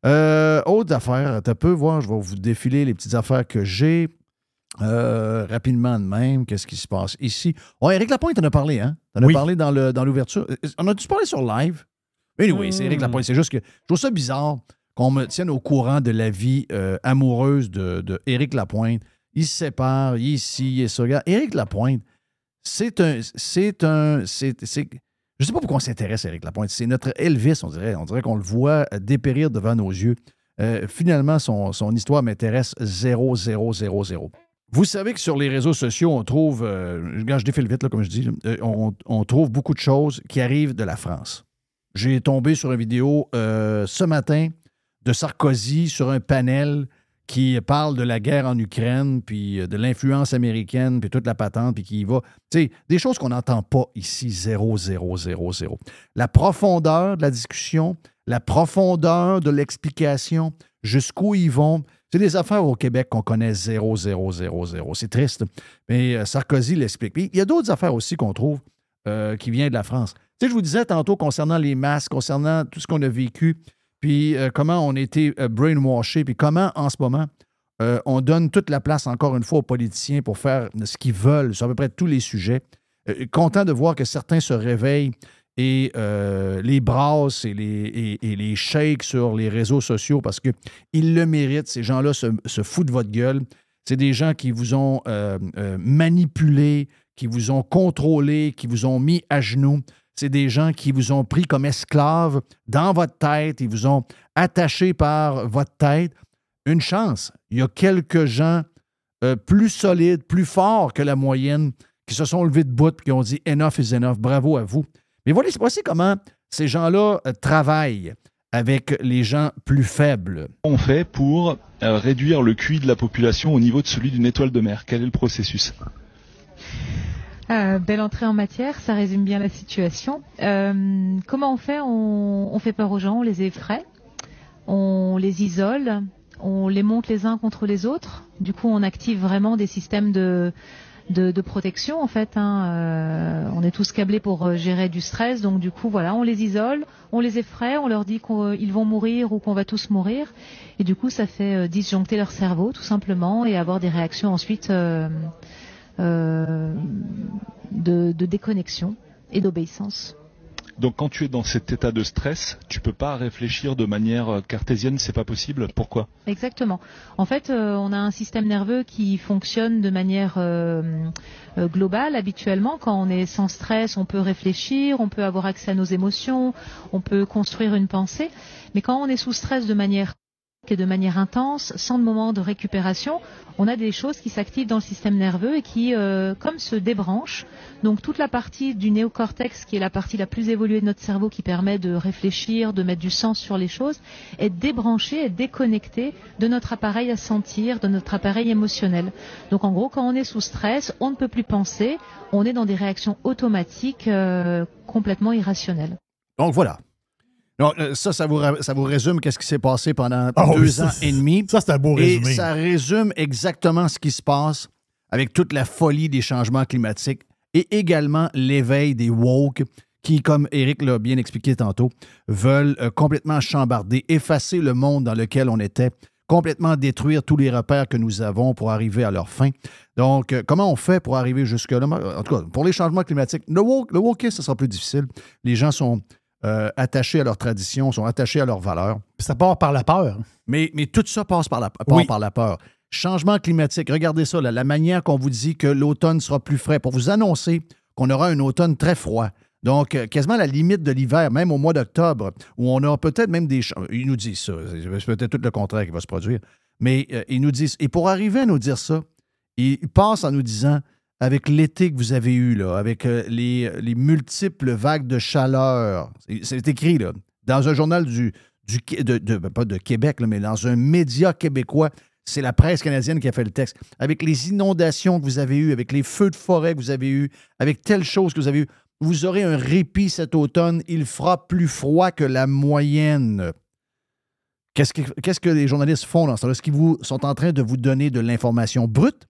Autres affaires, tu peux voir, je vais vous défiler les petites affaires que j'ai rapidement de même. Qu'est-ce qui se passe ici? Oh, Éric Lapointe, t'en as parlé, hein? T'en as parlé dans l'ouverture. On a-tu parlé sur live? Anyway, c'est Éric Lapointe. C'est juste que je trouve ça bizarre qu'on me tienne au courant de la vie amoureuse de Éric Lapointe. Il se sépare, il est ici, il est ça. Regarde, Éric Lapointe, je ne sais pas pourquoi on s'intéresse à Éric Lapointe. C'est notre Elvis, on dirait. On dirait qu'on le voit dépérir devant nos yeux. Finalement, son histoire m'intéresse 0. Vous savez que sur les réseaux sociaux, on trouve, je défile vite, là, comme je dis, on trouve beaucoup de choses qui arrivent de la France. J'ai tombé sur une vidéo ce matin de Sarkozy sur un panel qui parle de la guerre en Ukraine, puis de l'influence américaine, puis toute la patente, puis qui y va. Tu sais, des choses qu'on n'entend pas ici, 0. La profondeur de la discussion, la profondeur de l'explication, jusqu'où ils vont. C'est des affaires au Québec qu'on connaît 0. C'est triste, mais Sarkozy l'explique. Puis il y a d'autres affaires aussi qu'on trouve qui viennent de la France. Tu sais, je vous disais tantôt concernant les masques, concernant tout ce qu'on a vécu, puis comment on a été brainwashé, puis comment, en ce moment, on donne toute la place, encore une fois, aux politiciens pour faire ce qu'ils veulent sur à peu près tous les sujets. Content de voir que certains se réveillent et les brassent et les shake sur les réseaux sociaux parce qu'ils le méritent. Ces gens-là se foutent de votre gueule. C'est des gens qui vous ont manipulé, qui vous ont contrôlé, qui vous ont mis à genoux. c'est des gens qui vous ont pris comme esclaves dans votre tête, ils vous ont attaché par votre tête. Une chance, il y a quelques gens plus solides, plus forts que la moyenne qui se sont levés de bout et qui ont dit « enough is enough ». Bravo à vous. Mais voici comment ces gens-là travaillent avec les gens plus faibles. On fait pour réduire le QI de la population au niveau de celui d'une étoile de mer. Quel est le processus? Belle entrée en matière, ça résume bien la situation. Comment on fait? On fait peur aux gens, on les effraie, on les isole, on les monte les uns contre les autres. Du coup, on active vraiment des systèmes de protection en fait. On est tous câblés pour gérer du stress, donc du coup voilà, on les isole, on les effraie, on leur dit qu'ils vont mourir ou qu'on va tous mourir, et du coup ça fait disjoncter leur cerveau tout simplement et avoir des réactions ensuite de déconnexion et d'obéissance. Donc quand tu es dans cet état de stress, tu peux pas réfléchir de manière cartésienne, c'est pas possible. Pourquoi? Exactement. En fait, on a un système nerveux qui fonctionne de manière globale habituellement. Quand on est sans stress, on peut réfléchir, on peut avoir accès à nos émotions, on peut construire une pensée. Mais quand on est sous stress de manière intense, sans de moment de récupération, on a des choses qui s'activent dans le système nerveux et qui, comme se débranchent. Donc toute la partie du néocortex, qui est la partie la plus évoluée de notre cerveau, qui permet de réfléchir, de mettre du sens sur les choses, est débranchée, est déconnectée de notre appareil à sentir, de notre appareil émotionnel. Donc en gros, quand on est sous stress, on ne peut plus penser, on est dans des réactions automatiques complètement irrationnelles. Donc voilà. Donc, ça vous résume qu'est-ce qui s'est passé pendant 2 ans et demi. Ça, c'est un beau résumé. Et ça résume exactement ce qui se passe avec toute la folie des changements climatiques et également l'éveil des woke qui, comme Éric l'a bien expliqué tantôt, veulent complètement chambarder, effacer le monde dans lequel on était, complètement détruire tous les repères que nous avons pour arriver à leur fin. Donc, comment on fait pour arriver jusque-là? En tout cas, pour les changements climatiques, le woke, ça sera plus difficile. Les gens sont attachés à leurs traditions, sont attachés à leurs valeurs. Ça part par la peur. Mais tout ça passe par la peur. Changement climatique, regardez ça, la manière qu'on vous dit que l'automne sera plus frais, pour vous annoncer qu'on aura un automne très froid. Donc, quasiment à la limite de l'hiver, même au mois d'octobre, où on a peut-être même des... Ils nous disent ça, c'est peut-être tout le contraire qui va se produire, mais ils nous disent... Et pour arriver à nous dire ça, ils passent en nous disant... Avec l'été que vous avez eu, là, avec les multiples vagues de chaleur, c'est écrit là, dans un journal pas de Québec, là, mais dans un média québécois, c'est la presse canadienne qui a fait le texte. Avec les inondations que vous avez eues, avec les feux de forêt que vous avez eus, avec telle chose que vous avez eues, vous aurez un répit cet automne, il fera plus froid que la moyenne. Qu'est-ce que les journalistes font dans ça? Est-ce qu'ils sont en train de vous donner de l'information brute?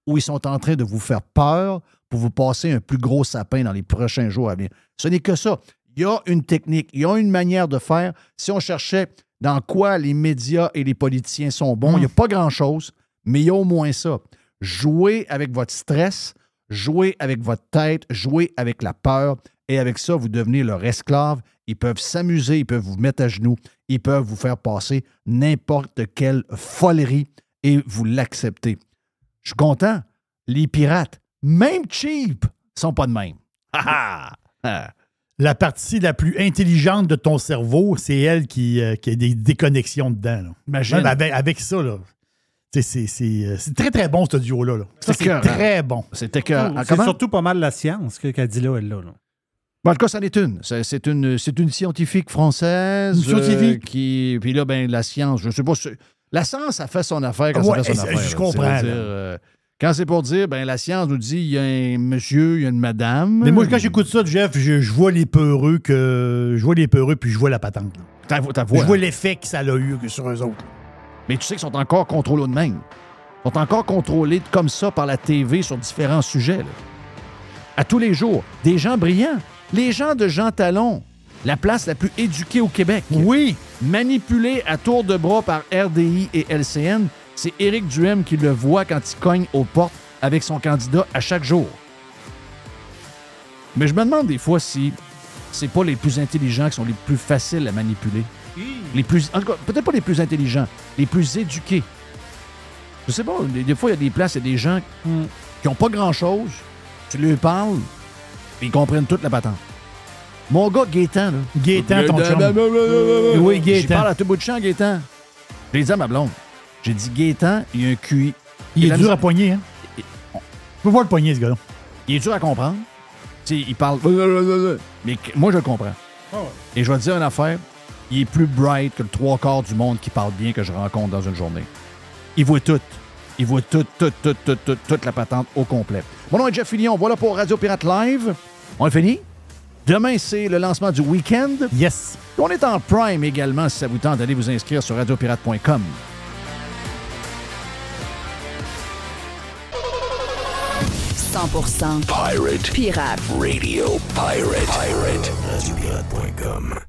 Ou ils sont en train de vous faire peur pour vous passer un plus gros sapin dans les prochains jours à venir. Ce n'est que ça. Il y a une technique, il y a une manière de faire. Si on cherchait dans quoi les médias et les politiciens sont bons, il n'y a pas grand-chose, mais il y a au moins ça. Jouez avec votre stress, jouez avec votre tête, jouez avec la peur, et avec ça, vous devenez leur esclave. Ils peuvent s'amuser, ils peuvent vous mettre à genoux, ils peuvent vous faire passer n'importe quelle folerie et vous l'acceptez. Je suis content. Les pirates, même cheap, sont pas de même. La partie la plus intelligente de ton cerveau, c'est elle qui a des déconnexions dedans. Là. Imagine. Même avec ça, là. C'est très, très bon, ce duo-là. Là. Ça, c'est très bon. C'est surtout pas mal la science qu'elle dit là, elle là. Bon, en tout cas, c'en est une. C'est une scientifique française. Une scientifique. Puis là, ben, la science, je sais pas... La science, ça fait son affaire quand ça fait son affaire. Je comprends. Quand c'est pour dire, ben la science nous dit, il y a un monsieur, il y a une madame. Mais moi, quand j'écoute ça, Jeff, je vois les peureux puis je vois la patente. Je vois l'effet que ça a eu sur eux autres. Mais tu sais qu'ils sont encore contrôlés de même. Ils sont encore contrôlés comme ça par la TV sur différents sujets. Là. À tous les jours. Des gens brillants. Les gens de Jean Talon. La place la plus éduquée au Québec. Oui. Manipulé à tour de bras par RDI et LCN, c'est Éric Duhem qui le voit quand il cogne aux portes avec son candidat à chaque jour. Mais je me demande des fois si c'est pas les plus intelligents qui sont les plus faciles à manipuler. En tout cas, peut-être pas les plus intelligents, les plus éduqués. Je sais pas, des fois, il y a des places, il y a des gens qui n'ont pas grand-chose, tu leur parles, et ils comprennent toute la patente. Mon gars, Gaétan, là. Gaétan, ton chum. Oui, Gaétan. Je parle à tout bout de champ, Gaétan. J'ai dit à ma blonde. J'ai dit, Gaétan, il a un QI. Il est dur à poigner, hein? Tu peux voir le poignet, ce gars-là. Il est dur à comprendre. T'sais, il parle... Mais moi, je le comprends. Oh. Et je vais te dire une affaire. Il est plus bright que le 3/4 du monde qui parle bien que je rencontre dans une journée. Il voit tout. Il voit toute la patente au complet. Mon nom est Jeff Fillion. Voilà pour Radio Pirate Live. On est fini. Demain, c'est le lancement du week-end. Yes. On est en Prime également, si ça vous tente d'aller vous inscrire sur radiopirate.com. Pirate. Pirate. Radio Pirate. Pirate. RadioPirate.com.